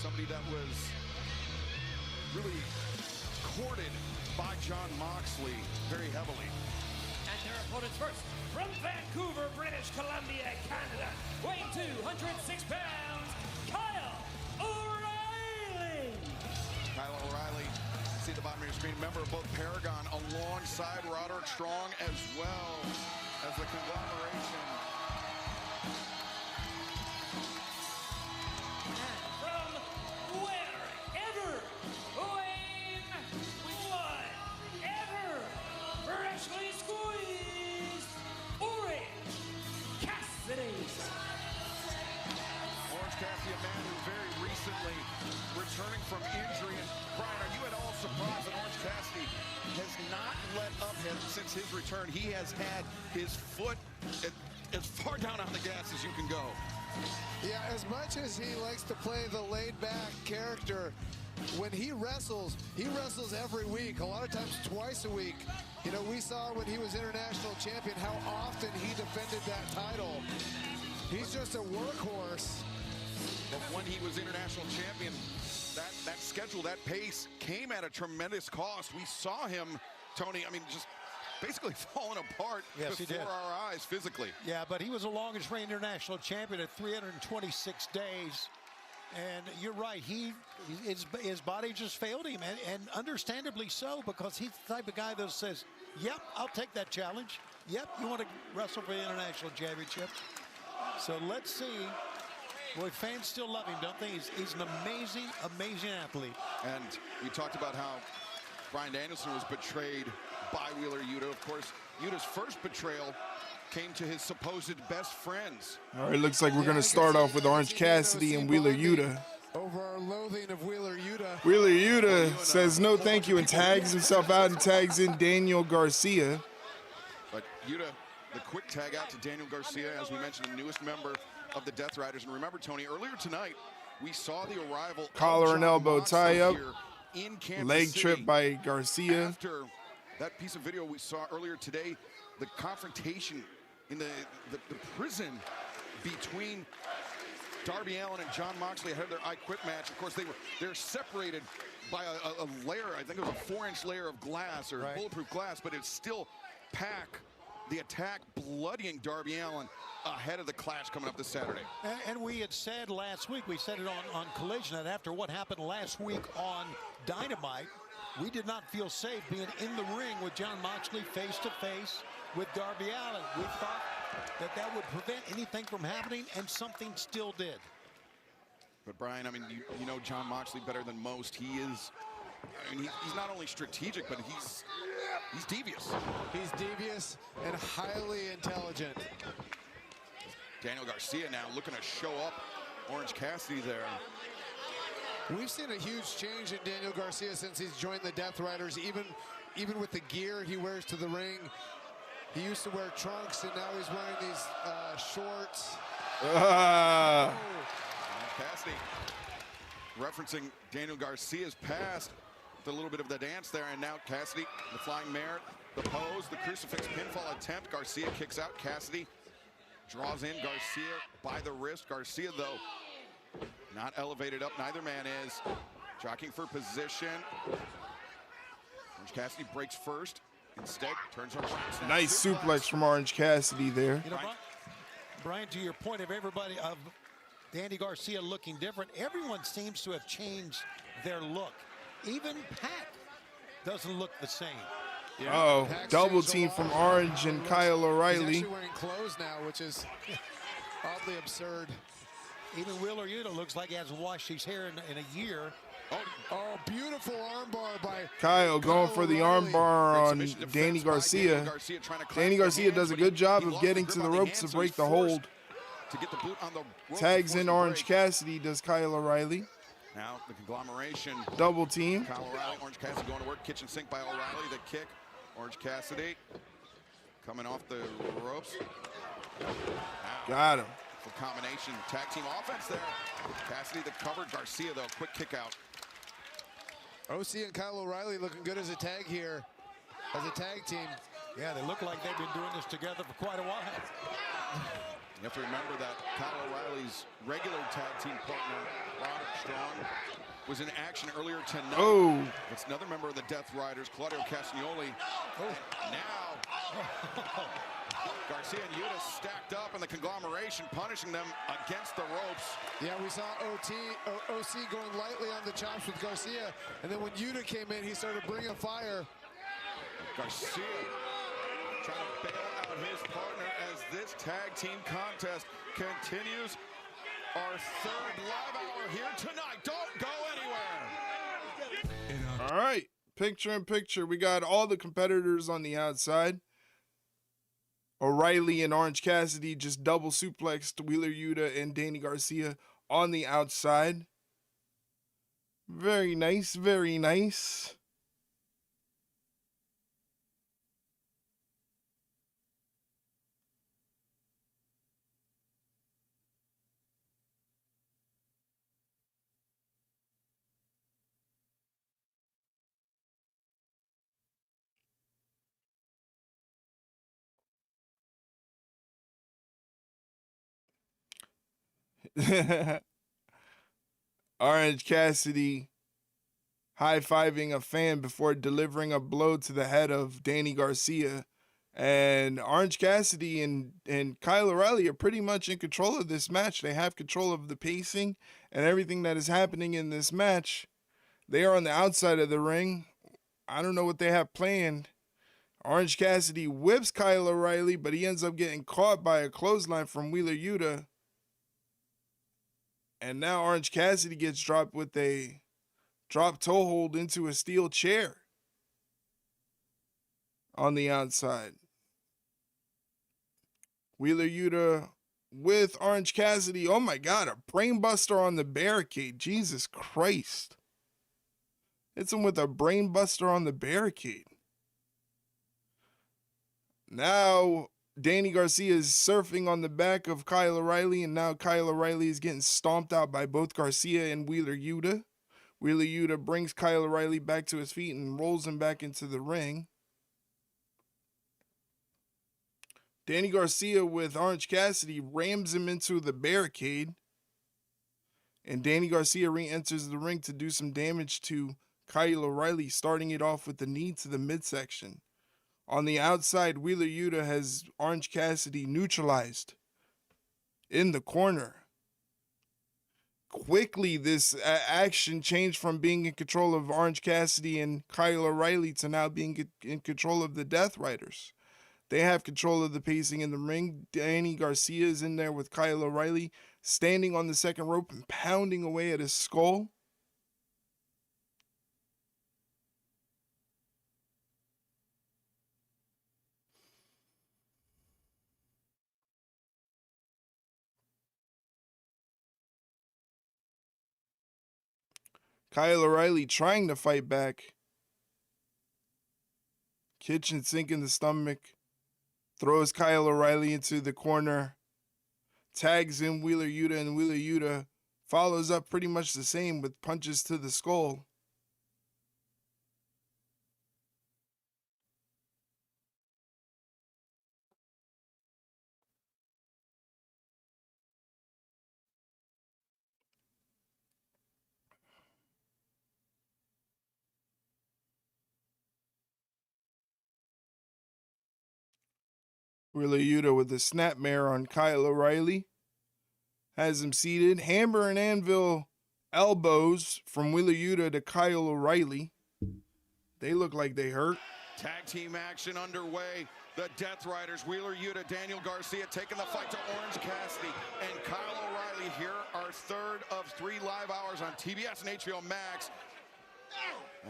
Somebody that was really courted by Jon Moxley very heavily. And their opponents first, from Vancouver, British Columbia, Canada, weighing 206 pounds, Kyle O'Reilly. Kyle O'Reilly, see the bottom of your screen, member of both Paragon alongside Roderick Strong, as well as the conglomeration. From wherever, weighing whatever, freshly squeezed, Orange Cassidy. Orange Cassidy, a man who very recently returning from injury. And Brian, are you at all surprised that Orange Cassidy has not let up since his return? He has had his foot as far down on the gas as you can go. Yeah, as much as he likes to play the laid-back character, when he wrestles every week, a lot of times twice a week. You know, we saw when he was international champion how often he defended that title. He's just a workhorse. But when he was international champion, that schedule, that pace came at a tremendous cost. We saw him, Tony, I mean, just basically falling apart before our eyes physically. Yeah, but he was the longest reigning international champion at 326 days. And you're right, his body just failed him, and understandably so, because he's the type of guy that says, yep, I'll take that challenge. Yep, you want to wrestle for the international championship. So let's see. Boy, fans still love him, don't they? He's an amazing, amazing athlete. And we talked about how Bryan Danielson was betrayed by Wheeler Yuta. Of course, Yuta's first betrayal came to his supposed best friends. All right, looks like we're going to start off with Orange Cassidy and Wheeler Yuta. Over our loathing of Wheeler Yuta. Wheeler Yuta says no thank you and tags himself out and tags in Daniel Garcia. But Yuta, the quick tag out to Daniel Garcia, as we mentioned, the newest member of the Death Riders. And remember, Tony, earlier tonight, we saw the arrival Collar and elbow tie up. In Kansas Leg City. trip by Garcia. After that piece of video we saw earlier today, the confrontation in the prison between Darby Allin and Jon Moxley ahead of their I Quit match. Of course, they're separated by a layer, I think it was a 4-inch layer of glass or bulletproof glass, but it's still pack the attack, bloodying Darby Allin ahead of the clash coming up this Saturday. And we had said last week, we said it on Collision, that after what happened last week on Dynamite, we did not feel safe being in the ring with Jon Moxley face-to-face with Darby Allin. We thought that would prevent anything from happening, and something still did. But Brian, I mean, you know Jon Moxley better than most. He is, I mean, he's not only strategic, but he's devious. He's devious and highly intelligent. Daniel Garcia now looking to show up Orange Cassidy there. We've seen a huge change in Daniel Garcia since he's joined the Death Riders, even with the gear he wears to the ring. He used to wear trunks, and now he's wearing these shorts. Orange Cassidy referencing Daniel Garcia's past with a little bit of the dance there, and now Cassidy, the flying mare, the pose, the crucifix pinfall attempt. Garcia kicks out. Cassidy draws in Garcia by the wrist. Garcia, though, not elevated up. Neither man is. Jockeying for position. Orange Cassidy breaks first. Instead, turns around. Nice suplex from Orange Cassidy there. You know, Brian, to your point of everybody, of Danny Garcia looking different, everyone seems to have changed their look. Even Pat doesn't look the same. Uh-oh, double team from Orange and Kyle He's O'Reilly. actually wearing clothes now, which is oddly absurd. Even Wheeler Yuta looks like he hasn't washed his hair in a year. Oh, beautiful armbar by Kyle going for the armbar on Danny Garcia. Danny Garcia does a good job of getting to the ropes to break the hold. Tags in Orange Cassidy, does Kyle O'Reilly. Now the conglomeration. Double team. Kyle O'Reilly, Orange Cassidy going to work. Kitchen sink by O'Reilly. The kick. Orange Cassidy coming off the ropes. Got him. For combination tag team offense there. Cassidy the cover. Garcia though, quick kick out. OC and Kyle O'Reilly looking good as a tag here, as a tag team. Yeah, they look like they've been doing this together for quite a while. You have to remember that Kyle O'Reilly's regular tag team partner, Roderick Strong, was in action earlier tonight. Oh. It's another member of the Death Riders, Claudio Castagnoli. Now, Garcia and Yuta stacked up in the conglomeration, punishing them against the ropes. Yeah, we saw OC going lightly on the chops with Garcia, and then when Yuta came in, he started bringing fire. Garcia trying to bail out his partner as this tag team contest continues. Our third live hour here tonight. Don't go anywhere. All right, picture in picture. We got all the competitors on the outside. O'Reilly and Orange Cassidy just double suplexed Wheeler Yuta and Danny Garcia on the outside. Very nice, very nice. Orange Cassidy high-fiving a fan before delivering a blow to the head of Danny Garcia. And Orange Cassidy and Kyle O'Reilly are pretty much in control of this match. They have control of the pacing and everything that is happening in this match. They are on the outside of the ring. I don't know what they have planned. Orange Cassidy whips Kyle O'Reilly, but he ends up getting caught by a clothesline from Wheeler Yuta. And now Orange Cassidy gets dropped with a drop toe hold into a steel chair on the outside. Wheeler Yuta with Orange Cassidy. Oh my God, a brainbuster on the barricade. Jesus Christ. Hits him with a brainbuster on the barricade. Now Danny Garcia is surfing on the back of Kyle O'Reilly, and now Kyle O'Reilly is getting stomped out by both Garcia and Wheeler Yuta. Wheeler Yuta brings Kyle O'Reilly back to his feet and rolls him back into the ring. Danny Garcia with Orange Cassidy rams him into the barricade, and Danny Garcia re-enters the ring to do some damage to Kyle O'Reilly, starting it off with the knee to the midsection. On the outside, Wheeler Yuta has Orange Cassidy neutralized in the corner. Quickly, this action changed from being in control of Orange Cassidy and Kyle O'Reilly to now being in control of the Death Riders. They have control of the pacing in the ring. Danny Garcia is in there with Kyle O'Reilly, standing on the second rope and pounding away at his skull. Kyle O'Reilly trying to fight back. Kitchen sink in the stomach. Throws Kyle O'Reilly into the corner. Tags in Wheeler Yuta, and Wheeler Yuta follows up pretty much the same with punches to the skull. Wheeler Yuta with a snapmare on Kyle O'Reilly. Has him seated. Hammer and anvil elbows from Wheeler Yuta to Kyle O'Reilly. They look like they hurt. Tag team action underway. The Death Riders, Wheeler Yuta, Daniel Garcia taking the fight to Orange Cassidy and Kyle O'Reilly. Here are third of 3 live hours on TBS and HBO Max.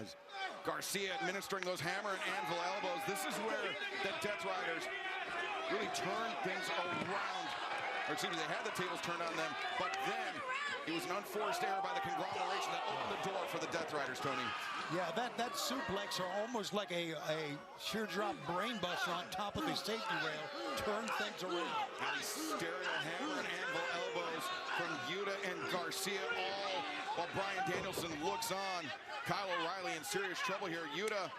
As Garcia administering those hammer and anvil elbows. This is where the Death Riders really turned things around. Or excuse me, they had the tables turned on them, but then it was an unforced error by the conglomeration that opened the door for the Death Riders, Tony. Yeah, that suplex are almost like a sheer drop brain buster on top of the safety rail. Turn things around. Now these stereo hammer and anvil elbows from Yuta and Garcia, all while Bryan Danielson looks on. Kyle O'Reilly in serious trouble here. Yuta.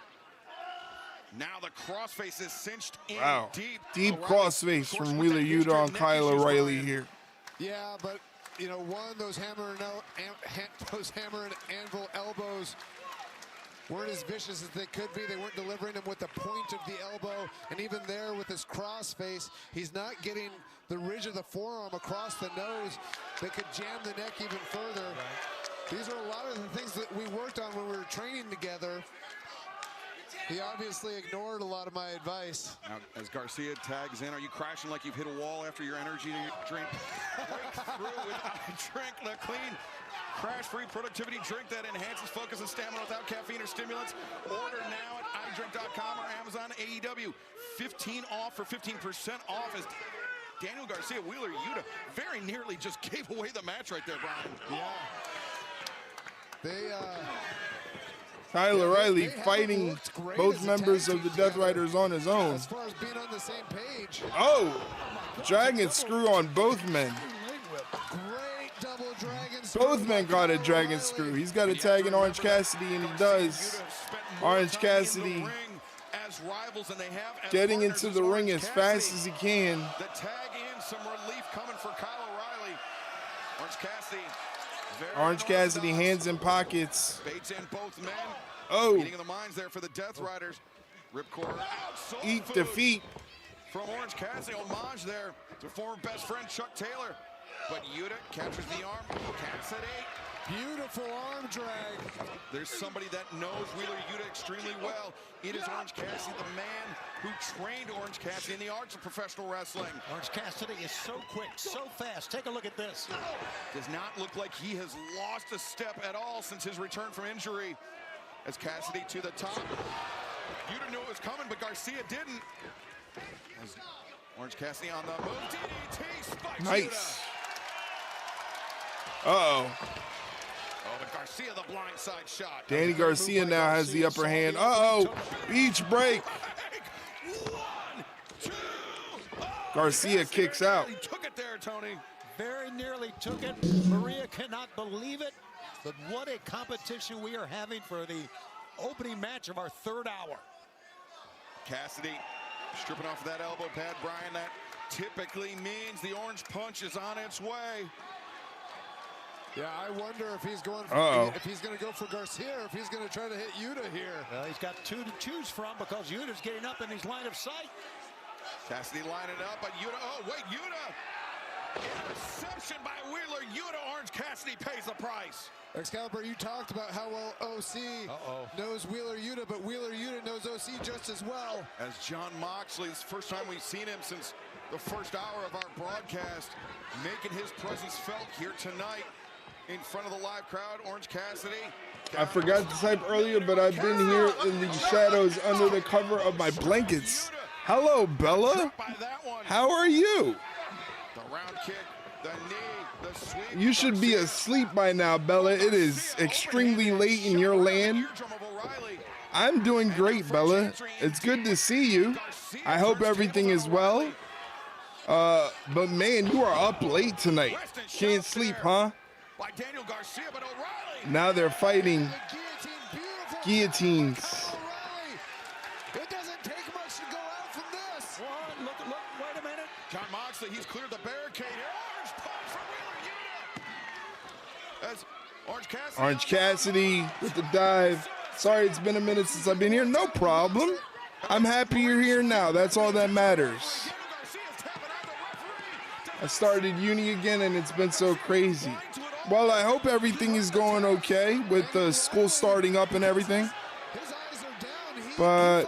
Now the crossface is cinched in deep. Deep crossface from Wheeler Yuta on Kyle O'Reilly here. Yeah, but you know, those hammer and anvil elbows weren't as vicious as they could be. They weren't delivering them with the point of the elbow, and even there with his crossface, he's not getting the ridge of the forearm across the nose that could jam the neck even further. Right. These are a lot of the things that we worked on when we were training together. He obviously ignored a lot of my advice. Now, as Garcia tags in, are you crashing like you've hit a wall after your energy drink? Break through with iDrink, the clean, crash-free productivity drink that enhances focus and stamina without caffeine or stimulants. Order now at iDrink.com or Amazon. AEW, 15 off for 15% off as Daniel Garcia, Wheeler Yuta very nearly just gave away the match right there, Brian. Yeah. Kyle O'Reilly fighting both members of the Death Riders on his own. As far as being on the same page. Oh, dragon screw on both men. Great double dragon screw. Both men got a dragon screw. He's got a tag in Orange Cassidy, and he does. Orange Cassidy getting into the ring as fast as he can. The tag in, some relief coming for Kyle O'Reilly. Orange Cassidy hands in pockets. Baits in both men. Oh. Meeting of the minds there for the Death Riders. Ripcord out. Eat defeat. From Orange Cassidy, homage there to former best friend Chuck Taylor. But Yuta captures the arm. Cassidy. Beautiful arm drag. There's somebody that knows Wheeler Yuta extremely well. It is Orange Cassidy, the man who trained Orange Cassidy in the arts of professional wrestling. Orange Cassidy is so quick, so fast. Take a look at this. Does not look like he has lost a step at all since his return from injury. As Cassidy to the top. Yuta knew it was coming, but Garcia didn't. As Orange Cassidy on the move. DDT spikes Nice. Yuta. Uh-oh. Oh, but Garcia, the blindside shot. Danny Garcia now has the upper hand. Uh-oh. Beach break. Garcia kicks out. He took it there, Tony. Very nearly took it. Maria cannot believe it. But what a competition we are having for the opening match of our third hour. Cassidy stripping off that elbow pad, Brian. That typically means the orange punch is on its way. Yeah, I wonder if he's going for, if he's going to go for Garcia, or if he's going to try to hit Yuta here. Well, he's got two to choose from because Yuta's getting up in his line of sight. Cassidy lining up, but Yuta, oh wait, Yuta! Interception by Wheeler Yuta. Orange Cassidy pays the price. Excalibur, you talked about how well OC knows Wheeler Yuta, but Wheeler Yuta knows OC just as well. As John Moxley, it's the first time we've seen him since the first hour of our broadcast, making his presence felt here tonight in front of the live crowd. Orange Cassidy. I forgot to type earlier, but I've been here in the shadows under the cover of my blankets. Hello, Bella. How are you? The round kick, the knee, the sweep. You should be asleep by now, Bella. It is extremely late in your land. I'm doing great, Bella. It's good to see you. I hope everything is well. But man, you are up late tonight. Can't sleep, huh? By Daniel Garcia, but O'Reilly. Now they're fighting guillotines. It doesn't take much to go out from this. Look, wait a minute. John Moxley, he's cleared the barricade. Orange punch from Wheeler Yuta. As Orange Cassidy with the dive. Sorry, it's been a minute since I've been here. No problem. I'm happy you're here now. That's all that matters. I started uni again, and it's been so crazy. Well, I hope everything is going okay with the school starting up and everything. But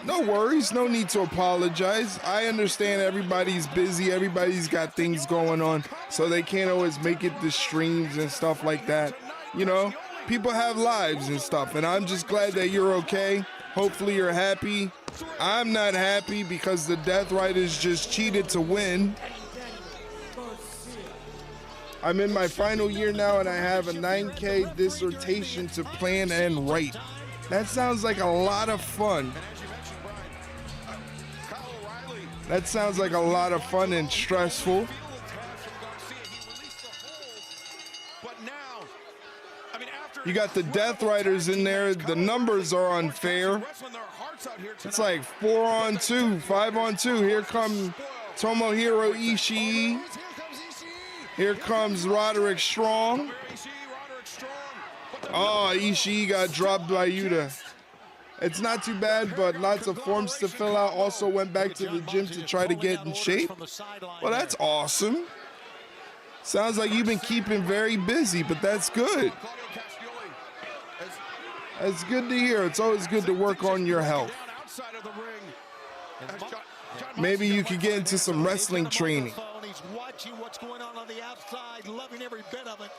No worries, no need to apologize. I understand everybody's busy, everybody's got things going on, so they can't always make it to streams and stuff like that. You know, people have lives and stuff, and I'm just glad that you're okay. Hopefully you're happy. I'm not happy because the Death Riders just cheated to win. I'm in my final year now, and I have a 9K dissertation to plan and write. That sounds like a lot of fun. That sounds like a lot of fun and stressful. You got the Death Riders in there. The numbers are unfair. It's like 4-on-2, 5-on-2. Here come Tomohiro Ishii. Here comes Roderick Strong. Oh, Ishii got dropped by Yuta. It's not too bad, but lots of forms to fill out. Also went back to the gym to try to get in shape. Well, that's awesome. Sounds like you've been keeping very busy, but that's good. That's good to hear. It's always good to work on your health. Maybe you could get into some wrestling training. He's watching what's going on the outside, loving every bit of it.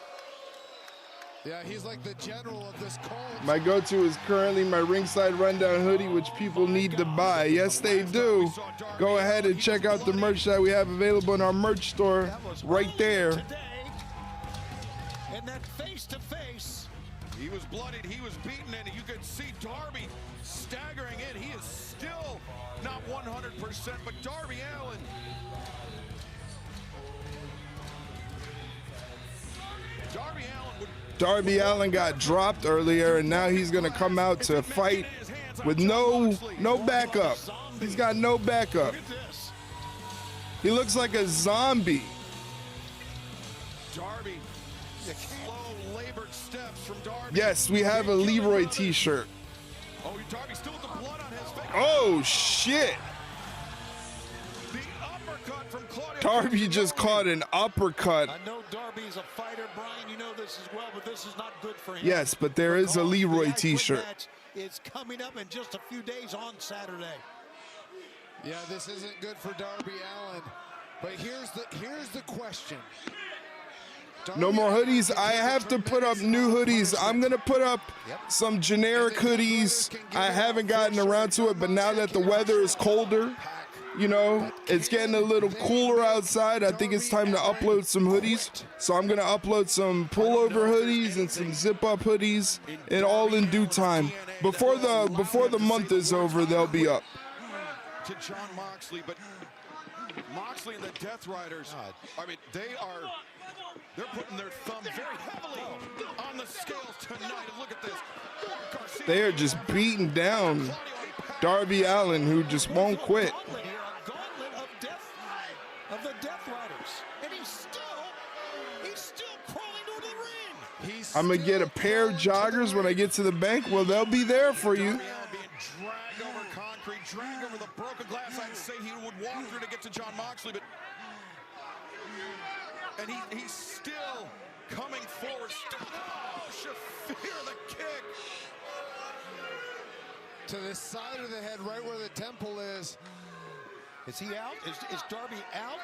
Yeah, he's like the general of this call. My go-to is currently my ringside rundown hoodie, which people need to buy. Yes, they do. Go ahead and check out the merch that we have available in our merch store right there. And that face-to-face. He was bloodied, he was beaten, and you could see Darby staggering in. He is still not 100%, but Darby Allin. Darby Allin got dropped earlier, and now he's gonna come out to fight with no backup. He's got no backup. He looks like a zombie. Darby, slow, labored steps from Darby. Yes, we have a Leroy t-shirt. Oh, Darby still with the blood on his face. Oh, shit. The uppercut from Claudio. Darby just caught an uppercut. I know Darby's a fighter, Brian. You know this as well, but this is not good for him. Yes, but there is a Leroy t-shirt. It's coming up in just a few days on Saturday. Yeah, this isn't good for Darby Allin. But here's the question. No more hoodies. I have to put up new hoodies. I'm going to put up some generic hoodies. I haven't gotten around to it, but now that the weather is colder, you know, it's getting a little cooler outside. I think it's time to upload some hoodies. So I'm going to upload some pullover hoodies and some zip-up hoodies, and all in due time. Before the month is over, they'll be up. To John Moxley, but Moxley and the Death Riders, I mean, they're putting their thumb very heavily on the scales tonight. And look at this. They are just beating down Darby Allin, who just won't quit. Of the Death Riders, and he's still crawling to the ring. I'm gonna get a pair of joggers when I get to the bank. Well, they'll be there for you. Dragged over concrete, dragged over the broken glass. I'd say he would walk through to get to John Moxley, but and he's still coming forward. Oh, Shafir, the kick to the side of the head, right where the temple is. Is he out? Is Darby out?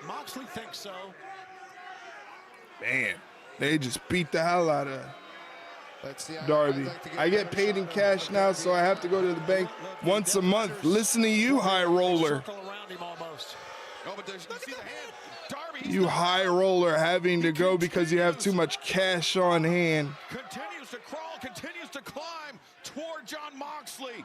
Moxley thinks so. Man, they just beat the hell out of Darby. I get paid in cash now, so I have to go to the bank once a month. Listen to you, high roller. You high roller having to go because you have too much cash on hand. Continues to crawl, continues to climb toward John Moxley.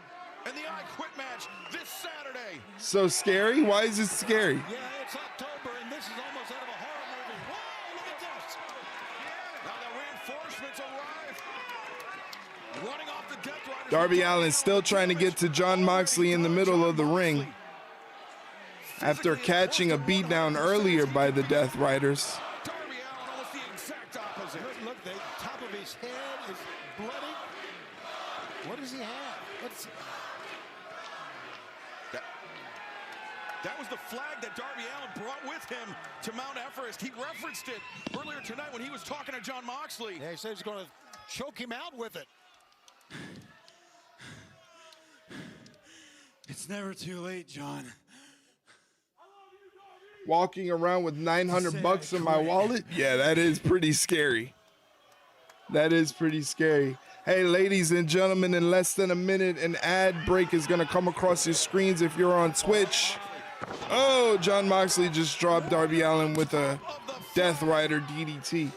And the I Quit match this Saturday. So scary? Why is it scary? Yeah, it's October, and this is almost out of a horror movie. Whoa, look at this. Now the reinforcements arrive. Running off the Death Riders. Darby Allin still trying to get to John Moxley in the middle of the ring after catching a beatdown earlier by the Death Riders. Darby Allin almost the exact opposite. Look, the top of his head is bloody. What does he have? That was the flag that Darby Allin brought with him to Mount Everest. He referenced it earlier tonight when he was talking to John Moxley. Yeah, he said he's going to choke him out with it. It's never too late, John. Walking around with 900 bucks in my wallet? Yeah, that is pretty scary. That is pretty scary. Hey, ladies and gentlemen, in less than a minute, an ad break is going to come across your screens if you're on Twitch. Oh, Jon Moxley just dropped Darby Allin with a Death Rider DDT.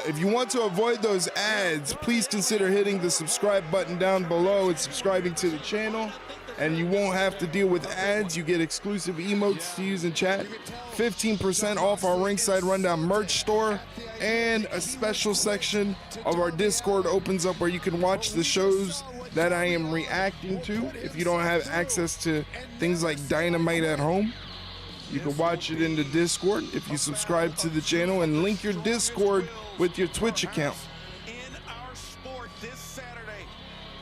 If you want to avoid those ads, please consider hitting the subscribe button down below and subscribing to the channel. And you won't have to deal with ads. You get exclusive emotes to use in chat, 15% off our Ringside Rundown merch store, and a special section of our Discord opens up where you can watch the shows that I am reacting to. If you don't have access to things like Dynamite at home, you can watch it in the Discord if you subscribe to the channel and link your Discord with your Twitch account. In our sport this Saturday,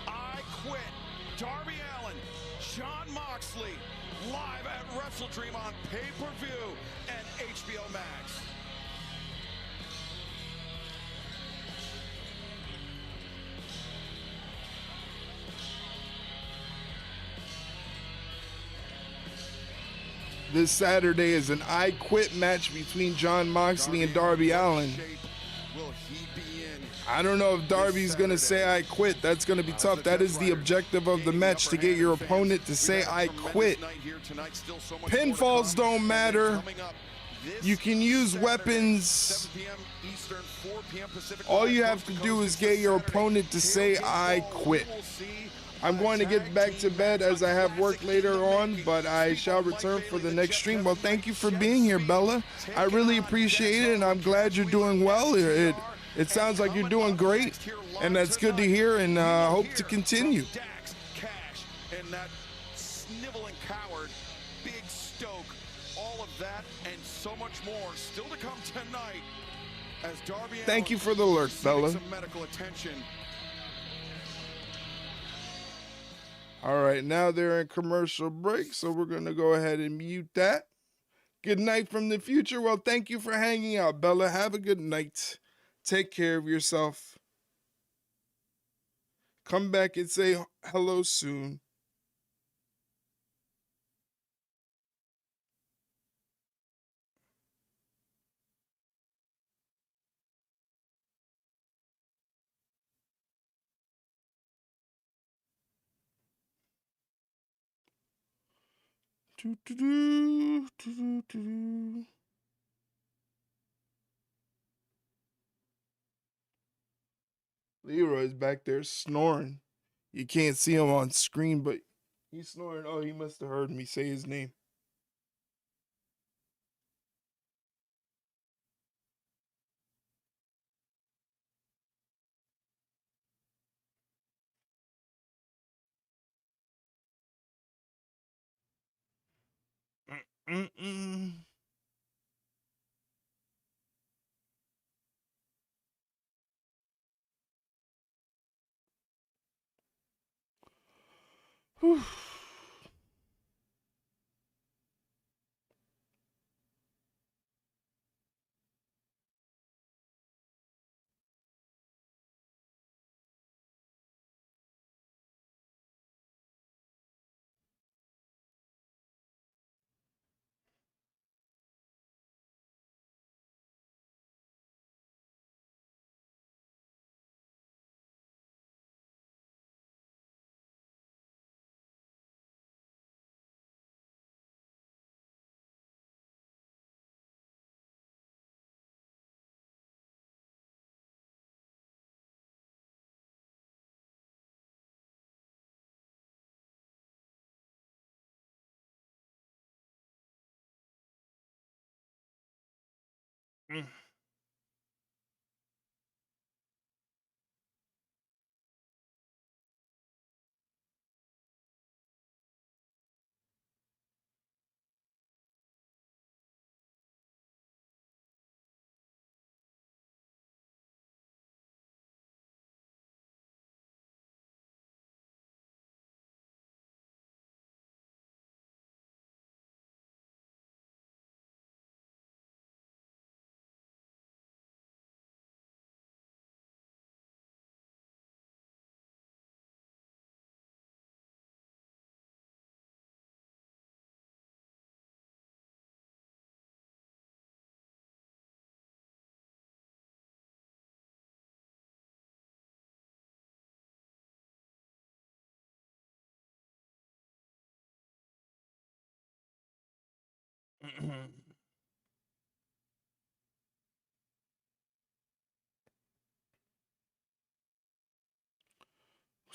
I Quit, Darby Allin, Jon Moxley, live at WrestleDream on pay-per-view and HBO Max. This Saturday is an I Quit match between Jon Moxley and Darby Allin. I don't know if Darby's going to say I quit. That's going to be tough. That is the objective of the match, to get your opponent to say I quit. Pinfalls don't matter. You can use weapons. All you have to do is get your opponent to say I quit. I'm going to get back to bed as I have work later on, but I shall return for the next stream. Well, thank you for being here, Bella. I really appreciate it, and I'm glad you're doing well. It sounds like you're doing great, and that's good to hear, and hope to continue. Cash and that sniveling coward, Big Stoke, all of that and so much more still to come tonight as Darby. Thank you for the alert, Bella. Some medical attention. All right, now they're in commercial break, so we're going to go ahead and mute that. Good night from the future. Well, thank you for hanging out, Bella. Have a good night. Take care of yourself. Come back and say hello soon. Leroy's back there snoring. You can't see him on screen, but he's snoring. Oh, he must have heard me say his name. Whew.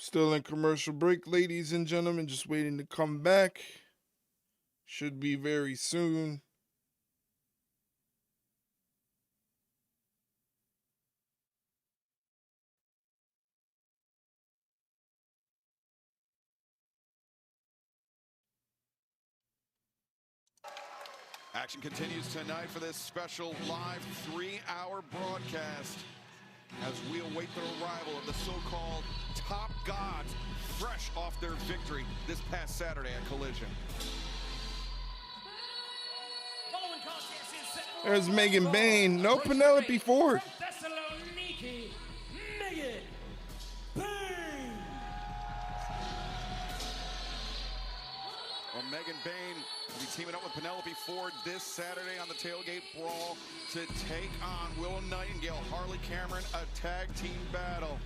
Still in commercial break, ladies and gentlemen. Just waiting to come back. Should be very soon. Action continues tonight for this special live 3-hour broadcast as we await the arrival of the so-called Top Gods, fresh off their victory this past Saturday at Collision. There's Megan Bain. No Penelope Ford. Thessaloniki, Megan Bain. Well, Megan Bain will be teaming up with Penelope Ford this Saturday on the Tailgate Brawl to take on Willow Nightingale, Harley Cameron, a tag team battle.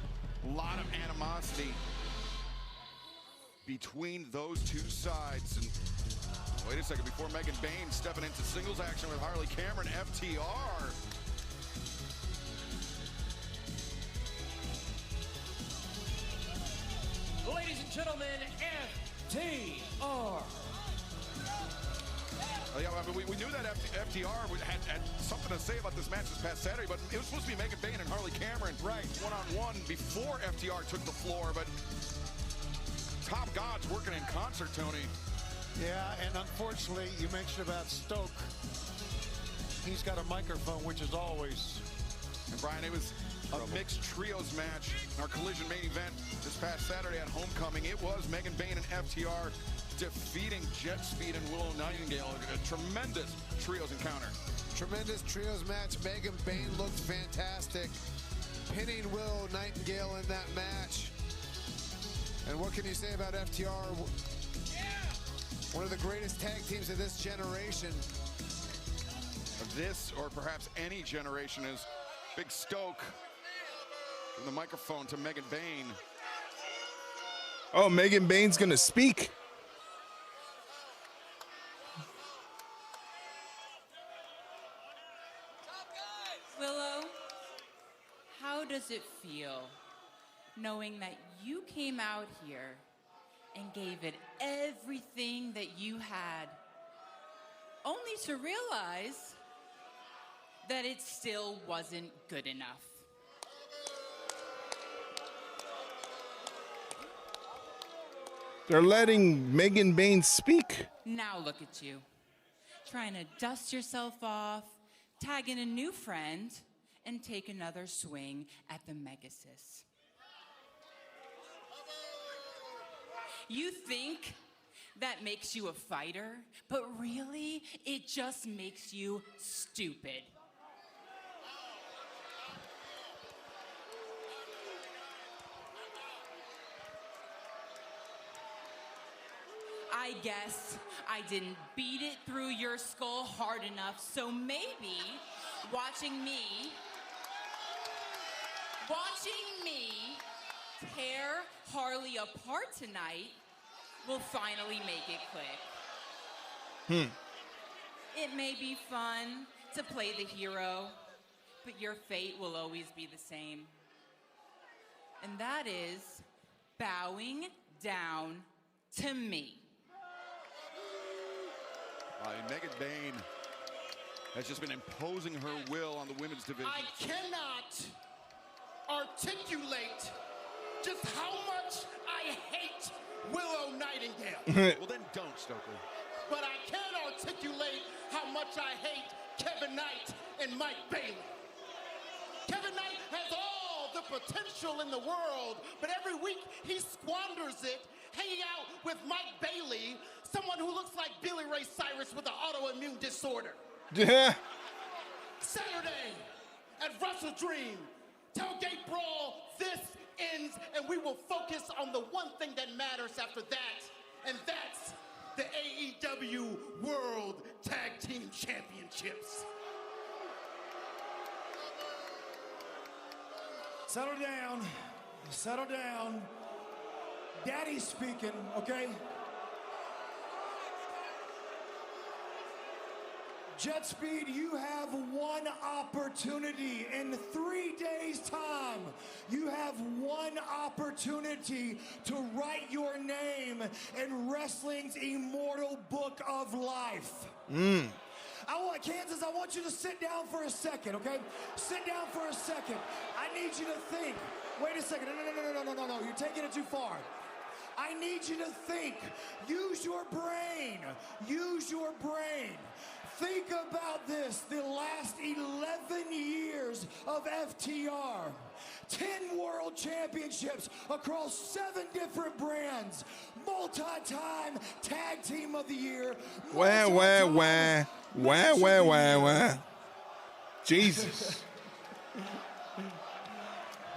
A lot of animosity between those two sides. And wait a second, before Megan Bain stepping into singles action with Harley Cameron, FTR. Ladies and gentlemen, FTR. Yeah, I mean, we knew that FTR had something to say about this match this past Saturday, but it was supposed to be Megan Bain and Harley Cameron one-on-one before FTR took the floor, but Top Gods working in concert, Tony. Yeah, and unfortunately, you mentioned about Stoke. He's got a microphone, which is always. And Brian, it was a mixed trios match in our Collision main event this past Saturday at Homecoming. It was Megan Bain and FTR defeating Jet Speed and Willow Nightingale. A tremendous trios encounter. Tremendous trios match. Megan Bain looked fantastic, pinning Willow Nightingale in that match. And what can you say about FTR? One of the greatest tag teams of this generation. Of this, or perhaps any generation, is Big Stoke. Giving the microphone to Megan Bain. Oh, Megan Bain's gonna speak. Willow, how does it feel knowing that you came out here and gave it everything that you had, only to realize that it still wasn't good enough? They're letting Megan Bain speak. Now look at you, trying to dust yourself off, tag in a new friend, and take another swing at the Megasis. You think that makes you a fighter, but really, it just makes you stupid. I guess I didn't beat it through your skull hard enough, so maybe watching me tear Harley apart tonight will finally make it click. It may be fun to play the hero, but your fate will always be the same. And that is bowing down to me. Megan Bain has just been imposing her will on the women's division. I cannot articulate just how much I hate Willow Nightingale. Well, then don't, Stokely. But I can articulate how much I hate Kevin Knight and Mike Bailey. Kevin Knight has all the potential in the world, but every week he squanders it hanging out with Mike Bailey, someone who looks like Billy Ray Cyrus with an autoimmune disorder. Yeah. Saturday at WrestleDream, Tailgate Brawl, this ends, and we will focus on the one thing that matters after that, and that's the AEW World Tag Team Championships. Settle down. Settle down. Daddy's speaking, okay? Jet Speed, you have one opportunity. In 3 days' time, you have one opportunity to write your name in wrestling's immortal book of life. Kansas, I want you to sit down for a second, okay? Sit down for a second. I need you to think. Wait a second. No. You're taking it too far. I need you to think. Use your brain. Use your brain. Think about this. The last 11 years of FTR. 10 world championships across 7 different brands. Multi-time tag team of the year. Wah. Jesus.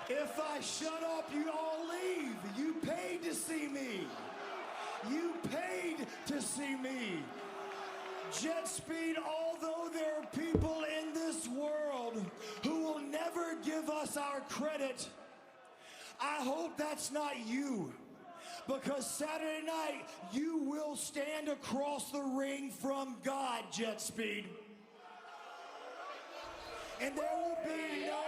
If I shut up, you all leave. You paid to see me. You paid to see me. Jet Speed, although there are people in this world who will never give us our credit, I hope that's not you. Because Saturday night, you will stand across the ring from God, Jet Speed. And there will be no...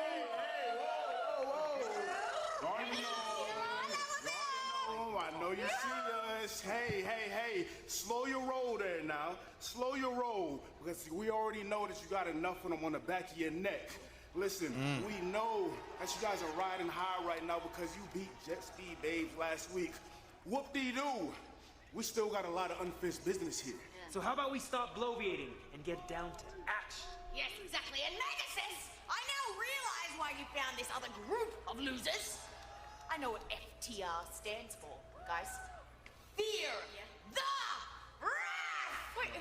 I know you see us. Hey. Slow your roll there now. Slow your roll. Because we already know that you got enough of them on the back of your neck. Listen, we know that you guys are riding high right now because you beat Jet Speed Babes last week. Whoop-dee-doo. We still got a lot of unfinished business here. So how about we stop bloviating and get down to action? Yes, exactly. And Megasis, I now realize why you found this other group of losers. I know what FTR stands for, guys. Fear the Wrath! Wait,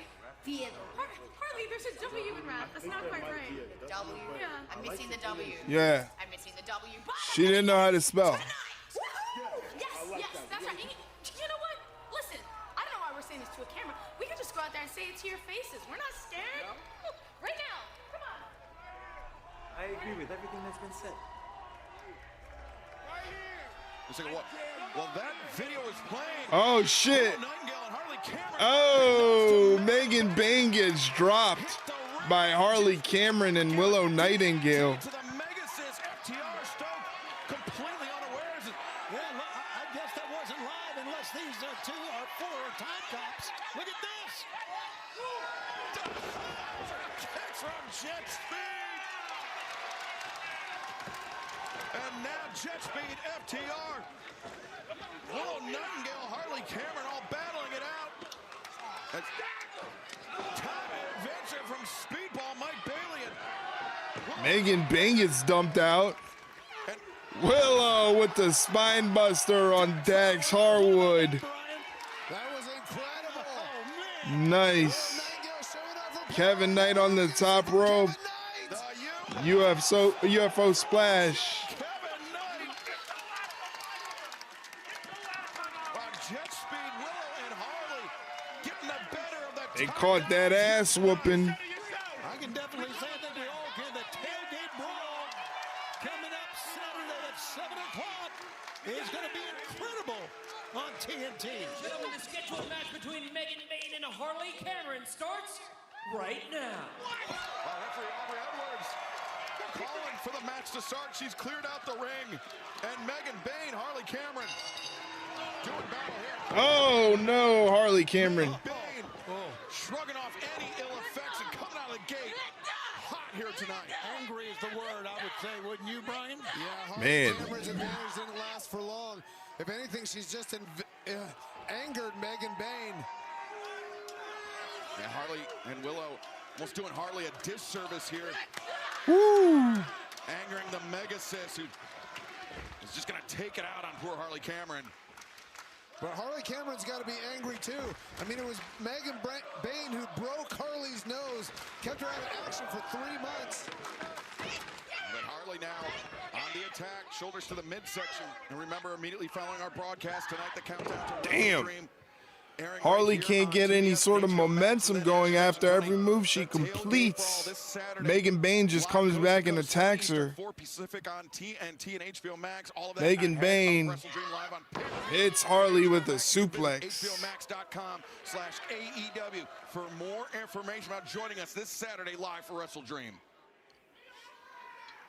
Fear the Wrath. Harley, there's a W in Wrath. That's not quite right. W? Yeah. I'm missing the W. Yeah. I'm missing the W. But She didn't know how to spell. Yes, that's right. You know what? Listen, I don't know why we're saying this to a camera. We can just go out there and say it to your faces. We're not scared. Right now. Come on. I agree with everything that's been said. Well, that video is playing. Oh, shit. Oh, Megan Bain gets dropped by Harley Cameron and Willow Nightingale. To the Megasis, FTR Stoke completely unawares. Yeah, I guess that wasn't live unless these 2 or 4 are time cops. Look at this. Kick from Jet Speed. And now Jet Speed, FTR. Willow Nightingale, Harley Cameron all battling it out. Time adventure from Speedball Mike Bailey. And Megan Bain gets dumped out. Willow with the spine buster on Dax Harwood. That was incredible. Nice. Kevin Knight on the top rope. UFO splash. They caught that ass whooping. I can definitely say that we all can. The tailgate brawl coming up Saturday at 7 o'clock is going to be incredible on TNT. Gentlemen, the scheduled match between Megan Bain and Harley Cameron starts right now. Referee Aubrey Edwards calling for the match to start. She's cleared out the ring. And Megan Bain, Harley Cameron doing battle here. Oh, no, Harley Cameron. Shrugging off any ill effects and coming out of the gate hot here tonight. Angry is the word, I would say, wouldn't you, Brian? Yeah, Man. Cameron's advantage didn't last for long. If anything, she's just angered Megan Bain. Yeah, Harley and Willow almost doing Harley a disservice here. Woo! Angering the Megasis, who is just going to take it out on poor Harley Cameron. But Harley Cameron's got to be angry, too. I mean, it was Megan Bain who broke Harley's nose, kept her out of action for 3 months. But Harley now on the attack, shoulders to the midsection. And remember, immediately following our broadcast tonight, the countdown to Damn. WrestleDream. Harley can't get any sort of momentum going after every move she completes. Megan Bain just comes back and attacks her. Pacific on TNT and HBO Max. All of that Megan Bain. WrestleDream live on Hits Harley with a suplex. HBOMax.com/AEW for more information about joining us this Saturday live for WrestleDream.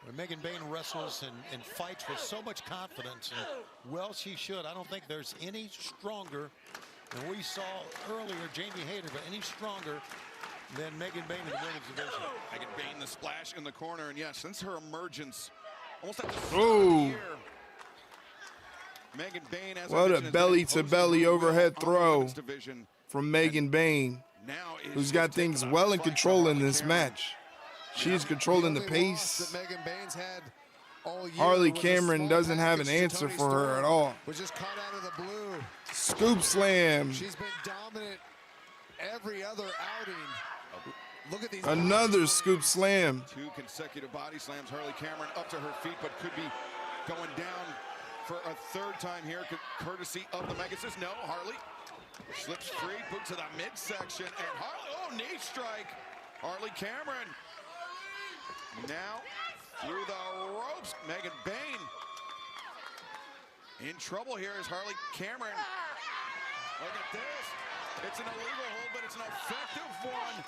When Megan Bayne wrestles and fights with so much confidence, and well, she should. I don't think there's any stronger than we saw earlier, Jamie Hayter, but any stronger than Megan Bayne in the women's division. Megan Bayne, the splash in the corner, and yes, since her emergence, almost at the start Ooh. of the year, Megan Bayne, as What a belly-to-belly overhead throw from Megan Bayne, who's got things well in control in this match. She's controlling the pace. Harley Cameron doesn't have an answer for her at all. Was just caught out of the blue. Scoop slam. She's been dominant every other outing. Look at these. Another scoop slam. 2 consecutive body slams. Harley Cameron up to her feet, but could be going down for a 3rd time here, courtesy of the Megasis. No, Harley slips free, boot to the midsection, and Harley, oh, knee strike. Harley Cameron now through the ropes. Megan Bayne in trouble here is Harley Cameron. Look at this. It's an illegal hold, but it's an effective one.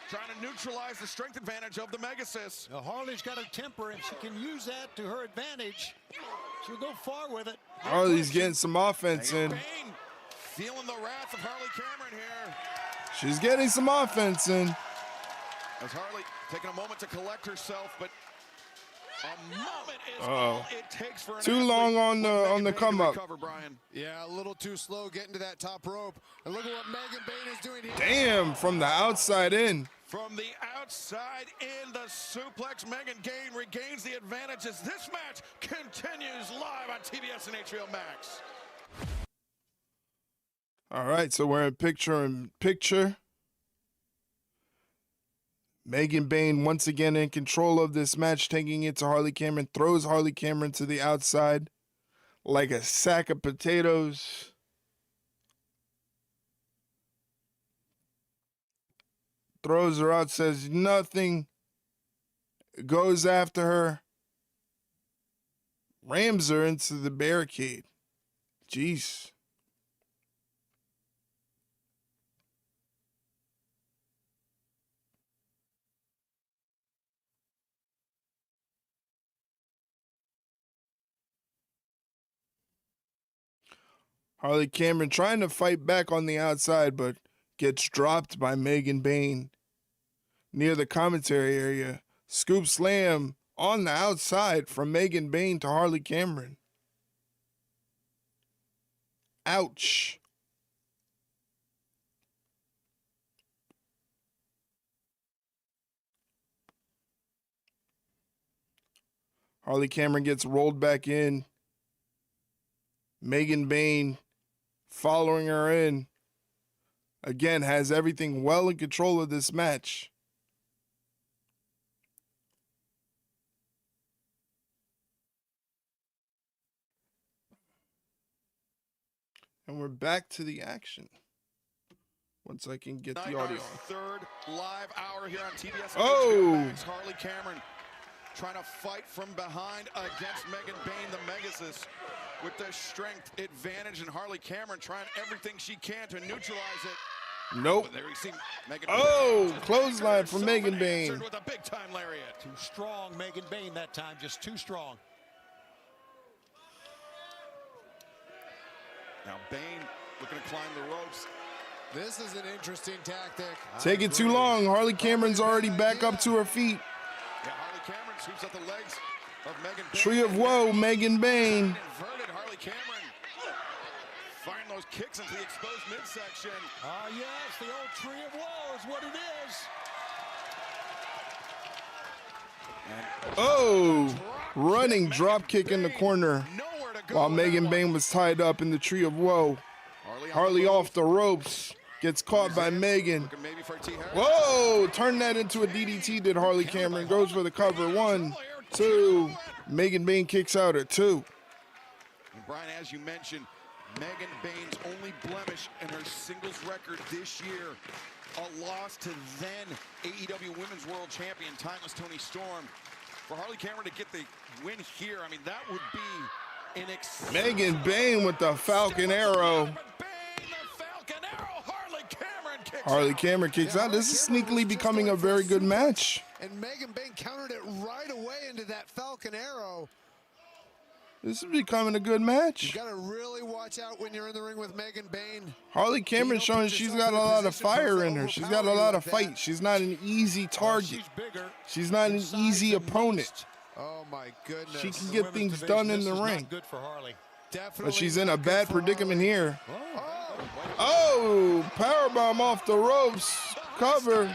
Trying to neutralize the strength advantage of the Megasis. Now, Harley's got a temper, and she can use that to her advantage. She'll go far with it. Harley's getting some offense in. Bayne feeling the wrath of Harley Cameron here. She's getting some offense in. As Harley taking a moment to collect herself, but a moment is all it takes for an Too long on the come up. Yeah, a little too slow getting to that top rope. And look at what Megan Bayne is doing here. Damn, from the outside in. From the outside in, the suplex. Megan Bayne regains the advantage as this match continues live on TBS and HBO Max. All right, so we're in picture-in-picture. Megan Bayne once again in control of this match, taking it to Harley Cameron, throws Harley Cameron to the outside like a sack of potatoes. Throws her out, says nothing, goes after her, rams her into the barricade. Jeez. Harley Cameron trying to fight back on the outside, but gets dropped by Megan Bayne near the commentary area. Scoop slam on the outside from Megan Bayne to Harley Cameron. Ouch. Harley Cameron gets rolled back in. Megan Bayne following her in. Again, has everything well in control of this match. And we're back to the action. Once I can get the audio on. 3rd live hour here on TBS. Oh! Harley Cameron trying to fight from behind against Megan Bayne, the Megasis, with the strength advantage, and Harley Cameron trying everything she can to neutralize it. Nope. There we see Megan Bayne. Clothesline from Megan Bayne. With a big time lariat. Too strong, Megan Bayne that time, just too strong. Now Bayne looking to climb the ropes. This is an interesting tactic. Take it too long. Harley Cameron's already back up to her feet. Yeah, Harley Cameron sweeps up the legs of Megan Bayne. Tree of Woe, Megan Bayne. Inverted Harley Cameron. Find those kicks into the exposed midsection. Ah, yes, the old Tree of Woe is what it is. Oh, running drop kick in the corner while Megan Bayne was tied up in the Tree of Woe. Harley off the ropes, gets caught by Megan. Whoa, turn that into a DDT, did Harley Cameron. Goes for the cover, 1, 2. Megan Bayne kicks out at 2. And Brian, as you mentioned, Megan Bayne's only blemish in her singles record this year, a loss to then AEW Women's World Champion, Timeless Toni Storm. For Harley Cameron to get the win here, I mean, that would be Megan Bayne with the Falcon Arrow. Harley Cameron kicks out. This is sneakily becoming a very good match. And Megan Bayne countered it right away into that Falcon Arrow. This is becoming a good match. You gotta really watch out when you're in the ring with Megan Bayne. Harley Cameron showing she's got a lot of fire in her. She's got a lot of fight. She's not an easy target. She's not an easy opponent. Oh my goodness. She can get things done in the ring. Good for Harley. But she's in a bad predicament here. Oh, powerbomb off the ropes. Cover.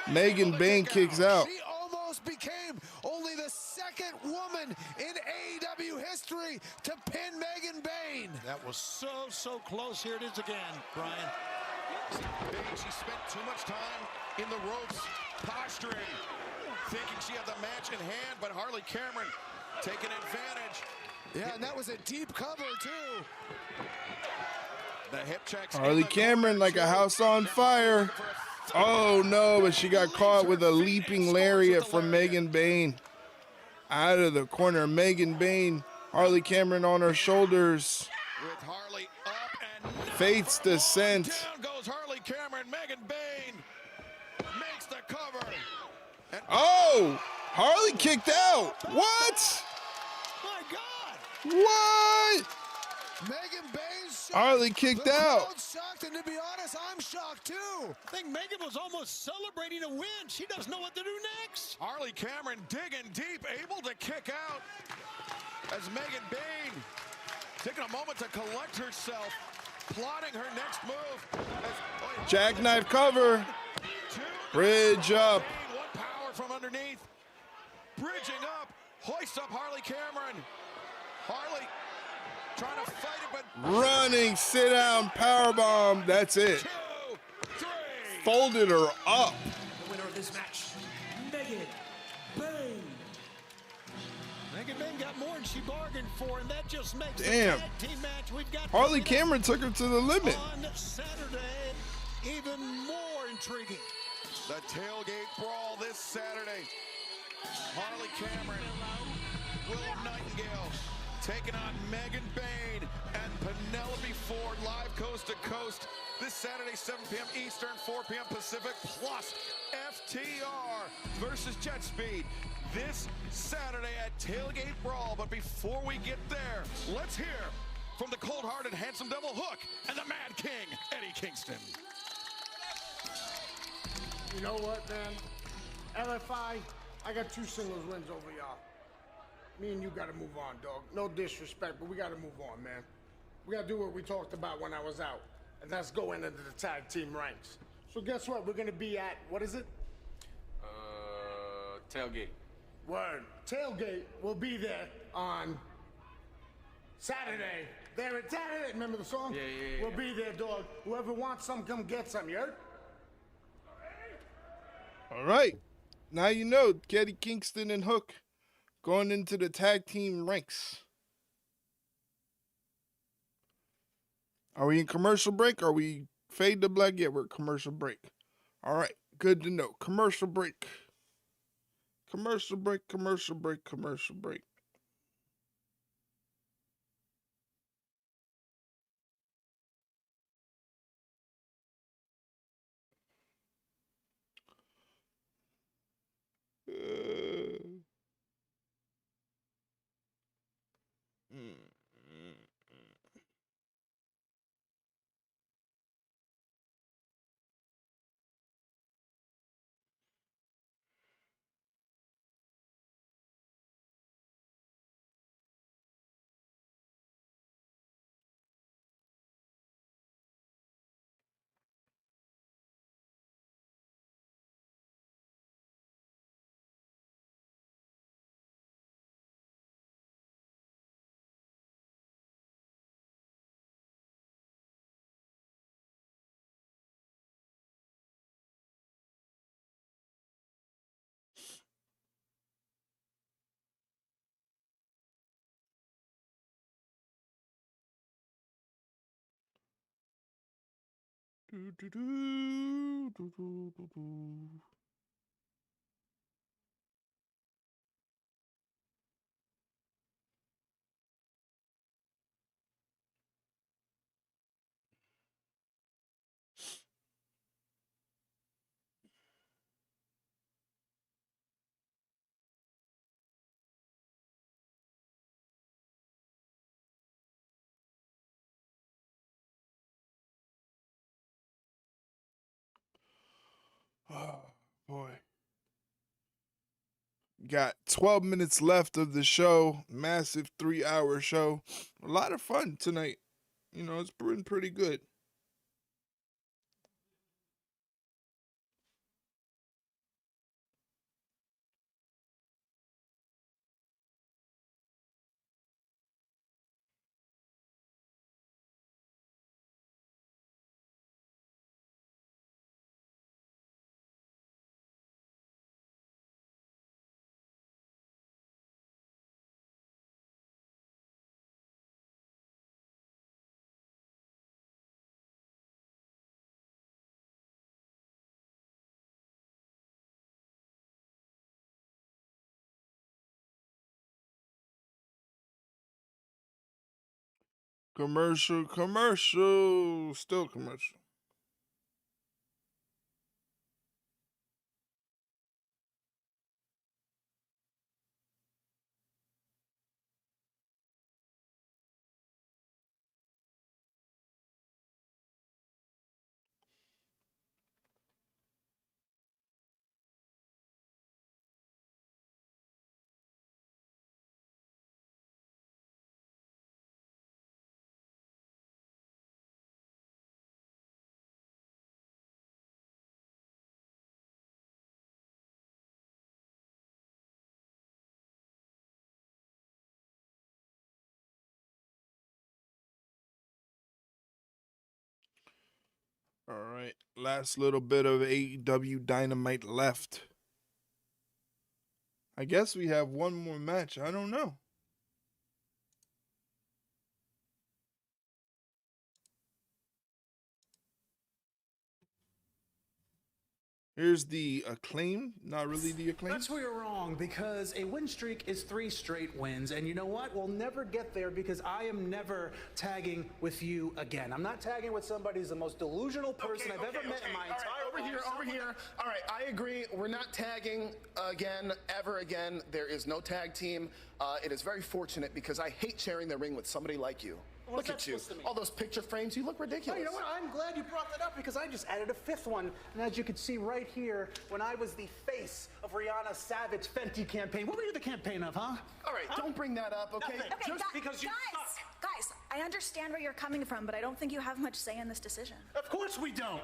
Megan Bayne kicks out. She almost became only the second woman in AEW history to pin Megan Bayne. That was so close. Here it is again, Brian. She spent too much time in the ropes, posturing, thinking she had the match in hand, but Harley Cameron taking advantage. Yeah, and that was a deep cover, too. The hip checks. Harley Cameron like a house on fire. Oh no, but she got caught with a leaping lariat from Megan Bayne. Out of the corner, Megan Bayne, Harley Cameron on her shoulders. With Harley up and Fate's descent. down goes Harley Cameron. Megan Bayne makes the cover. And Oh, Harley kicked out. What? My God. What? Megan Bayne's shocked. Harley kicked The out. crowd's shocked, and to be honest, I'm shocked too. I think Megan was almost celebrating a win. She doesn't know what to do next. Harley Cameron digging deep, able to kick out as Megan Bayne taking a moment to collect herself, plotting her next move. Jackknife cover. Bridge up. What power from underneath. Bridging up, hoists up Harley Cameron. Harley trying to fight it, but Running, sit down, powerbomb. That's it. 2, 3. Folded her up. The winner of this match, Megan Bayne. Megan Bayne got more than she bargained for, and that just makes Damn. the tag team match we've got Harley coming up Cameron took her to the limit. on Saturday even more intriguing. The tailgate brawl this Saturday. Harley Cameron, Willow Nightingale taking on Megan Bayne and Penelope Ford live coast to coast this Saturday, 7 p.m. Eastern, 4 p.m. Pacific, plus FTR versus Jet Speed this Saturday at Tailgate Brawl. But before we get there, let's hear from the cold-hearted handsome devil Hook and the Mad King, Eddie Kingston. You know what, man? LFI, I got 2 singles wins over y'all. Me and you gotta move on, dog. No disrespect, but we gotta move on, man. We gotta do what we talked about when I was out, and that's going into the tag team ranks. So guess what? We're gonna be at, what is it? Tailgate. Word. Tailgate will be there on Saturday. There at Saturday. Remember the song? Yeah. We'll be there, dog. Whoever wants some, come get some, you heard? All right. Now you know, Eddie Kingston and Hook going into the tag team ranks. Are we in commercial break? Are we fade to black? Yeah, we're commercial break. All right. Good to know. Commercial break. Commercial break, commercial break, commercial break. Oh, boy. Got 12 minutes left of the show. Massive 3-hour show. A lot of fun tonight. You know, it's been pretty good. Commercial. Still commercial. All right. Last little bit of AEW Dynamite left. I guess we have one more match. I don't know. Here's the Acclaim, not really the Acclaim. That's where you're wrong, because a win streak is 3 straight wins. And you know what? We'll never get there because I am never tagging with you again. I'm not tagging with somebody who's the most delusional person I've ever met in my entire life. Over here. All right, I agree. We're not tagging again, ever again. There is no tag team. It is very fortunate because I hate sharing the ring with somebody like you. What's Look that at you. supposed to mean? All those picture frames, you look ridiculous. Oh, you know what? I'm glad you brought that up because I just added a 5th one. And as you can see right here, when I was the face of Rihanna's Savage Fenty campaign. What were you the campaign of, huh? All right, don't bring that up, okay? Nothing. Okay, Just because you guys, I understand where you're coming from, but I don't think you have much say in this decision. Of course we don't.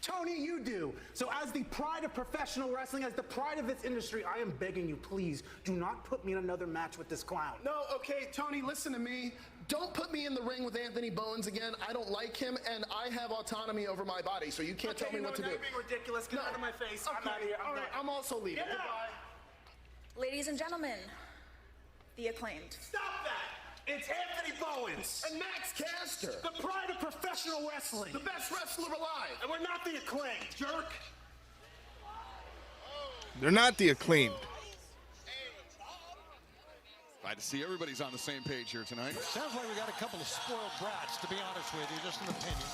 Tony, you do. So as the pride of professional wrestling, as the pride of this industry, I am begging you, please, do not put me in another match with this clown. No, okay, Tony, listen to me. Don't put me in the ring with Anthony Bowens again. I don't like him, and I have autonomy over my body, so you can't tell me what to do. You're being ridiculous. Get out of my face. Okay. I'm out of here. All right, I'm also leaving. Get out. Goodbye. Ladies and gentlemen, the Acclaimed. Stop that! It's Anthony Bowens. And Max Caster. The pride of professional wrestling. The best wrestler alive. And we're not the Acclaimed, jerk. They're not the Acclaimed. Glad to see everybody's on the same page here tonight. Sounds like we got a couple of spoiled brats, to be honest with you, just an opinion.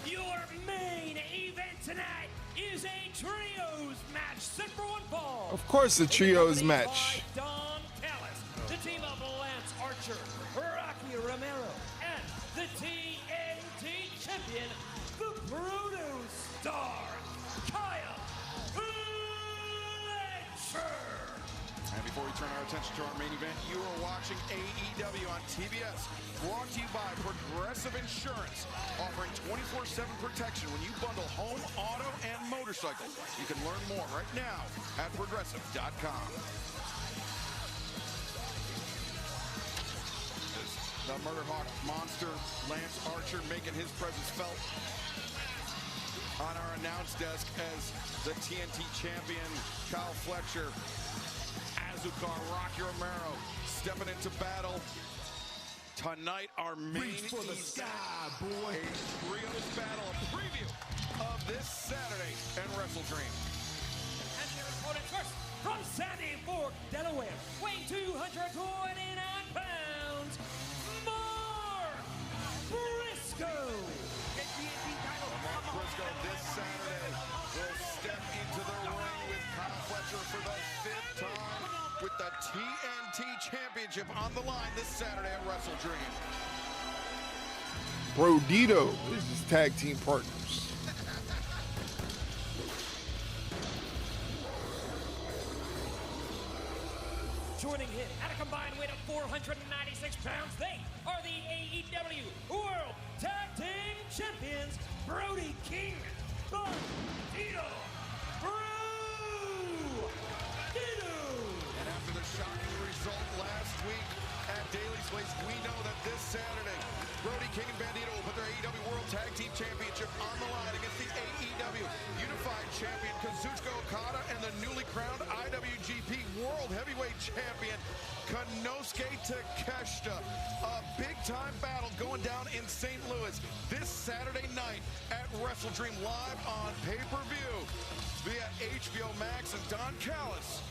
Your main event tonight is a trios match set for one fall. Of course, the trios match. Don Callis, the team of Lance Archer, Rocky Romero, and the TNT champion, the Bruno Star, Kyle Fletcher. And before we turn our attention to our main event, you are watching AEW on TBS, brought to you by Progressive Insurance, offering 24/7 protection when you bundle home, auto, and motorcycle. You can learn more right now at progressive.com. The Murder Hawk monster, Lance Archer, making his presence felt on our announce desk as the TNT champion, Kyle Fletcher, Azucar, Rocky Romero, stepping into battle. Tonight, our main Reach for the event, sky, boy. a trios battle, a preview of this Saturday in WrestleDream. And your opponent first, from Sandy Fork, Delaware, weighing 229 pounds, Mark Briscoe. Mark Briscoe this Saturday will step into the ring with Kyle Fletcher for the 5th time with the TNT Championship on the line this Saturday at WrestleDream. Brodito is his tag team partners. Joining him at a combined weight of 496 pounds, they are the AEW World Tag Team Champions, Brody King, Brodito. And after the shocking result last week at Daly's Place, we know that this Saturday, Brody King and Bandito will put their AEW World Tag Team Championship on the line against the AEW Unified Champion Kazuchika Okada and the newly crowned IWGP World Heavyweight Champion Konosuke Takeshita. A big-time battle going down in St. Louis this Saturday night at WrestleDream live on pay-per-view via HBO Max. And Don Callis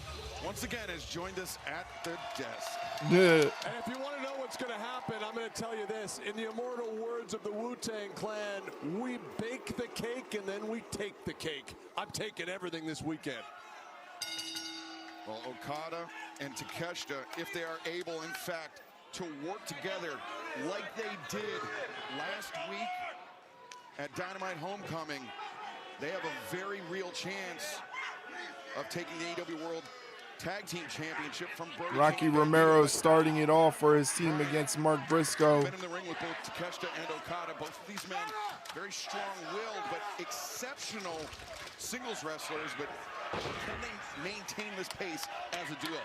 once again has joined us at the desk. And if you want to know what's going to happen, I'm going to tell you this. In the immortal words of the Wu-Tang Clan, we bake the cake and then we take the cake. I'm taking everything this weekend. Well, Okada and Takeshita, if they are able, in fact, to work together like they did last week at Dynamite Homecoming, they have a very real chance of taking the AEW World Tag Team Championship from Brody Rocky King. Romero starting it off for his team against Mark Briscoe. Been in the ring with both Takeshita and Okada. Both of these men very strong-willed but exceptional singles wrestlers. But can they maintain this pace as a duo?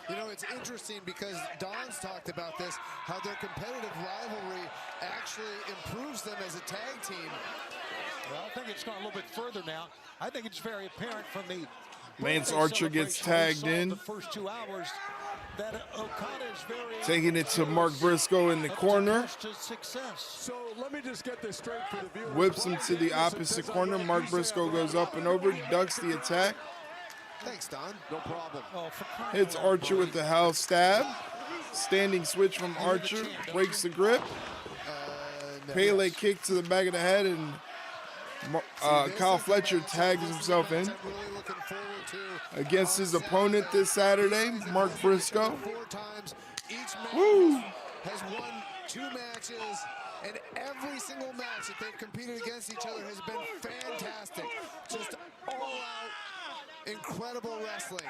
You know, it's interesting because Don's talked about this, how their competitive rivalry actually improves them as a tag team. Well, I think it's gone a little bit further now. I think it's very apparent from the Lance Archer gets tagged in. The first 2 hours that Okada is very taking it to Mark Briscoe in the corner. So let me just get this straight for the viewers. Whips him to the opposite corner. Mark Briscoe goes up and over, ducks the attack. Thanks, Don. No problem. Hits Archer with the house stab. Standing switch from Archer. Breaks the grip. Pele kick to the back of the head, and Kyle Fletcher tags himself in against his opponent this Saturday, Mark Briscoe. 4 times. Each man Woo! has won 2 matches, and every single match that they've competed against each other has been fantastic. Just all-out, incredible wrestling.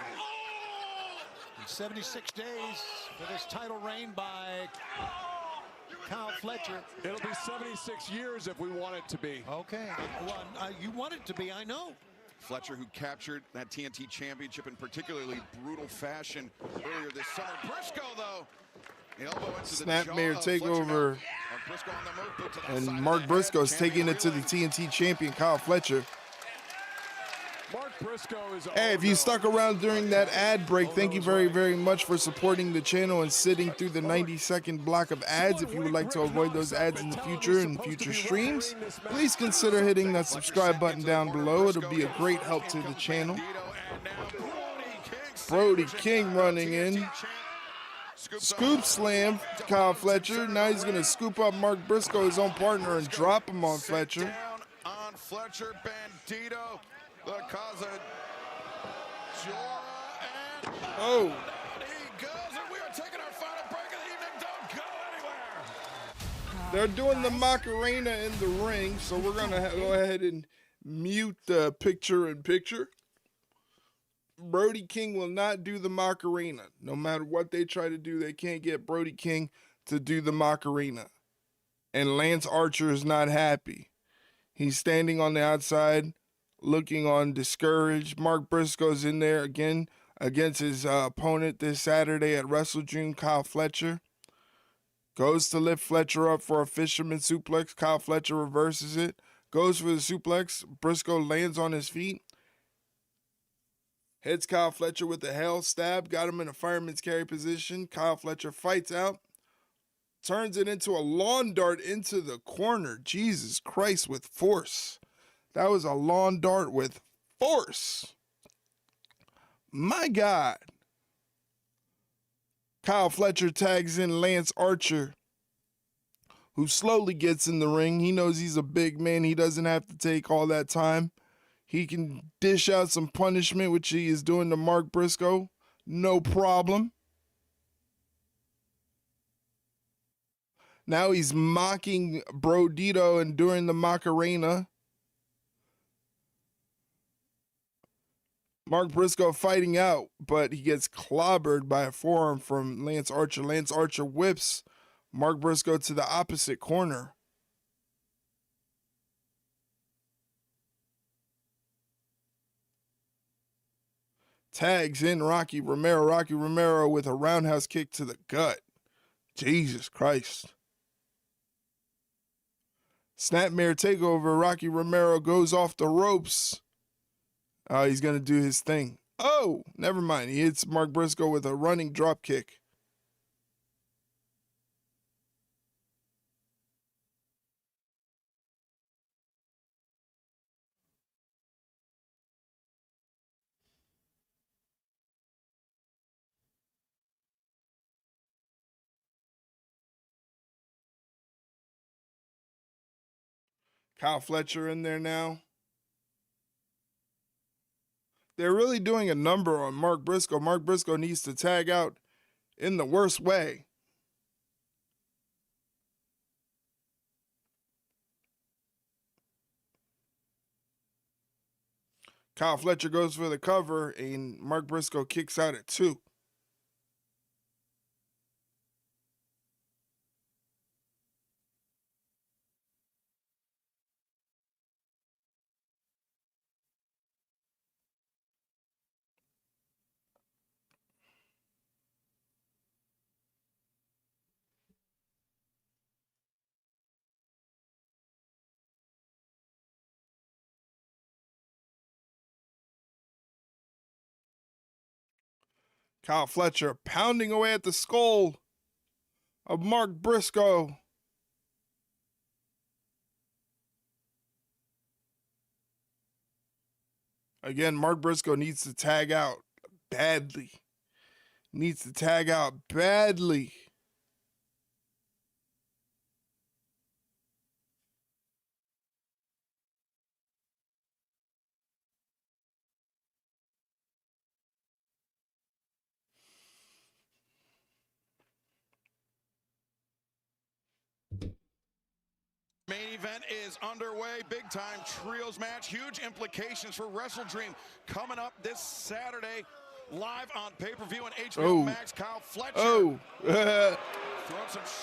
76 days for this title reign by Kyle Fletcher. It'll be 76 years if we want it to be. Okay. Well, you want it to be, I know. Fletcher, who captured that TNT Championship in particularly brutal fashion earlier this summer. Briscoe, though, elbow into the Snapmare jaw. takeover. And Mark Briscoe's taking it to the TNT champion, Kyle Fletcher. Mark Briscoe is. Hey, if you stuck around during that ad break, thank you very, very much for supporting the channel and sitting through the 90-second block of ads. If you would like to avoid those ads in the future and future streams, please consider hitting that subscribe button down below. It'll be a great help to the channel. Brody King running in. Scoop slam to Kyle Fletcher. Now he's going to scoop up Mark Briscoe, his own partner, and drop him on Fletcher. On Fletcher, Bandito. The cause of Jora, and oh, he goes, and we are taking our final break of the evening. Don't go anywhere. They're doing the Macarena in the ring, so we're gonna go ahead and mute the picture-in-picture. Brody King will not do the Macarena. No matter what they try to do, they can't get Brody King to do the Macarena. And Lance Archer is not happy. He's standing on the outside, looking on discouraged. Mark Briscoe's in there again against his opponent this Saturday at WrestleDream, Kyle Fletcher. Goes to lift Fletcher up for a fisherman suplex. Kyle Fletcher reverses it. Goes for the suplex. Briscoe lands on his feet. Hits Kyle Fletcher with a hell stab. Got him in a fireman's carry position. Kyle Fletcher fights out. Turns it into a lawn dart into the corner. Jesus Christ, with force. That was a lawn dart with force. My God. Kyle Fletcher tags in Lance Archer, who slowly gets in the ring. He knows he's a big man. He doesn't have to take all that time. He can dish out some punishment, which he is doing to Mark Briscoe. No problem. Now he's mocking Brodito and doing the Macarena. Mark Briscoe fighting out, but he gets clobbered by a forearm from Lance Archer. Lance Archer whips Mark Briscoe to the opposite corner. Tags in Rocky Romero. Rocky Romero with a roundhouse kick to the gut. Jesus Christ. Snapmare takeover. Rocky Romero goes off the ropes. He's going to do his thing. Oh, never mind. He hits Mark Briscoe with a running drop kick. Kyle Fletcher in there now. They're really doing a number on Mark Briscoe. Mark Briscoe needs to tag out in the worst way. Kyle Fletcher goes for the cover, and Mark Briscoe kicks out at 2. Kyle Fletcher pounding away at the skull of Mark Briscoe. Again, Mark Briscoe needs to tag out badly. Needs to tag out badly. Main event is underway. Big time trios match. Huge implications for WrestleDream coming up this Saturday live on pay-per-view and HBO Max. Kyle Fletcher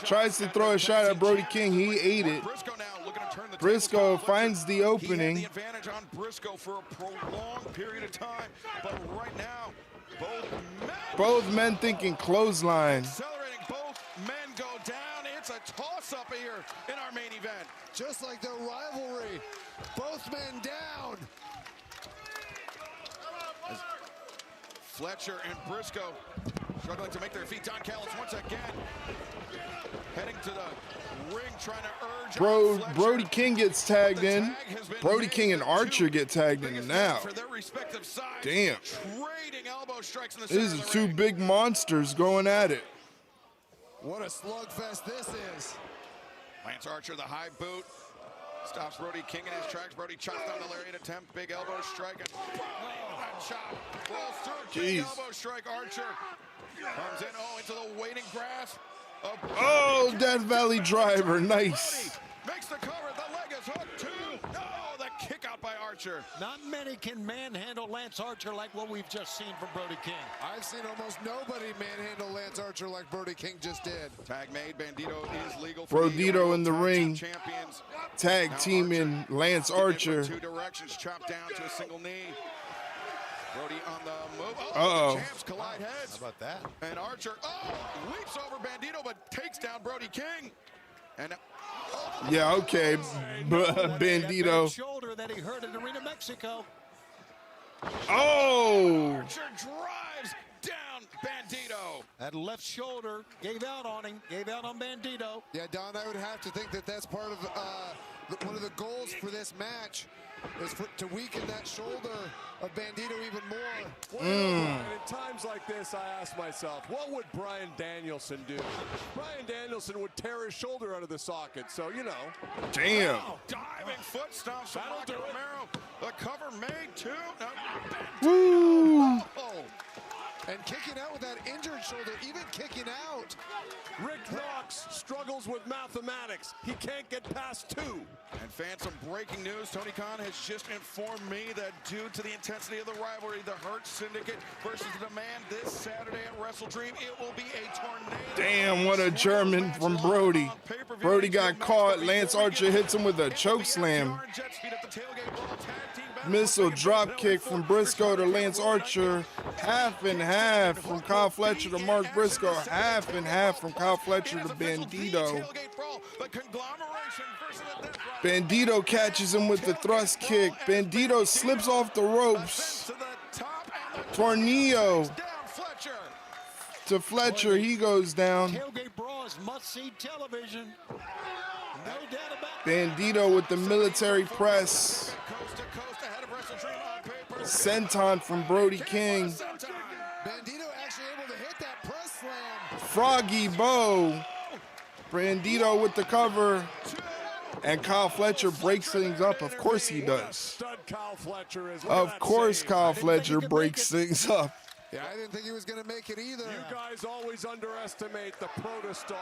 tries to throw a shot at Brody King. He ate it. Briscoe finds the opening. He had the advantage on Briscoe for a prolonged period of time, but right now both men thinking clothesline. Accelerating, both men go down. It's a toss-up here in our main event. Just like the rivalry, both men down. As Fletcher and Briscoe struggling to make their feet. Don Callis once again heading to the ring, trying to urge Brody King gets tagged in. Brody King and Archer get tagged in now. For their respective sides, damn. Trading elbow strikes in the These are two big monsters going at it. What a slugfest this is. Lance Archer, the high boot, stops Brody King in his tracks. Brody chops down the lariat attempt, big elbow strike, and chop. Rolls through, big elbow strike. Archer comes in, into the waiting grasp. Death Valley driver, nice. Makes the cover, the leg is hooked too. No, the kick out by Archer. Not many can manhandle Lance Archer like what we've just seen from Brody King. I've seen almost nobody manhandle Lance Archer like Brody King just did. Tag made, Bandito is legal for Brodito in the ring. Champions. Tag teaming Lance Archer. Two directions, chopped down to a single knee. Brody on the move. Champs collide heads. How about that? And Archer, leaps over Bandito, but takes down Brody King. And yeah, okay, Bandito. Shoulder that he hurt in Arena, Mexico. Archer drives down Bandito. That left shoulder gave out on him, gave out on Bandito. Yeah, Don, I would have to think that that's part of one of the goals for this match is to weaken that shoulder of Bandito even more. Well, and in times like this, I ask myself, what would Bryan Danielson do? Bryan Danielson would tear his shoulder out of the socket, so, you know. Damn. Diving foot stomps from Rocky Romero. The cover made too. Woo. And kicking out with that injured shoulder, even kicking out. Rick Knox struggles with mathematics. He can't get past 2. And fans, some breaking news. Tony Khan has just informed me that due to the intensity of the rivalry, the Hurt Syndicate versus the Demand this Saturday at WrestleDream, it will be a tornado. Damn, what a German from Brody. Brody got caught. Lance Archer hits him with a choke slam. Missile drop kick from Briscoe to Lance Archer. Half and half from Kyle Fletcher to Mark Briscoe. Half and half from Kyle Fletcher to Bandito. Bandito catches him with the thrust kick. Bandito slips off the ropes. Tornillo to Fletcher. He goes down. Tailgate Brawls must-see television. No doubt about it. Bandito with the military press. Senton from Brody King. Bandito actually able to hit that press slam. Froggy Bow. Bandito with the cover. And Kyle Fletcher breaks things up. Of course he does. Of course Kyle Fletcher breaks things up. Yeah, I didn't think he was going to make it either. You guys always underestimate the protostar.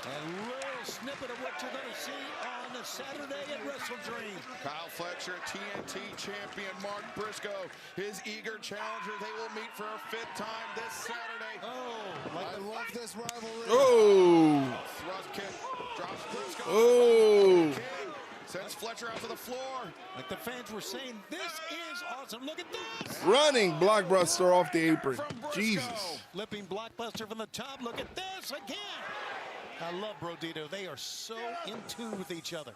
A little snippet of what you're going to see on Saturday at WrestleDream. Kyle Fletcher, TNT champion Mark Briscoe, his eager challenger. They will meet for a 5th time this Saturday. I love this rivalry. Oh. Thrust kick, drops Briscoe. Oh. Sends Fletcher out to the floor. Like the fans were saying, this is awesome. Look at this. Running blockbuster off the apron. Jesus. Flipping blockbuster from the top. Look at this again. I love Brodito. They are so in tune with each other.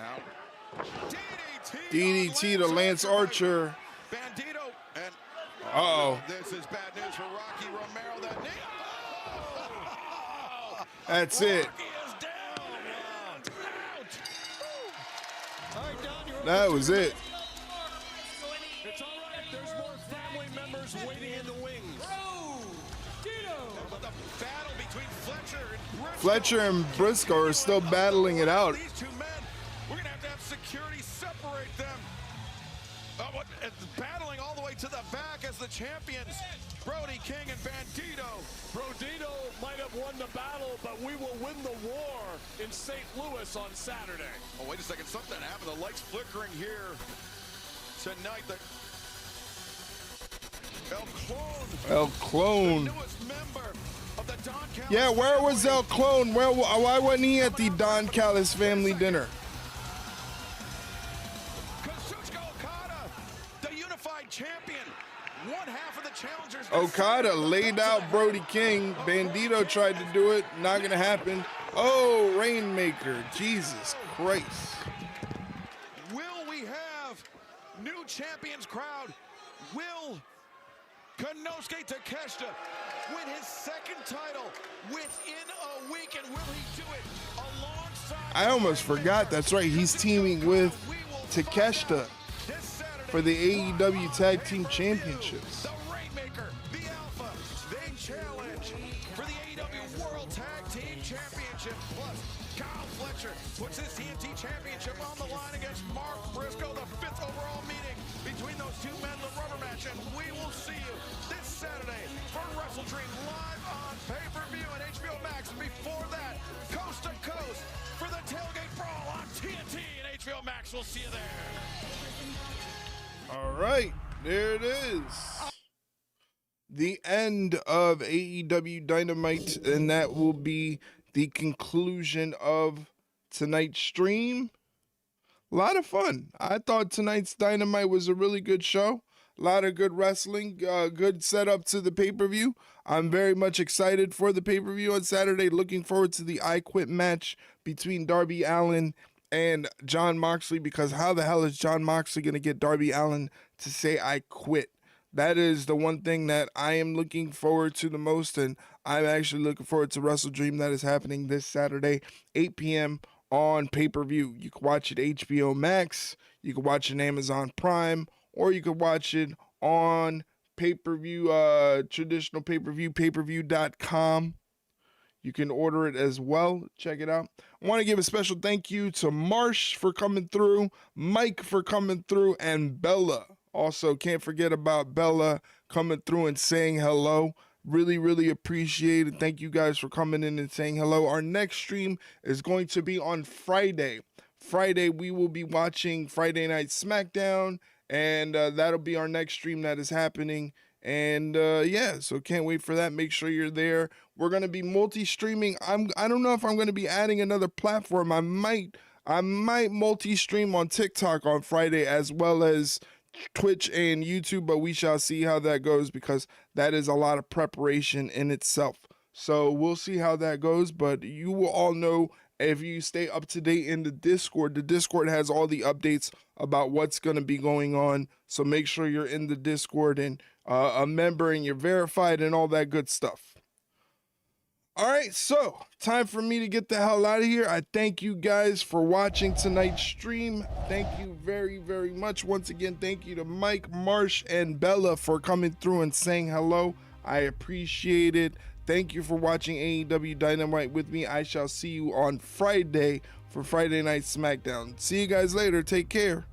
Out. DDT to Lance Archer. Bandito and uh-oh. This is bad news for Rocky Romero. That knee. That's it. That was it. It's all right. There's more family members waiting in the wings. The battle between Fletcher and Briscoe. Fletcher and Briscoe are still battling it out. These two men, we're going to have security separate them. Battling all the way to the back as the champions, Brody King and Bandito. Brodito might have won the battle, but we will win the war in St. Louis on Saturday. Oh, wait a second. Something happened. The lights flickering here tonight. El Clone. El Clone. The newest member of the Don Callis Yeah, where was El Clone? Why wasn't he at the Don Callis family dinner? champion. One half of the challengers. Okada laid out Brody King. Bandito tried to do it. Not going to happen. Oh, Rainmaker. Jesus Christ. Will we have new champions crowd? Will Konosuke Takeshita win his 2nd title within a week? And will he do it alongside... I almost forgot. That's right. He's teaming with Takeshita for the AEW Tag Team Championships. The Rainmaker, the Alpha, they challenge for the AEW World Tag Team Championship. Plus, Kyle Fletcher puts his TNT Championship on the line against Mark Briscoe, the 5th overall meeting between those two men, the rubber match. And we will see you this Saturday for WrestleDream live on pay-per-view and HBO Max. And before that, coast to coast for the Tailgate Brawl on TNT and HBO Max. We'll see you there. All right, there it is. The end of AEW Dynamite, and that will be the conclusion of tonight's stream. A lot of fun. I thought tonight's Dynamite was a really good show. A lot of good wrestling, good setup to the pay-per-view. I'm very much excited for the pay-per-view on Saturday. Looking forward to the I Quit match between Darby Allin and Jon Moxley, because how the hell is Jon Moxley going to get Darby Allin to say I quit? That is the one thing that I am looking forward to the most, and I'm actually looking forward to WrestleDream. That is happening this Saturday, 8 p.m. on pay-per-view. You can watch it HBO Max, you can watch it on Amazon Prime, or you can watch it on pay-per-view, traditional pay-per-view, payperview.com. You can order it as well. Check it out. I want to give a special thank you to Marsh for coming through, Mike for coming through, and Bella Also, can't forget about Bella coming through and saying hello. Really, really appreciate it. Thank you guys for coming in and saying hello. Our next stream is going to be on Friday. Friday, we will be watching Friday Night SmackDown, and that'll be our next stream that is happening. And yeah, so can't wait for that. Make sure you're there. We're going to be multi-streaming. I don't know if I'm going to be adding another platform. I might multi-stream on TikTok on Friday as well as Twitch and YouTube, but we shall see how that goes because that is a lot of preparation in itself. So we'll see how that goes, but you will all know if you stay up to date in the Discord. The Discord has all the updates about what's going to be going on, so make sure you're in the Discord and a member and you're verified and all that good stuff. All right, so time for me to get the hell out of here. I thank you guys for watching tonight's stream. Thank you very, very much. Once again, thank you to Mike, Marsh, and Bella for coming through and saying hello. I appreciate it. Thank you for watching AEW Dynamite with me. I shall see you on Friday for Friday Night SmackDown. See you guys later. Take care.